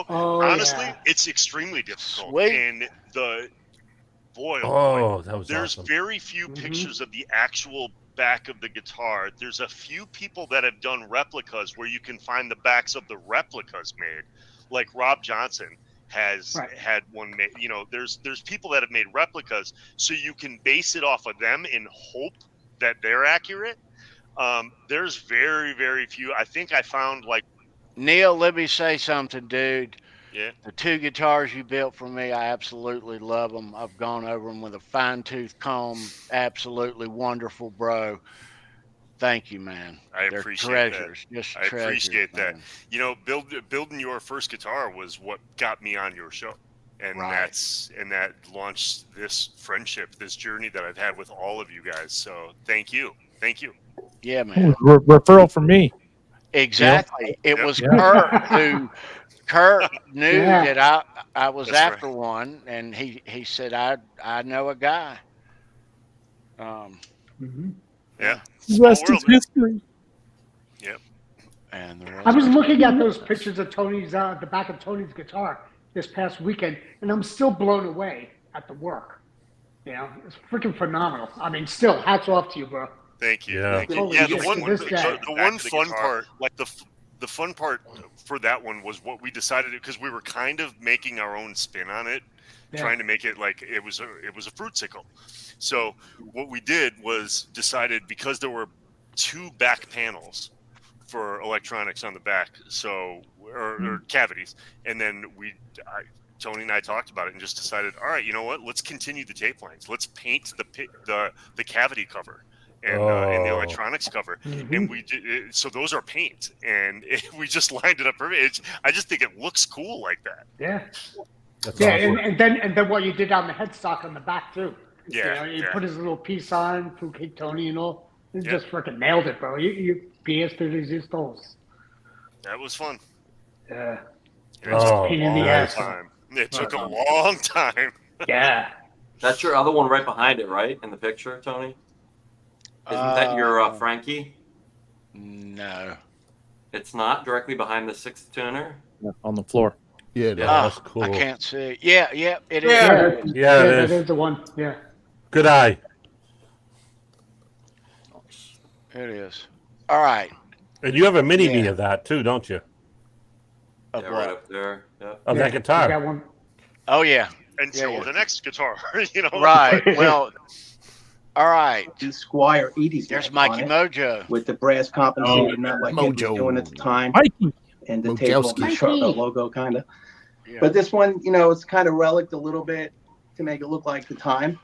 honestly, yeah. it's extremely difficult. Sweet. And boy, that was there's awesome. very few pictures of the actual back of the guitar. There's a few people that have done replicas where you can find the backs of the replicas made, like Rob Johnson has had one made. There's people that have made replicas, so you can base it off of them and hope that they're accurate. There's very, very few. I think I found Neil, let me say something, dude. Yeah. The two guitars you built for me, I absolutely love them. I've gone over them with a fine-tooth comb. Absolutely wonderful, bro. Thank you, man. I They're appreciate treasures. that. Just I treasures, appreciate that. man. Building your first guitar was what got me on your show. And Right. that launched this friendship, this journey that I've had with all of you guys. So thank you. Thank you. Yeah, man. Referral from me. Exactly. It Yep. was Yeah. Kurt knew Yeah. that I was That's after one, and he said I know a guy. Yeah. Rest Small is world, man. history. Yep. And the rest I was looking at those pictures of Tony's, the back of Tony's guitar this past weekend, and I'm still blown away at the work. It's freaking phenomenal. I mean, still, hats off to you, bro. Thank you. Yeah. Thank you. Holy Yeah, shit, the one to this day. the one fun part, the fun part for that one was what we decided, because we were kind of making our own spin on it, trying to make it like it was a fruitcake. So what we did was decided, because there were two back panels for electronics on the back, so or cavities, and then Tony and I talked about it and just decided, all right, you know what? Let's continue the tape lines. Let's paint the cavity cover and the electronics cover, and we did. So those are paint, and we just lined it up perfect. I just think it looks cool like that. Yeah. That's Yeah, awesome. and then what you did on the headstock on the back too. Yeah, You yeah. put his little piece on, Fruitcake Tony and all. You Yeah. just freaking nailed it, bro. You pièce de résistance. That was fun. Yeah. It took a Pain in the long ass. time. It took a long time. Yeah. That's your other one right behind it, right? In the picture, Tony? Isn't that your Frankie? No. It's not directly behind the sixth tuner? On the floor. Yeah, that's cool. I can't see. Yeah, it is. Yeah, Yeah, it that is. is the one. Yeah. Good eye. It is. All right. And you have a mini me of that too, don't you? Of Yeah, what? right up there. Yeah. Of that guitar. That one. Oh yeah. Until the next guitar, Right. Well. All right. Squire Edie's There's neck Mikey on it, Mojo with the brass compensator, not like it was doing at the time, and the table the logo kind of. Yeah. But this one, it's kind of relicked a little bit to make it look like the time.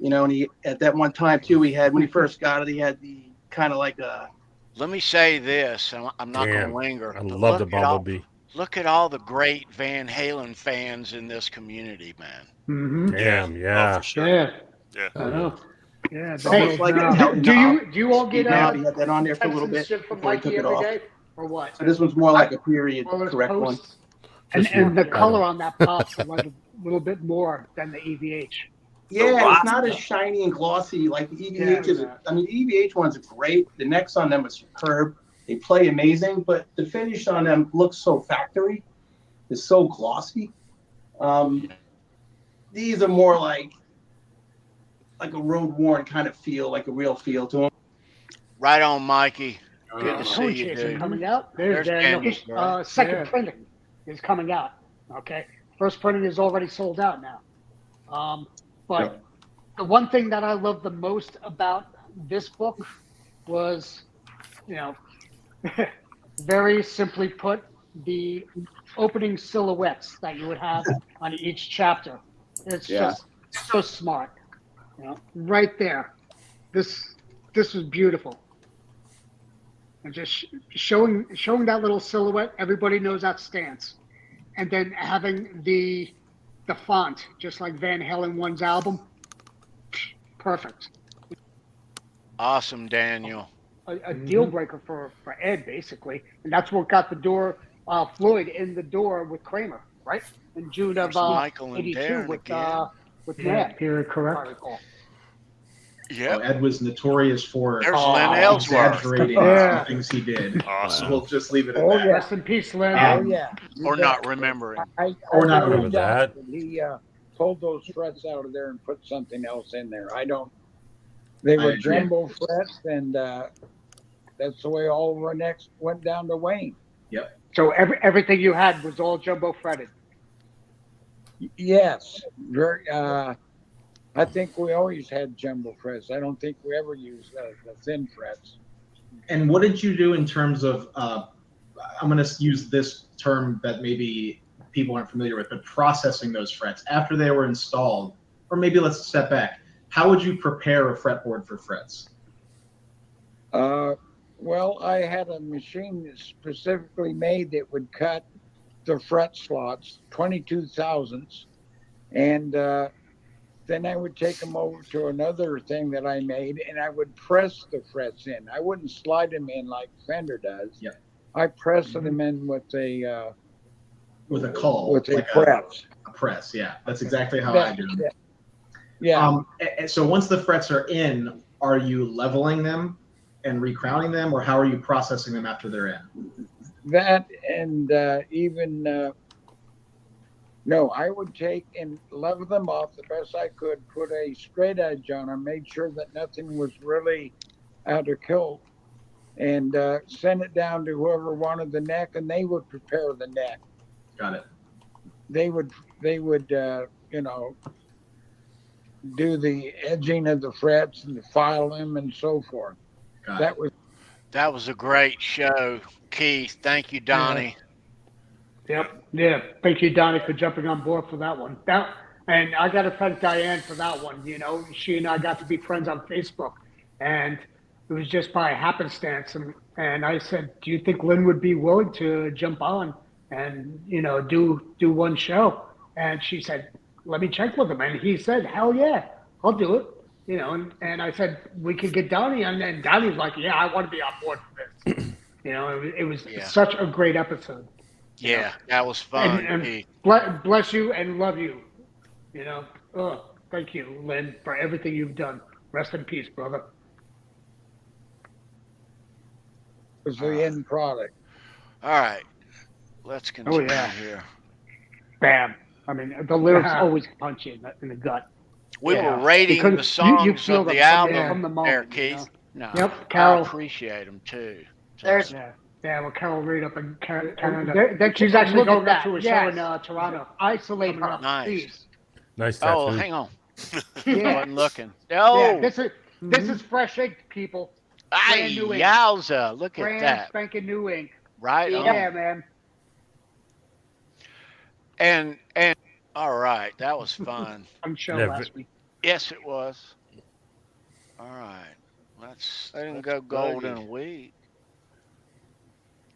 And he at that one time too, when he first got it, he had the kind of like a. Let me say this. I'm not going Damn, to linger. I but love the look at all- Bumblebee. Look at all the great Van Halen fans in this community, man. Mm-hmm. Damn, yeah. Oh, for sure. Yeah. Yeah. I know. Yeah. It's almost like a Elton do knob. you all get Steve Knob, he had that on there for a little texts bit and shit from before he Mikey took it every off. day, or what? So this one's more like a period All those correct one. posts? And the color on that pops like a little bit more than the EVH. Yeah, it's not as shiny and glossy like the EVH is. I mean, the EVH ones are great. The necks on them are superb. They play amazing, but the finish on them looks so factory. It's so glossy. These are more like a road worn kind of feel, like a real feel to them. Right on, Mikey. Good to see Cone you, Chaser dude. coming out. There's Daniel, bro. second printing is coming out. Okay, first printing is already sold out now. But the one thing that I love the most about this book was, very simply put, the opening silhouettes that you would have on each chapter. It's just so smart. Right there. This was beautiful. And just showing that little silhouette, everybody knows that stance. And then having the font, just like Van Halen 1's album. Perfect. Awesome, Daniel. A deal breaker for Ed, basically. And that's what got the door, Floyd in the door with Kramer, right? In June of Michael and 82 Darren with again. Ned. You're correct. Yeah, Ed was notorious for There's Lynn Ellsworth. exaggerating the things he did. Awesome. We'll just leave it at Oh, that. yeah. Rest in peace, Lynn. Oh, yeah. Or not remembering. Or not really remember doubt that. He pulled those frets out of there and put something else in there. They were jumbo frets, and that's the way all of our necks went down to Wayne. Yep. So everything you had was all jumbo fretted. Yes. I think we always had jumbo frets. I don't think we ever used the thin frets. And what did you do in terms of, I'm going to use this term that maybe people aren't familiar with, but processing those frets after they were installed, or maybe let's step back. How would you prepare a fretboard for frets? Well, I had a machine specifically made that would cut the fret slots, 22 thousandths, and then I would take them over to another thing that I made, and I would press the frets in. I wouldn't slide them in like Fender does. Yeah. I pressed them in with a caul, with a like press. A press, yeah. That's exactly how I do them. Yeah. And so once the frets are in, are you leveling them and recrowning them, or how are you processing them after they're in? That and even no, I would take and level them off the best I could, put a straight edge on them, made sure that nothing was really out of kilt, and send it down to whoever wanted the neck, and they would prepare the neck. Got it. They would do the edging of the frets and file them and so forth. That was a great show, Keith. Thank you, Donnie. Yep. Yeah. Thank you, Donnie, for jumping on board for that one. And I got to thank Diane for that one. She and I got to be friends on Facebook, and it was just by happenstance. And I said, "Do you think Lynn would be willing to jump on and do one show?" And she said, "Let me check with him." And he said, "Hell yeah, I'll do it." And I said, "We could get Donnie." And Donnie's like, "Yeah, I want to be on board for this." It was such a great episode. Yeah, that was fun. And bless you and love you. Thank you, Lynn, for everything you've done. Rest in peace, brother. It was the end product. All right, let's continue here. Bam. I mean, the lyrics always punch you in the gut. We were rating the songs of the album from the moment, there, Keith. No, Yep, Carol. I appreciate them too. There's well, Carol read up in Canada. She's actually going up to a show in Toronto. Isolate her, Nice. please. Nice tattoo. Oh, hang on. Yeah. Wasn't looking. Oh, Yeah, this is fresh ink, people. Ay, Brand new ink. yowza! Look at Brand that. spanking new ink. Right Yeah, on. man. And all right, that was fun. On show last week. Yes, it was. All right, I didn't go gold in a week.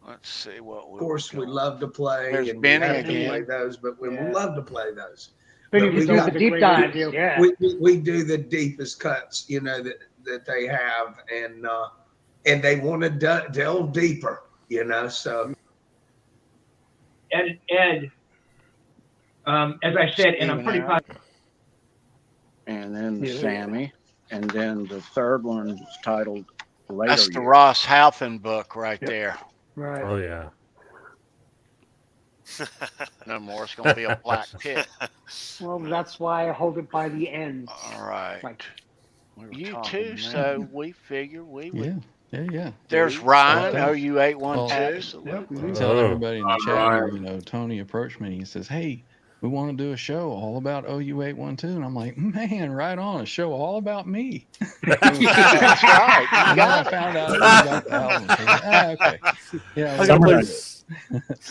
Let's see what we. Of course, we love to play. There's and Benny we have to again. play those, but we love to play those. Benny But was doing the deep dive. Yeah. we do the deepest cuts, that they have, and they want to delve deeper, So Ed, as I said, and I'm pretty positive. and then Sammy, and then the third one is titled Later That's the Years. Ross Halfin book right there. Right. Oh yeah. No more. It's going to be a black pit. Well, that's why I hold it by the end. All right. Like, You too, so we figure we would. Yeah. There's Ryan, Well, OU812. Telling everybody in the chat here, you know, Tony approached me and he says, "Hey, we want to do a show all about OU812," and I'm like, "Man, right on, a show all about me." That's right. And then I found out about the album. So, okay. Yeah. I gotta play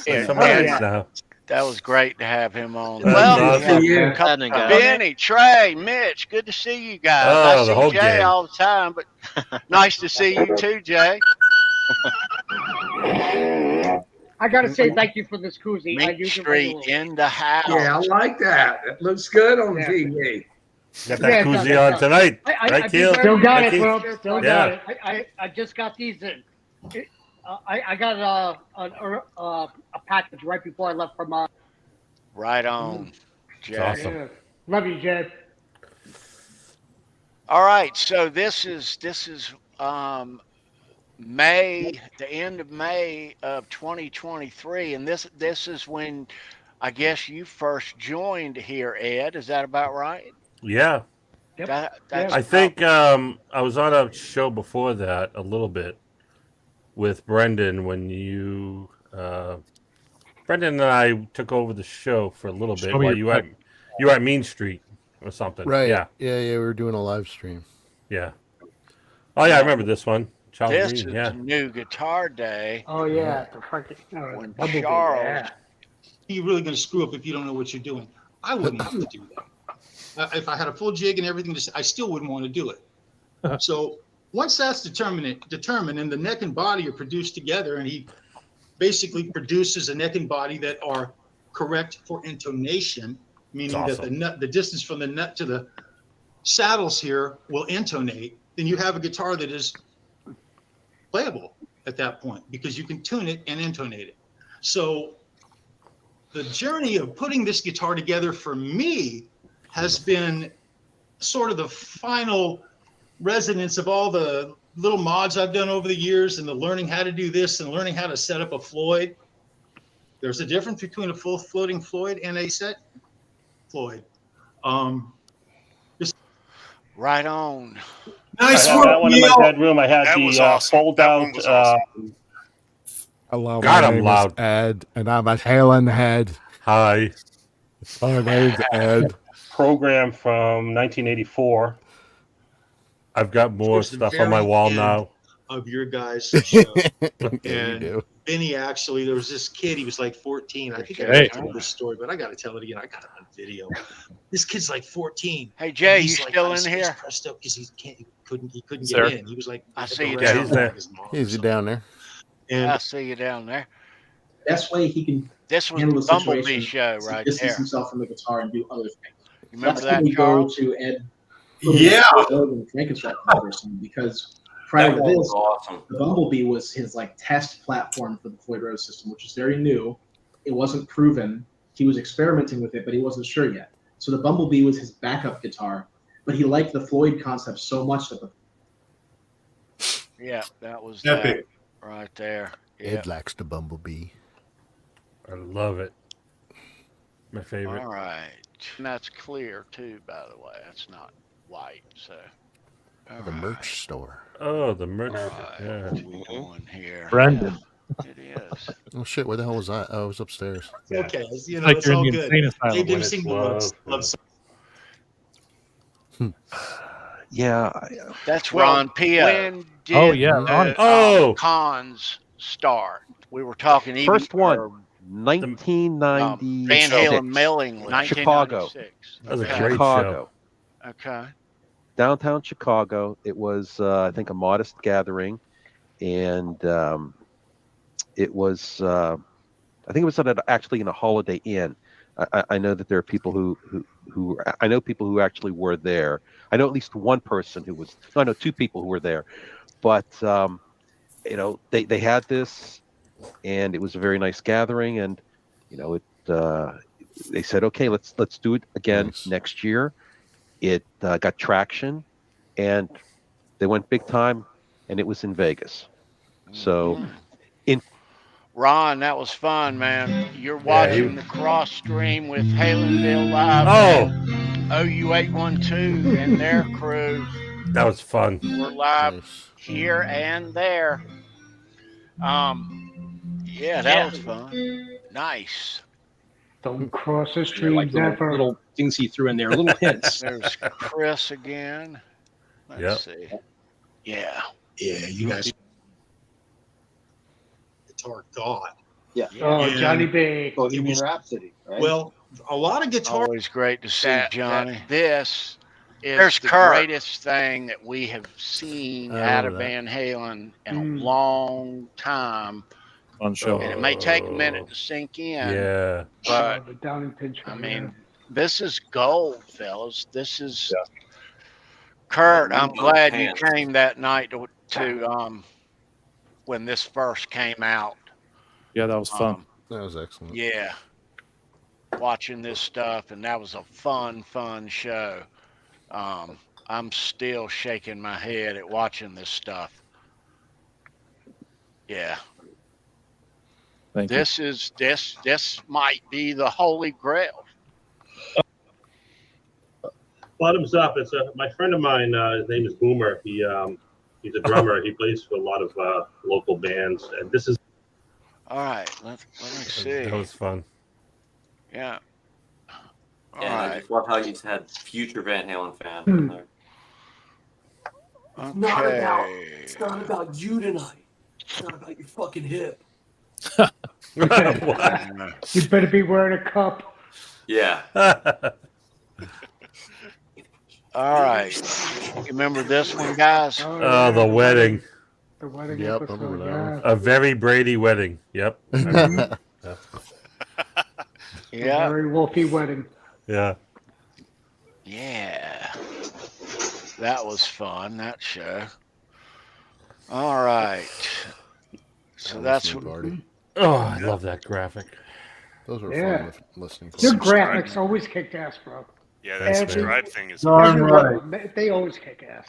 Yeah. That was great to have him on. That's Well, awesome. we have a couple- Benny, Trey, Mitch, good to see you guys. Oh, I the whole see Jay gang. all the time, but nice to see you too, Jay. I gotta say thank you for this koozie. I Meat use it Street regularly. in the house. Yeah, I like that. It looks good on TV. Got that koozie on tonight. Right, Keel? Still got Right, it, Keel? bro. Still Yeah. got it. I just got these in. I got a package right before I left from. Right on, Jay. Awesome. Yeah. Love you, Jay. All right, so this is May, the end of May of 2023, and this is when I guess you first joined here, Ed. Is that about right? Yeah. Yep. That's I think I was on a show before that a little bit with Brendan when you Brendan and I took over the show for a little bit Show me while your you were at Mean Street or something. Right. Yeah. Yeah. We were doing a live stream. Yeah. Oh yeah, I remember this one. Charles this Green, is yeah. New Guitar Day. Oh yeah, the fucking When Bumblebee, Charles yeah. You're really going to screw up if you don't know what you're doing. I wouldn't have to do that. If I had a full jig and everything, I still wouldn't want to do it. So once that's determined, and the neck and body are produced together, and he basically produces a neck and body that are correct for intonation, meaning That's that the distance from the nut to the saddles here will intonate, then you have a guitar that is playable at that point because you can tune it and intonate it. So the journey of putting this guitar together for me has been sort of the final resonance of all the little mods I've done over the years and the learning how to do this and learning how to set up a Floyd. There's a difference between a full floating Floyd and a set Floyd. Right on. Nice I had that one in my bedroom. I had the fold out. Hello, God, my I'm name loud. is Ed, and I'm a Halen head. Hi. My name's Ed. Program from 1984. I've got more Towards the stuff on my very wall end now. Of your guys' show. Yeah, you do. Benny, actually, there was this kid, he was like 14. I think Hey. I told this story, but I got to tell it again. I got it on video. This kid's like 14. Hey, Jay, He's you like, still got in his face here? pressed up because he couldn't Sir. get in. He was like, I see you Yeah, down he's there. his mom. He's down there. I see you down there. Best way he can This was handle the the Bumblebee situation show is to right distance there. himself from the guitar and do other things. You remember That's when that, we Charles? go to Ed. Yeah. Frankenstein person because prior That to one this, was awesome. the Bumblebee was his like test platform for the Floyd Rose system, which is very new. It wasn't proven. He was experimenting with it, but he wasn't sure yet. So the Bumblebee was his backup guitar, but he liked the Floyd concept so much that Yeah, that was Epic. that right there. Ed likes the Bumblebee. I love it. My favorite. All right. And that's clear too, by the way. That's not white. So The merch store. Oh, the merch. right, Yeah. what's we doing here? Brendan. Yeah, it is. Oh shit! Where the hell was I? I was upstairs. It's okay. You know, Like it's you're in all the good. insane asylum. They didn't When sing it's the love, love song. Yeah. That's Ron Pio. When did Oh, yeah, Ronnie. Oh. cons start? We were talking even First one, or, 1996. Van Halen mailing list. Chicago. 1996. That was a Okay. great Chicago. show. Okay. Downtown Chicago. It was, I think, a modest gathering, and it was. I think it was actually in a Holiday Inn. I know that there are people who I know people who actually were there. I know at least one person who was. No, I know two people who were there, but you know they had this, and it was a very nice gathering, and you know it. They said, okay, let's do it again next year, it got traction, and they went big time, and it was in Vegas. So, in Ron, that was fun, man. You're watching the cross stream with Halenville Live. Oh, OU812 and their crew. that was fun. We're live here and there. Yeah, that was fun. Nice. Don't cross the They're streams like ever. little things he threw in there, little hints. There's Chris again. Let's see. Yeah. Yeah, you guys. Guitar God. Yeah. Oh, Johnny B. Bohemian Rhapsody, right? Well, a lot of guitar. Always great to see Johnny. This is There's the Kurt. greatest thing that we have seen out of Van Halen in a long time. Fun show. And it may take a minute to sink in. Yeah. But the down and pinch. I mean, this is gold, fellas. This is Kurt. I'm glad you came that night to when this first came out. Yeah, that was fun. That was excellent. Yeah. Watching this stuff, and that was a fun show. I'm still shaking my head at watching this stuff. Yeah. This might be the holy grail. Bottoms up. It's my friend of mine. His name is Boomer. He's a drummer. He plays for a lot of local bands, and this is. All right, let me see. That was fun. Yeah. And I just love how you had future Van Halen fan in there. Okay. It's not about you tonight. It's not about your fucking hip. You better be wearing a cup. Yeah. All right. You remember this one, guys? Oh, the wedding. The wedding Yep, I episode, remember yeah. A very Brady wedding. Yep. Yeah. Very wolfy wedding. Yeah. Yeah. That was fun, that show. All right. So that's party. Oh, I love that graphic. Those were Yeah. fun listening. Your graphics always kicked ass, bro. Yeah, that Every- subscribe thing is. Every one of them, they always kick ass.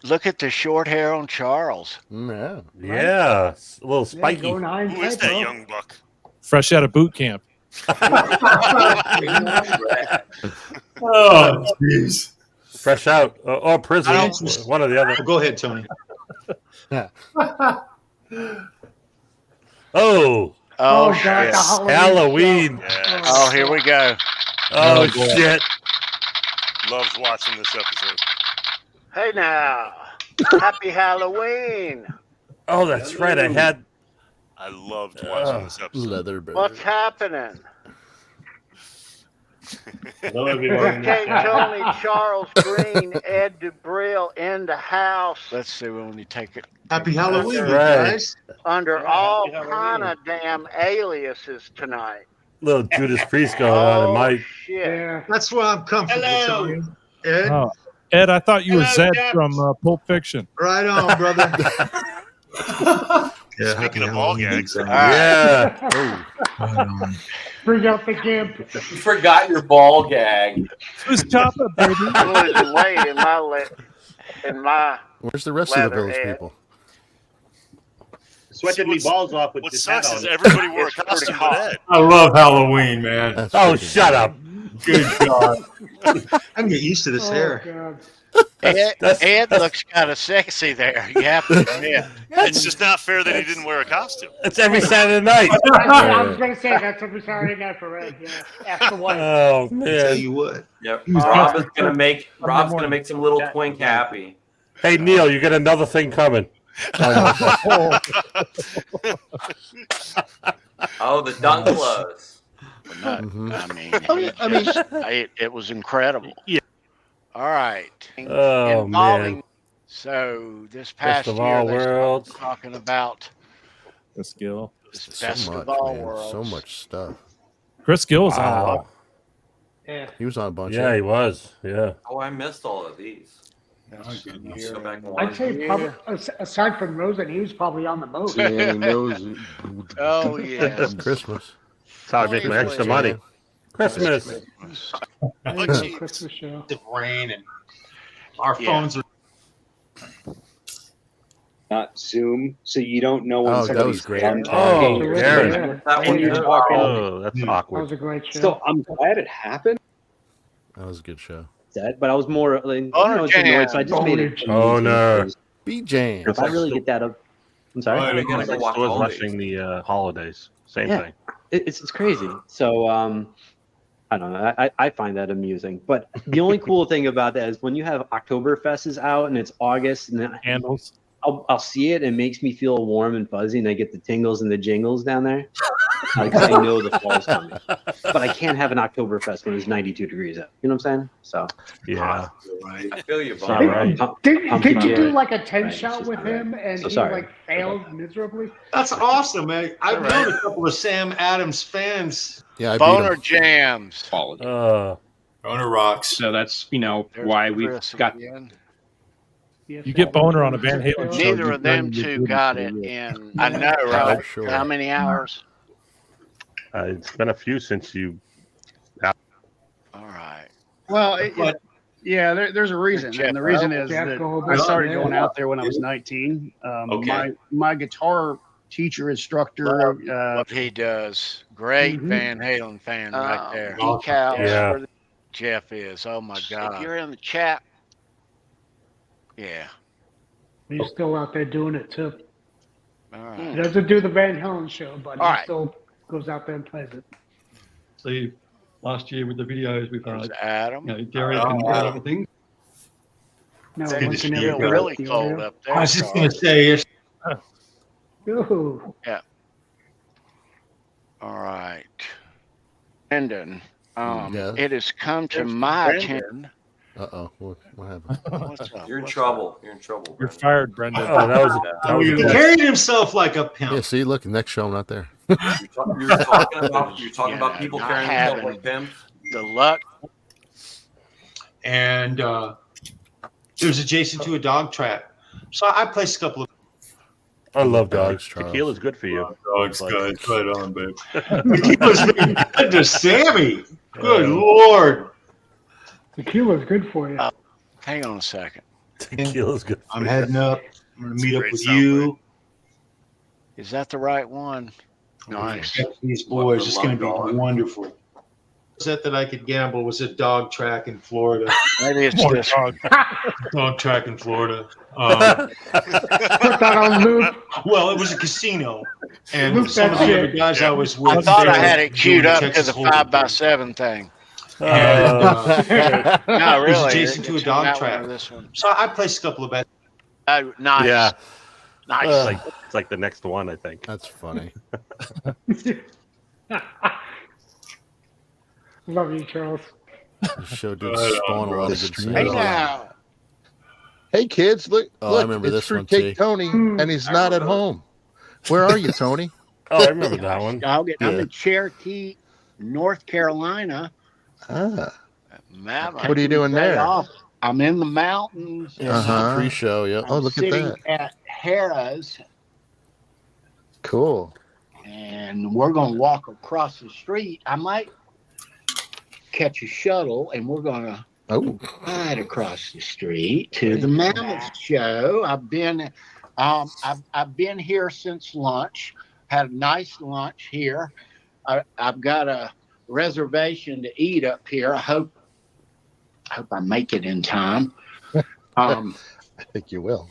Look at the short hair on Charles. Yeah. Yeah. A little spiky. Going high Who is that young buck? Fresh out of boot camp. Oh, jeez. Fresh out. Or prison. I don't- One or the other. Go ahead, Tony. Oh. Oh, God, shit. the Halloween Halloween. Yes. Oh, here we go. Oh, boy. shit. Loves watching this episode. Hey now. Happy Halloween. Oh, that's right. I had. I loved watching this episode. Leather bear. What's happening? Hello, everyone. Fruitcake, Tony, Charles Green, Ed DeBrill in the house. Let's see when you take it. Happy Halloween, you Right. guys. Under all kind of damn aliases tonight. Little Judas Priest going on in my. Shit. Yeah. That's why I'm comfortable, Hello. Tony. Ed, Oh, Ed, I thought you were Hello, Zed Jeff. from Pulp Fiction. right on, brother. Speaking of ball gags, Yeah. Bring out the gimp. You forgot your ball gag. Who's Chopper, baby? Losing weight in my Where's the rest of the Leather Bills head. people? Sweating me balls off with what this hat sucks is on. everybody wore a It's pretty costume hot. but Ed. I love Halloween, man. That's Oh, freaking shut up. Good God. I can get used to this Oh, hair. God. Ed looks kind of sexy there. You have to admit. It's just not fair that he didn't wear a costume. It's every Saturday night. I was going to say that's every Saturday night for Ed. Yeah. Ask the wife. Oh, Tell man. you what. Yep. Rob's gonna make some little twink happy. Hey, Neil, you got another thing coming. Oh, the dunk clothes. Not, Mhm. I mean, Oh, yeah, I mean- it was incredible. Yeah. All right. Oh, man. So this past Best of year, all they started worlds. talking about Chris Gill. this So best much, of all man. worlds. So much stuff. Chris Gill was on a Wow. lot. Yeah. He was on a bunch. Yeah, of he was. Yeah. Oh, I missed all of these. That's Go year. back and I'd watch. say probably, aside from Rosen, he was probably on the most. Danny knows. Oh yeah. Christmas. That's how I make my extra money. Christmas. Christmas show. The rain and our Yeah. phones are. Not Zoom, so you don't know when Oh, that somebody's was great. done Oh, talking. Darren. When you're talking. Oh, that's That awkward. was a great show. So I'm glad it happened. That was a good show. But I was more like, it's annoyed, so I just made it. Oh, no. B Jam. If I really get that up, I'm sorry. Right, It's like stores rushing the holidays. Same thing. It's crazy. So I don't know. I find that amusing. But the only cool thing about that is when you have Oktoberfest is out and it's August and Candles. I'll see it and it makes me feel warm and fuzzy and I get the tingles and the jingles down there. Like I know the fall's coming. But I can't have an Oktoberfest when it's 92 degrees out. You know what I'm saying? So yeah. I feel you, Not right. Did you do like a 10 shot with him and he sorry. like failed miserably? That's awesome, man. I've known a couple of Sam Adams fans. Yeah, I beat Boner him. jams. Quality. Boner rocks. So that's why we've Chris got. again. You get Boner on a Van Halen show. Neither you of them learn your two goodies got for it you. in. I know, right? sure. How many hours? It's been a few since you. All right. Well, there's a reason, and the reason is that I started going out there when I was 19. My guitar teacher, instructor. What he does. Great Mhm. Van Halen fan right there. GeekOut. Yeah. Jeff is. Oh, my God. If you're in the chat. Yeah. He's still out there doing it too. All right. He doesn't do the Van Halen show, but he All right. still goes out there and plays it. See, last year with the videos we've There's had, Adam. Derek and everything. No, It's good one to can see ever you. do Really it. cold up there. I was just going to say, Ooh. Yeah. All right. Brendan, Yeah. it has come to my attention. Uh-oh. What happened? What's up? You're in trouble. You're in trouble. You're Brendan. fired, Brendan. Oh, that was he carried himself like a pimp. Yeah, see, look, next show I'm not there. You're talking about people not carrying themselves having like pimps. the luck. And it was adjacent to a dog track. So I placed a couple of. I love dogs. Charles. Tequila's good for you. Dogs, Like- guys. Right on, babe. Tequila's been good to Sammy. Good Lord. Tequila's good for you. Hang on a second. Tequila's good. I'm heading up. I'm going to meet up Great with sound you. Is that the right one? Nice. These boys. It's going to be wonderful. That I could gamble was a dog track in Florida. Maybe it's Poor this dog. Dog track in Florida. Put that on loop. Well, it was a casino, and Loop some that of the shit. other guys I was with. I thought they I were had it queued doing up to Texas the Hold'em. 5x7 thing. And, No, it was really. adjacent to a It's dog that one or track. This one. So I placed a couple of bets. Oh, nice. Yeah. Nice. It's like the next one, I think. That's funny. Love you, Charles. The show did spawn a lot of good Hey scenes. now. Hey kids, look! Oh, I look, remember it's this one, Fruitcake T. Tony, and he's not at home. Where are you, Tony? Oh, I remember that one. I'm Yeah. in Cherokee, North Carolina. Ah, Mammoth. What are you doing Day there? off. I'm in the mountains. yeah, this is the pre-show. Yeah. Oh, I'm look at sitting that. at Harrah's, Cool. and we're going to walk across the street. I might catch a shuttle, and we're going to Oh, ride across the street to the Mammoth show. I've been here since lunch. Had a nice lunch here. I've got a reservation to eat up here. I hope I make it in time. I think you will.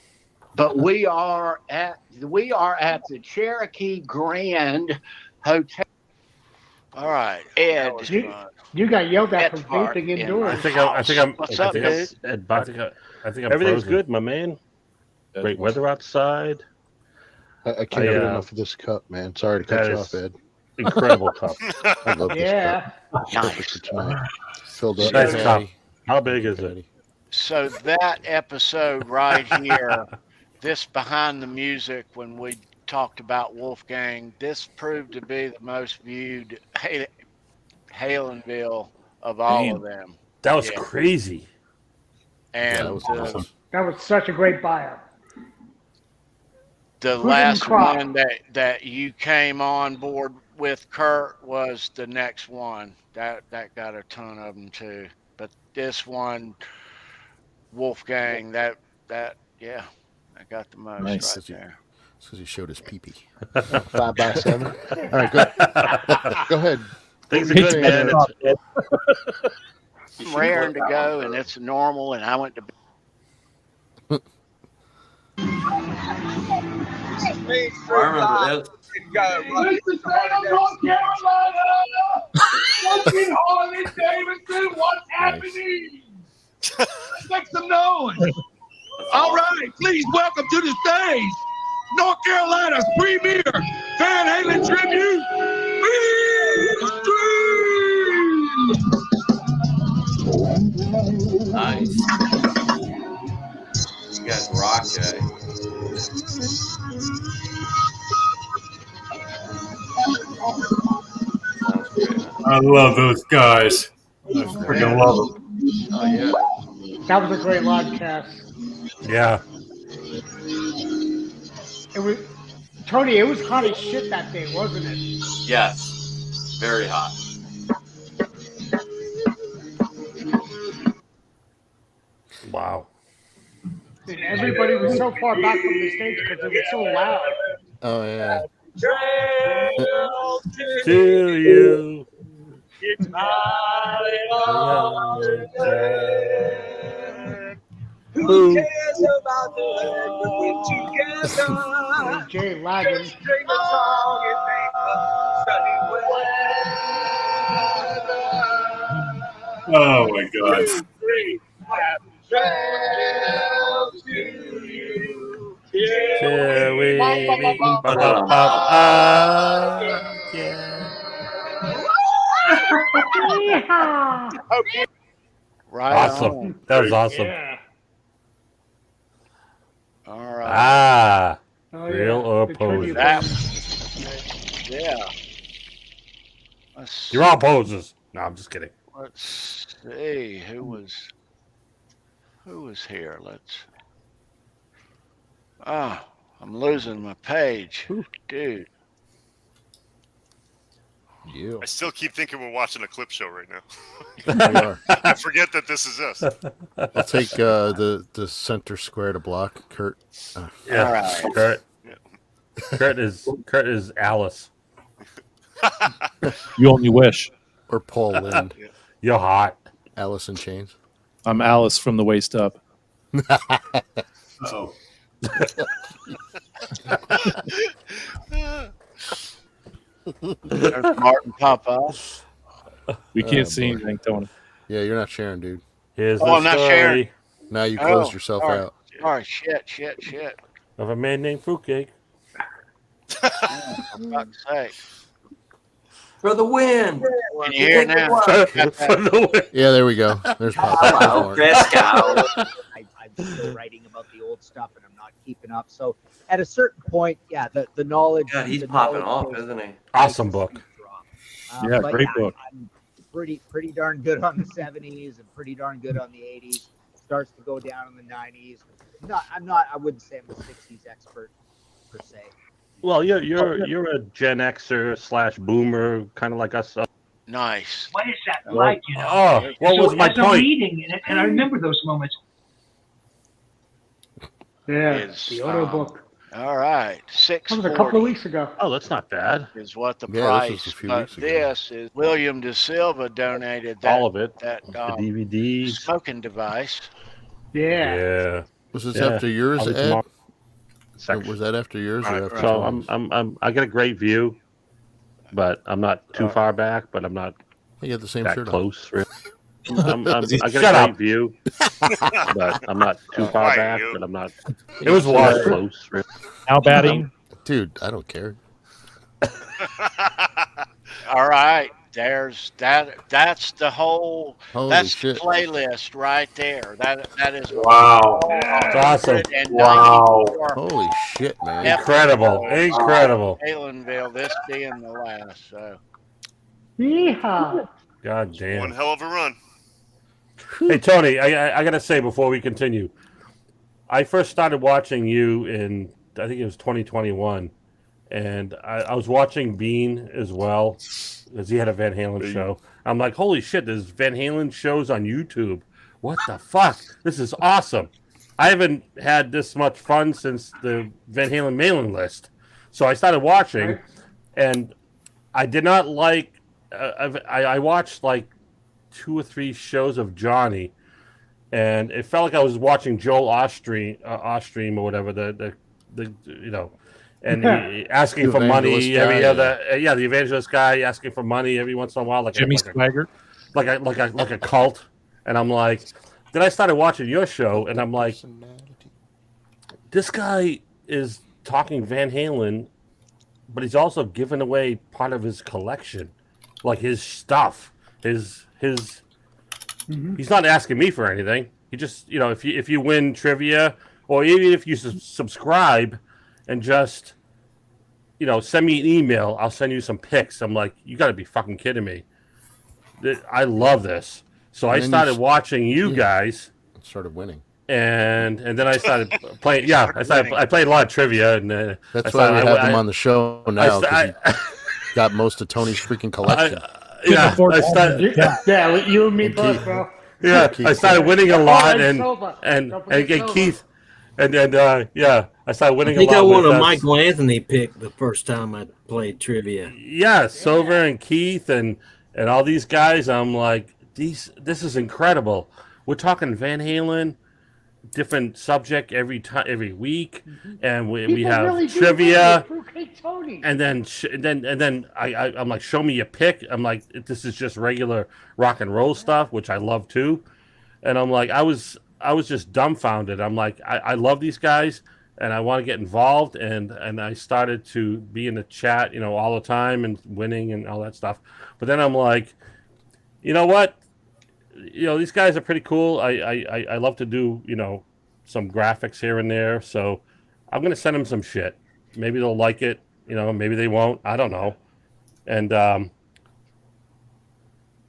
But we are at the Cherokee Grand Hotel. All right, Ed. You got yelled at for That's hard. vaping Yeah. indoors. I think I'm. What's I up, think dude? I think I'm Everything's frozen. good, my man. Great weather outside. I can't get enough of this cup, man. Sorry to cut That you is off, Ed. Incredible cup. I love this Yeah. cup. Perfect for tonight. Filled up. Nice with cup. Patty. How big is it? So that episode right here, this behind the music when we talked about Wolfgang, this proved to be the most viewed Halenville of all of them. That was Yeah. crazy. And that was awesome. That was such a great bio. The Who didn't last cry? one that you came on board with, Kurt, was the next one. That got a ton of them too. But this one, Wolfgang, that yeah, I got the most Nice. right there. Because he showed his pee-pee. 5x7. All right, go ahead. Things are What were you good, saying man. there? I'm raring to go, and it's normal, and I went to bed. I remember this. It's the state of North Carolina! Fucking Harley Davidson, what's happening? Make some noise! All right, please welcome to the stage North Carolina's premier Van Halen tribute, Nice. You guys rock, eh? Sounds great. I love those guys. I freaking love them. Oh yeah. That was a great live cast. Yeah. It was Tony. It was hot as shit that day, wasn't it? Yes. Very hot. Wow. And everybody was so far back from the stage because it was so loud. Oh yeah. To you. Who cares about the land that we're together? Jay lagging. String a song and make a sunny weather. Oh my god. 2, 3, happy trails to you. Till we meet. Okay. Right. Awesome. On. That was awesome. Yeah. All right. Ah. Oh, Real or The poses? tribute Yeah. You're all poses. No, I'm just kidding. Let's see who was here. I'm losing my page, dude. Yeah. I still keep thinking we're watching a clip show right now. We are. I forget that this is us. I'll take the center square to block, Kurt. Yeah. All right. Kurt. Kurt is Alice. You only wish. Or Paul Lynde. You're hot. Alice in Chains. I'm Alice from the waist up. Oh. There's Martin Papa. We can't see anything, Tony. Yeah, you're not sharing, dude. Here's I'm the not story sharing. Now you closed yourself sorry. out. Sorry, shit. of a man named Fruitcake. For fuck's sake. For the win. Can you hear it now? Yeah, there we go. There's Papa. Hello, Frisco. I'm still writing about the old stuff and I'm not keeping up. So at a certain point, yeah, the knowledge. God, he's the popping knowledge off, goes- isn't he? Awesome book. Yeah, but great book. I'm pretty darn good on the 70s and pretty darn good on the 80s. Starts to go down in the 90s. I wouldn't say I'm a 60s expert per se. Well, you're a Gen Xer / boomer, kind of like us. Nice. What is that like? You know. Oh, what was my as I'm point? reading it, and I remember those moments. Yeah, Is, the auto book. All right, That was a couple of 640 weeks ago. Oh, that's not bad. is what the Yeah, this was price. a few But weeks ago. this is William De Silva donated that All of it. that The DVDs. smoking device. Yeah. Yeah. Was this Yeah. after yours, All the Ed? mark- Or section. was that after yours or after So Tony's? I get a great view, but I'm not too far back. But I'm not You got the same that shirt on. close. Really. I get Shut a up. great view, but I'm not too far Why, back. you? But I'm not. It was that close. Really. How batting? Dude, I don't care. All right, there's that. That's the whole. Holy that's shit. the playlist right there. That is Wow. It's awesome. 194 Holy shit, man. Incredible. Incredible. Halenville, this being the last. So Yeehaw. God One damn. hell of a run. Hey Tony, I gotta say before we continue, I first started watching you in I think it was 2021, and I was watching Bean as well, because he had a Van Halen show. I'm like, holy shit, there's Van Halen shows on YouTube. What the fuck? This is awesome. I haven't had this much fun since the Van Halen mailing list. So I started watching, and I did not like. I watched like 2 or 3 shows of Johnny, and it felt like I was watching Joel Ostream or whatever. The you know, and he asking for money every other. Yeah, the evangelist guy asking for money every once in a while, like Jimmy Swaggart, like a cult. And I'm like, then I started watching your show, and I'm like, this guy is talking Van Halen, but he's also giving away part of his collection, like his stuff, his. He's not asking me for anything. He just, you know, if you win trivia, or even if you subscribe, and just, you know, send me an email, I'll send you some pics. I'm like, you got to be fucking kidding me. I love this. So I started watching you guys. Started winning. And then I started playing. Yeah, I played a lot of trivia, and that's why we have him on the show now. Got most of Tony's freaking collection. Yeah, you and me both, bro. Yeah, I started winning a lot, and Keith, and yeah, I started winning a lot. I think I won a Michael Anthony pick the first time I played trivia. Yeah, Silver and Keith and all these guys. I'm like, this is incredible. We're talking Van Halen, different subject every week, and we have really trivia. And then I'm like, show me your pick. I'm like, this is just regular rock and roll stuff, which I love too. And I'm like, I was just dumbfounded. I'm like, I love these guys, and I want to get involved. And I started to be in the chat, you know, all the time and winning and all that stuff. But then I'm like, you know what? You know, these guys are pretty cool. I love to do, you know, some graphics here and there. So I'm going to send them some shit. Maybe they'll like it. You know, maybe they won't. I don't know. And it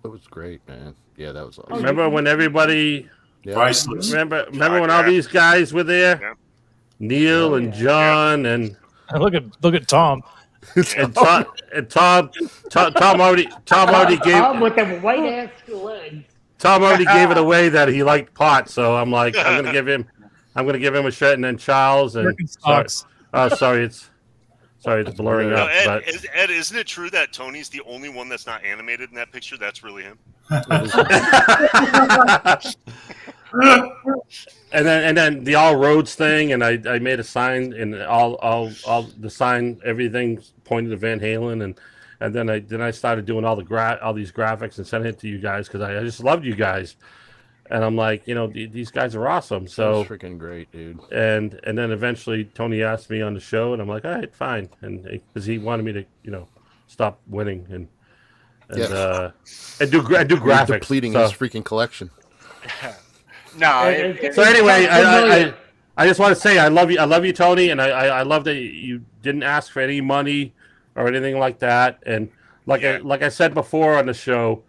was great, man. Yeah, that was awesome. Remember when everybody... Priceless. Remember when all these guys were there? Yeah. Neil and John and... Look at Tom. And Tom already gave... with them white ass legs. Tom already gave it away that he liked pot, so I'm like, I'm gonna give him a shirt, and then Charles and sorry, it's blurring up. Ed, Ed, isn't it true that Tony's the only one that's not animated in that picture? That's really him. And then the All Roads thing, and I made a sign, and all the sign, everything pointed to Van Halen, and then I started doing all these graphics and sending it to you guys because I just loved you guys, and I'm like, you know, these guys are awesome. So that's freaking great, dude. And then eventually Tony asked me on the show, and I'm like, all right, fine, and because he wanted me to, you know, stop winning and do graphics, depleting his freaking collection. No. So anyway, I just want to say I love you, Tony, and I love that you didn't ask for any money or anything like that. And like I said before on the show,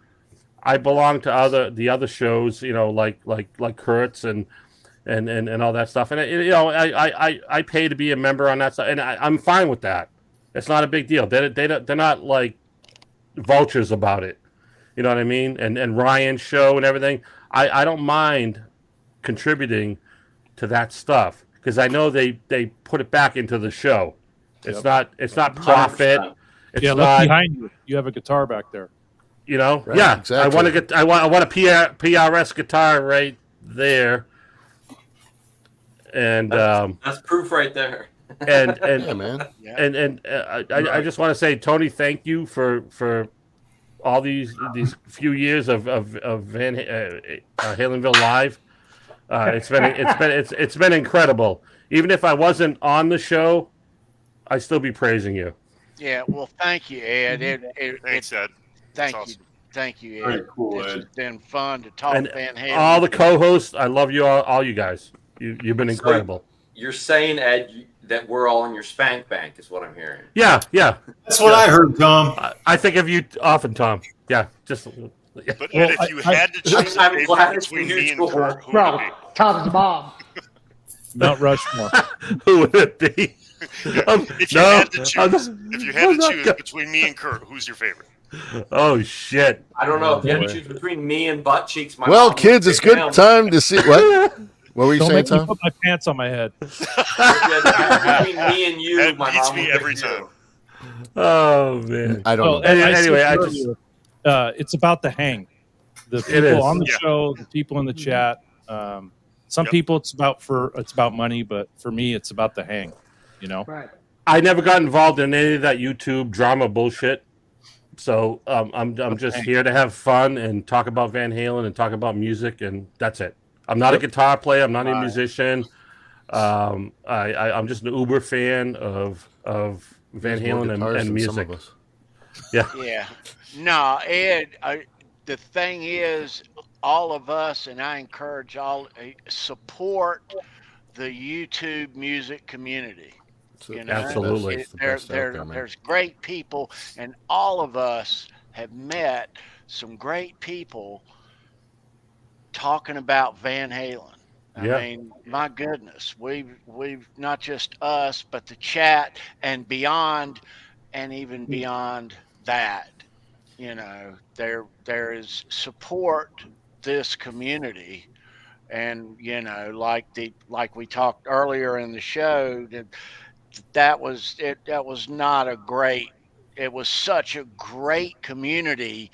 I belong to the other shows, you know, like Kurt's and all that stuff. And you know, I pay to be a member on that stuff, and I'm fine with that. It's not a big deal. They're not like vultures about it. You know what I mean? And Ryan's show and everything. I don't mind contributing to that stuff because I know they put it back into the show. It's not profit. It's look behind you. You have a guitar back there. You know, right, yeah. Exactly. I want a PRS guitar right there, and that's proof right there. And yeah, man. And I just want to say, Tony, thank you for all these few years of Halenville Live. It's been incredible. Even if I wasn't on the show, I'd still be praising you. Yeah, well, thank you, Ed. Thanks, Ed. Thank you, Ed. Very cool, It's Ed. been fun to talk And Van Halen. all the co-hosts, I love you all you guys. You've been incredible. You're saying, Ed, that we're all in your spank bank is what I'm hearing. Yeah. That's what I heard, Tom. I think of you often, Tom. Yeah, just. But Ed, if you had to choose a favorite between me and Kurt, who would it be? Tom's mom. Mount Rushmore. Who would it be? If you had to choose between me and Kurt, who's your favorite? Oh shit! I don't know if you had boy. to choose between me and butt cheeks. My Well, mom would kids, it's pick good him. time to see what. What were you Don't saying, make me Tom? put my pants on my head. If you had to choose between me and you, That my beats mom me would every pick time. Oh man! I don't Well, know. Anyway, I said just earlier, it's about the hang. The It people is. on the Yeah. show, the people in the chat. Some Yep. people it's about money, but for me, it's about the hang. You know. Right. I never got involved in any of that YouTube drama bullshit. So I'm just here to have fun and talk about Van Halen and talk about music, and that's it. I'm not a guitar player. I'm not a musician. I'm just an uber fan of Van There's more Halen guitars and than music. some of us. Yeah. Yeah. No, Ed, the thing is, all of us, and I encourage all, support the YouTube music community. You know, Absolutely. It's the best out there, man. there's great people, and all of us have met some great people talking about Van Halen. I Yeah. mean, my goodness, we've not just us, but the chat and beyond, and even beyond that. You know, there is support this community, and you know, like we talked earlier in the show, that was it. That was not a great. It was such a great community.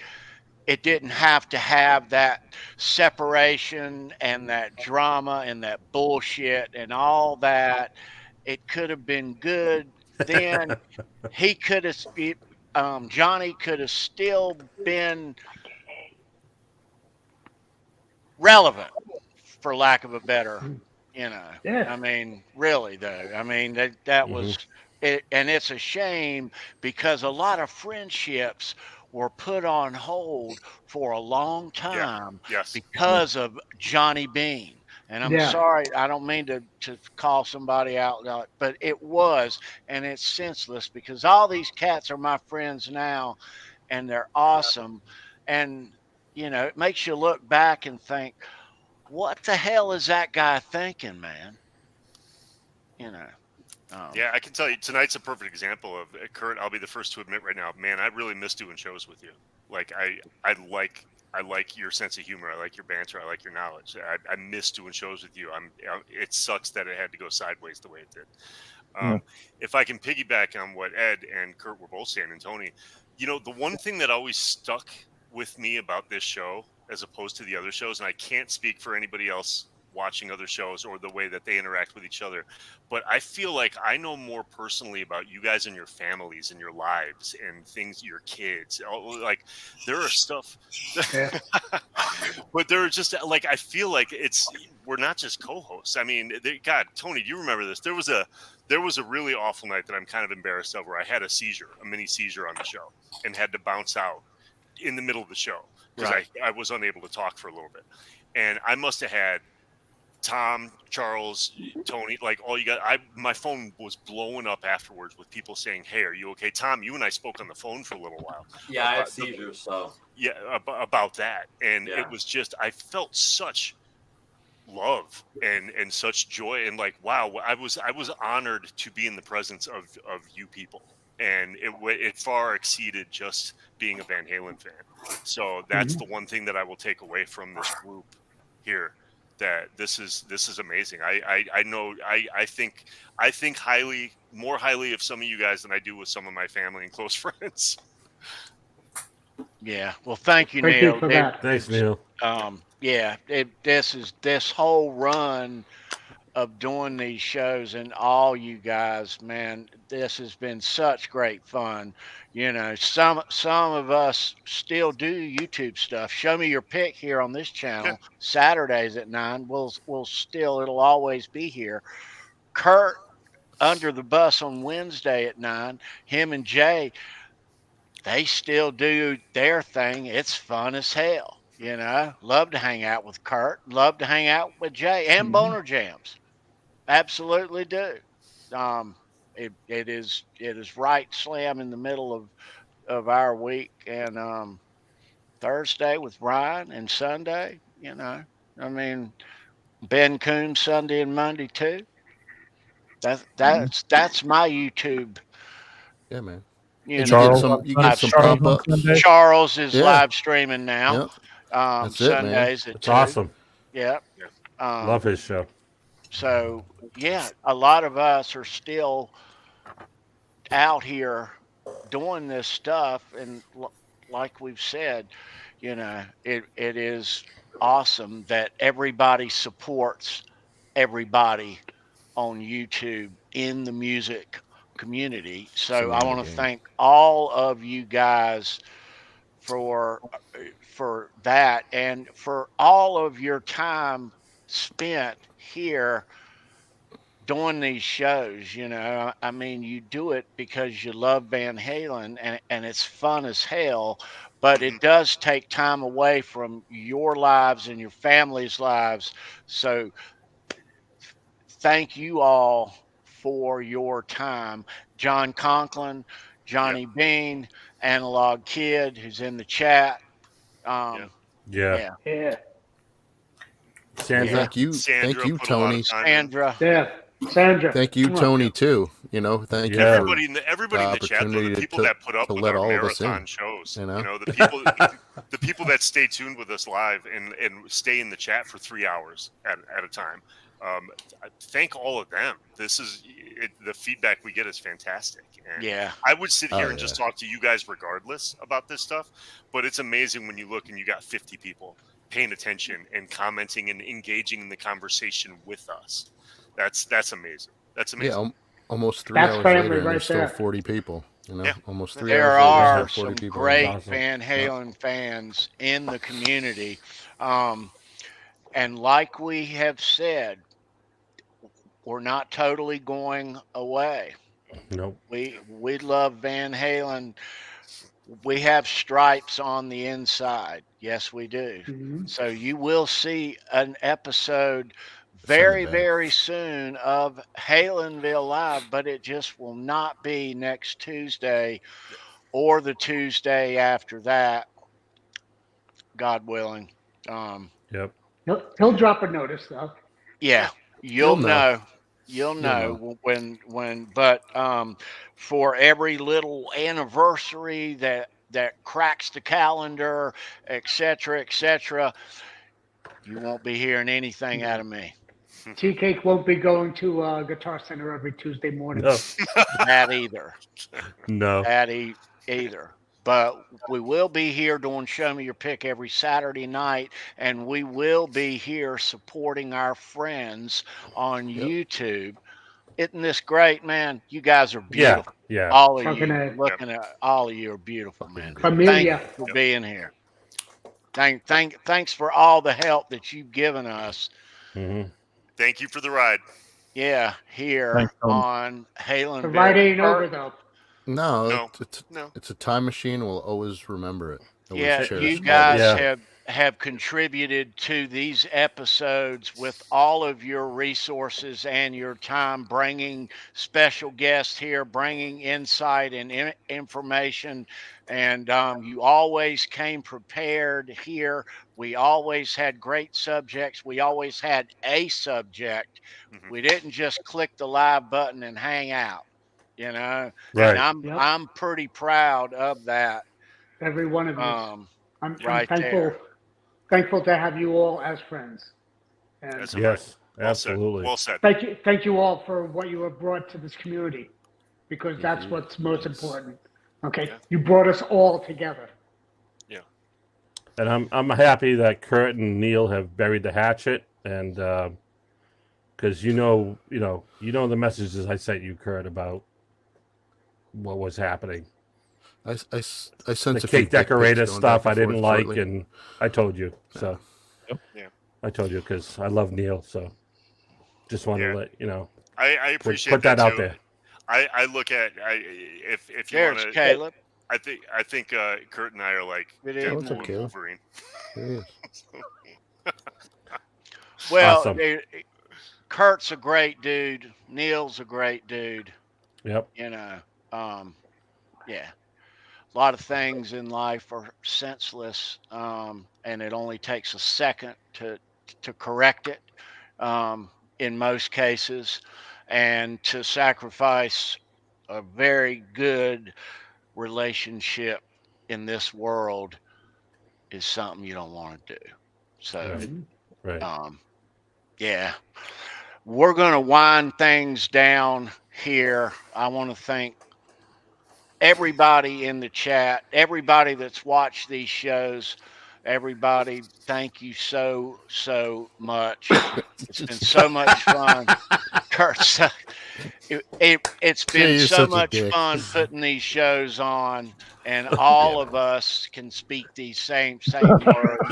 It didn't have to have that separation and that drama and that bullshit and all that. It could have been good then. He could have, Johnny could have still been relevant, for lack of a better, Yeah. I mean, really though. I mean, that was it, and it's a shame because a lot of friendships were put on hold for a long time Yes. because of Johnny Bean. And I'm Yeah. sorry, I don't mean to call somebody out, but it was, and it's senseless because all these cats are my friends now, and they're awesome. And you know, it makes you look back and think, what the hell is that guy thinking, man? You know. Yeah, I can tell you tonight's a perfect example of Kurt. I'll be the first to admit right now, man, I really miss doing shows with you. Like I like your sense of humor. I like your banter. I like your knowledge. I miss doing shows with you. It sucks that it had to go sideways the way it did. If I can piggyback on what Ed and Kurt were both saying, and Tony, you know, the one thing that always stuck with me about this show, as opposed to the other shows, and I can't speak for anybody else watching other shows or the way that they interact with each other, but I feel like I know more personally about you guys and your families and your lives and things, your kids. Like there are stuff, but there are just like, I feel like we're not just co-hosts. I mean, God, Tony, do you remember this? There was a really awful night that I'm kind of embarrassed of, where I had a mini seizure on the show and had to bounce out in the middle of the show because I was unable to talk for a little bit. And I must have had Tom, Charles, Tony, like all you guys. My phone was blowing up afterwards with people saying, "Hey, are you okay?" Tom, you and I spoke on the phone for a little while. Yeah, I have seizures, so yeah, about that, and it was just, I felt such love and such joy, and like, wow, I was honored to be in the presence of you people, and it far exceeded just being a Van Halen fan. So that's the one thing that I will take away from this group here. That this is amazing. I know I think more highly of some of you guys than I do with some of my family and close friends. Yeah. Well, thank you, Thank Neil. you for that. Thanks, Neil. Yeah. This whole run of doing these shows and all you guys, man, this has been such great fun. You know, some of us still do YouTube stuff. Show me your pick here on this channel Saturdays at 9. It'll always be here. Kurt under the bus on Wednesday at 9. Him and Jay, they still do their thing. It's fun as hell. You know, love to hang out with Kurt, love to hang out with Jay and Boner Jams. Absolutely do. It is right slam in the middle of our week, and Thursday with Ryan and Sunday. You know, I mean, Ben Coon Sunday and Monday too. That's my YouTube. Yeah, man. You And know, you get live some stream. pop ups. Charles is Yeah. live streaming now. Yep. That's it, man. Sundays at It's 2. awesome. Yep. Love his show. So yeah, a lot of us are still out here doing this stuff, and like we've said, you know, it is awesome that everybody supports everybody on YouTube in the music community. It's So the I name want of to the game. thank all of you guys for that, and for all of your time spent here doing these shows. You know, I mean, you do it because you love Van Halen, and it's fun as hell, but it does take time away from your lives and your family's lives. So thank you all for your time. John Conklin, Johnny Bean, Analog Kid, who's in the chat. Yeah. Yeah. Sandra. Thank you, Sandra put a lot Tony. of time Sandra. Yeah. Sandra. Thank you, Tony, too. You know, thank you for Everybody in the chat, though, opportunity the people to that put up with let our all of us marathon in. shows, You know, the people that stay tuned with us live and stay in the chat for 3 hours at a time. Thank all of them. This is the feedback we get is fantastic. And Yeah. I would sit here Oh, and just yeah. talk to you guys regardless about this stuff, but it's amazing when you look and you got 50 people paying attention and commenting and engaging in the conversation with us. That's amazing. That's amazing. yeah, almost 3 That's hours family later, and right there's still there. 40 people. You know, Yeah. almost 3 There hours later, are there's still 40 some people. great Awesome. Van Halen fans in the community. And like we have said, we're not totally going away. Nope. We love Van Halen. We have stripes on the inside. Yes, we do. So you will see an episode very, bag. very soon of Halenville Live, but it just will not be next Tuesday or the Tuesday after that, God willing. Yep. He'll drop a notice though. Yeah, You'll know. You'll know when but for every little anniversary that cracks the calendar, etc., you won't be hearing anything out of me. Tea Cake won't be going to Guitar Center every Tuesday morning. No. That either. No. That either. But we will be here doing Show Me Your Pick every Saturday night, and we will be here supporting our friends on YouTube. Isn't this great, man? You guys are beautiful. Yeah. All of Fucking you, A. looking at all of you are beautiful, man. Amelia. Thank you for being here. Thanks for all the help that you've given us. Mm-hmm. Thank you for the ride. Yeah, here Thanks, Tony. on Halenville. The ride ain't over though. No, No. it's a time machine. We'll always remember it. Always Yeah, cherish you all guys this. have contributed to these episodes with all of your resources and your time, bringing special guests here, bringing insight and information, and you always came prepared here. We always had great subjects. We always had a subject. Mhm. We didn't just click the live button and hang out, you know. Right. And Yep. I'm pretty proud of that. Every one of you. I'm Right thankful to have you all as friends. And That's Yes. Well said. Absolutely. Well said. thank you all for what you have brought to this community, because that's what's most important. Okay, Yeah. you brought us all together. Yeah. And I'm happy that Kurt and Neil have buried the hatchet, and because you know the messages I sent you, Kurt, about what was happening. I sense The a few cake dick pics decorator going stuff back I and didn't forth like, shortly. and I told you. So Yeah. I told you because I love Neil. So just wanted to let you know. I appreciate put that out too. there. I look at if you There's want to. Caleb. I think Kurt and I are like Good Deadpool evening. and Wolverine. There he is. Well, Awesome. Kurt's a great dude. Neil's a great dude. Yep. You know, yeah. A lot of things in life are senseless, and it only takes a second to correct it. in most cases, and to sacrifice a very good relationship in this world is something you don't want to do. So, Right. yeah, we're going to wind things down here. I want to thank everybody in the chat, everybody that's watched these shows. Everybody, thank you so much. It's been so much fun. Kurt, it's Jay, been you're so such a much dick. fun putting these shows on, and all of us can speak these same words.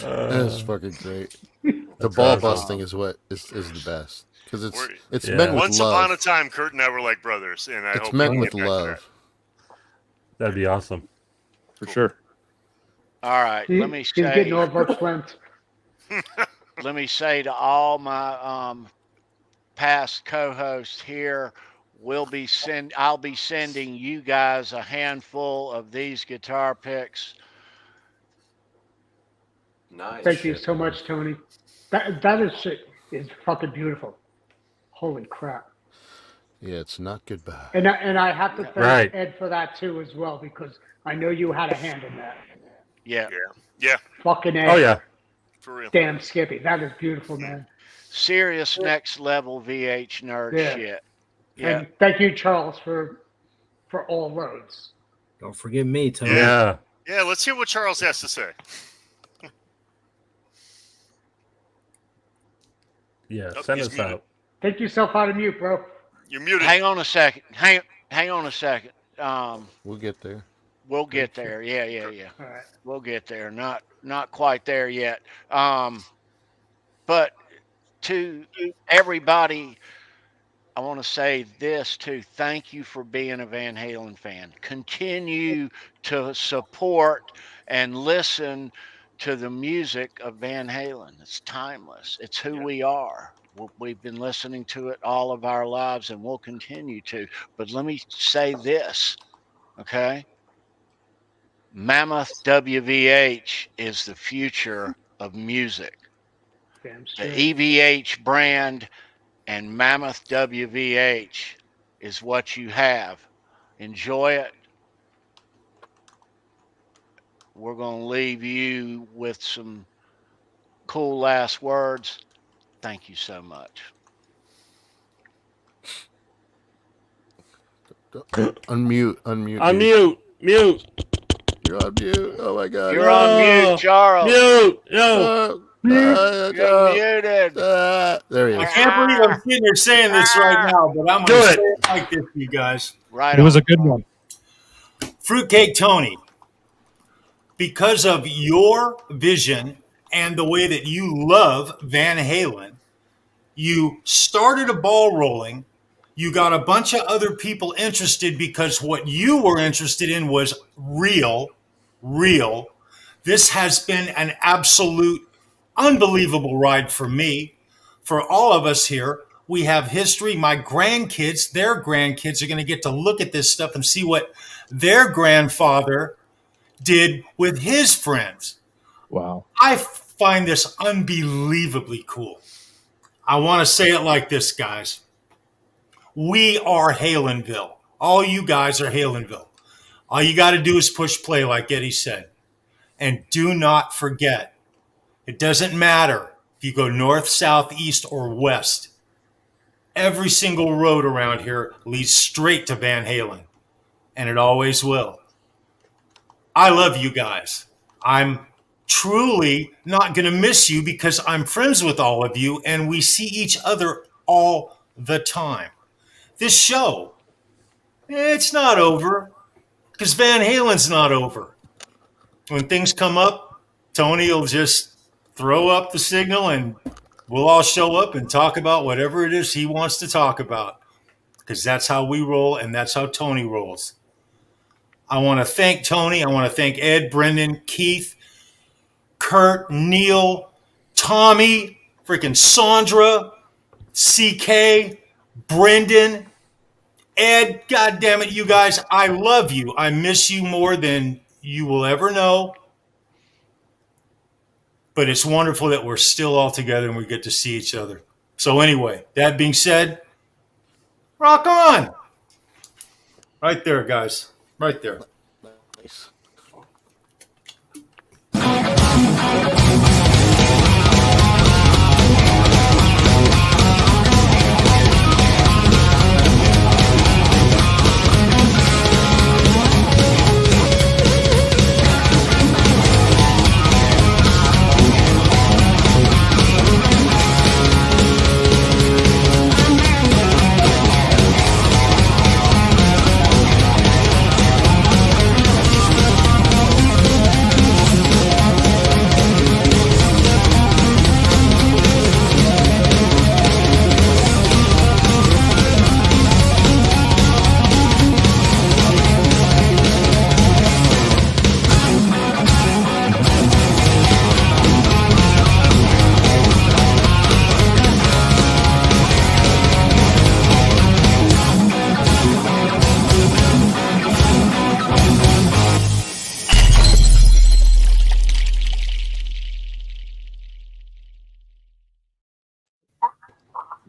That's fucking great. The That's ball awesome. busting is what is the best because it's Yeah. meant with Once love. upon a time, Kurt and I were like brothers, and I It's hope we meant can with get back to that. love. That'd be awesome. For sure. All right, let me He's getting say. overflipped. Let me say to all my past co-hosts here, I'll be sending you guys a handful of these guitar picks. Nice. Thank you so much, Tony. That is shit is fucking beautiful. Holy crap. Yeah, it's not goodbye. And I have to thank Right. Ed for that too as well, because I know you had a hand in that. Yeah. Yeah. Fucking Ed. Oh yeah. For real. Damn Skippy. That is beautiful, man. Serious next level VH nerd Yeah. shit. Yeah. And thank you, Charles, for all roads. Don't forget me, Tony. Yeah. Yeah, let's hear what Charles has to say. Yeah. Oh, Send he's us muted. out. Take yourself out of mute, bro. You're muted. Hang on a second. Hang on a second. We'll get there. We'll get there. Yeah. All right. We'll get there. Not quite there yet. But to everybody, I want to say this too. Thank you for being a Van Halen fan. Continue to support and listen to the music of Van Halen. It's timeless. It's who we are. We've been listening to it all of our lives, and we'll continue to. But let me say this, okay? Mammoth WVH is the future of music. Damn The straight. EVH brand and Mammoth WVH is what you have. Enjoy it. We're going to leave you with some cool last words. Thank you so much. Unmute. Unmute. Mute. You're on mute. Oh my god. You're on mute, Charles. Mute. Yo. You're muted. There he I is. can't believe I'm sitting there saying this right now, but I'm Do going to it. say it like this, you guys. Right It was on. a good one. Fruitcake Tony, because of your vision and the way that you love Van Halen, you started a ball rolling. You got a bunch of other people interested because what you were interested in was real. This has been an absolute unbelievable ride for me, for all of us here. We have history. My grandkids, their grandkids are going to get to look at this stuff and see what their grandfather did with his friends. Wow. I find this unbelievably cool. I want to say it like this, guys. We are Halenville. All you guys are Halenville. All you got to do is push play, like Eddie said. And do not forget, it doesn't matter if you go north, south, east, or west. Every single road around here leads straight to Van Halen. And it always will. I love you guys. I'm truly not going to miss you because I'm friends with all of you and we see each other all the time. This show, it's not over because Van Halen's not over. When things come up, Tony will just throw up the signal and we'll all show up and talk about whatever it is he wants to talk about because that's how we roll and that's how Tony rolls. I want to thank Tony. I want to thank Ed, Brendan, Keith, Kurt, Neil, Tommy, freaking Sandra, CK, Brendan, Ed. God damn it, you guys. I love you. I miss you more than you will ever know. but it's wonderful that we're still all together and we get to see each other. So anyway, that being said, rock on. Right there, guys. Right there. Nice.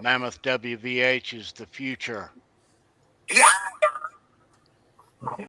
Mammoth WVH is the future. Yeah.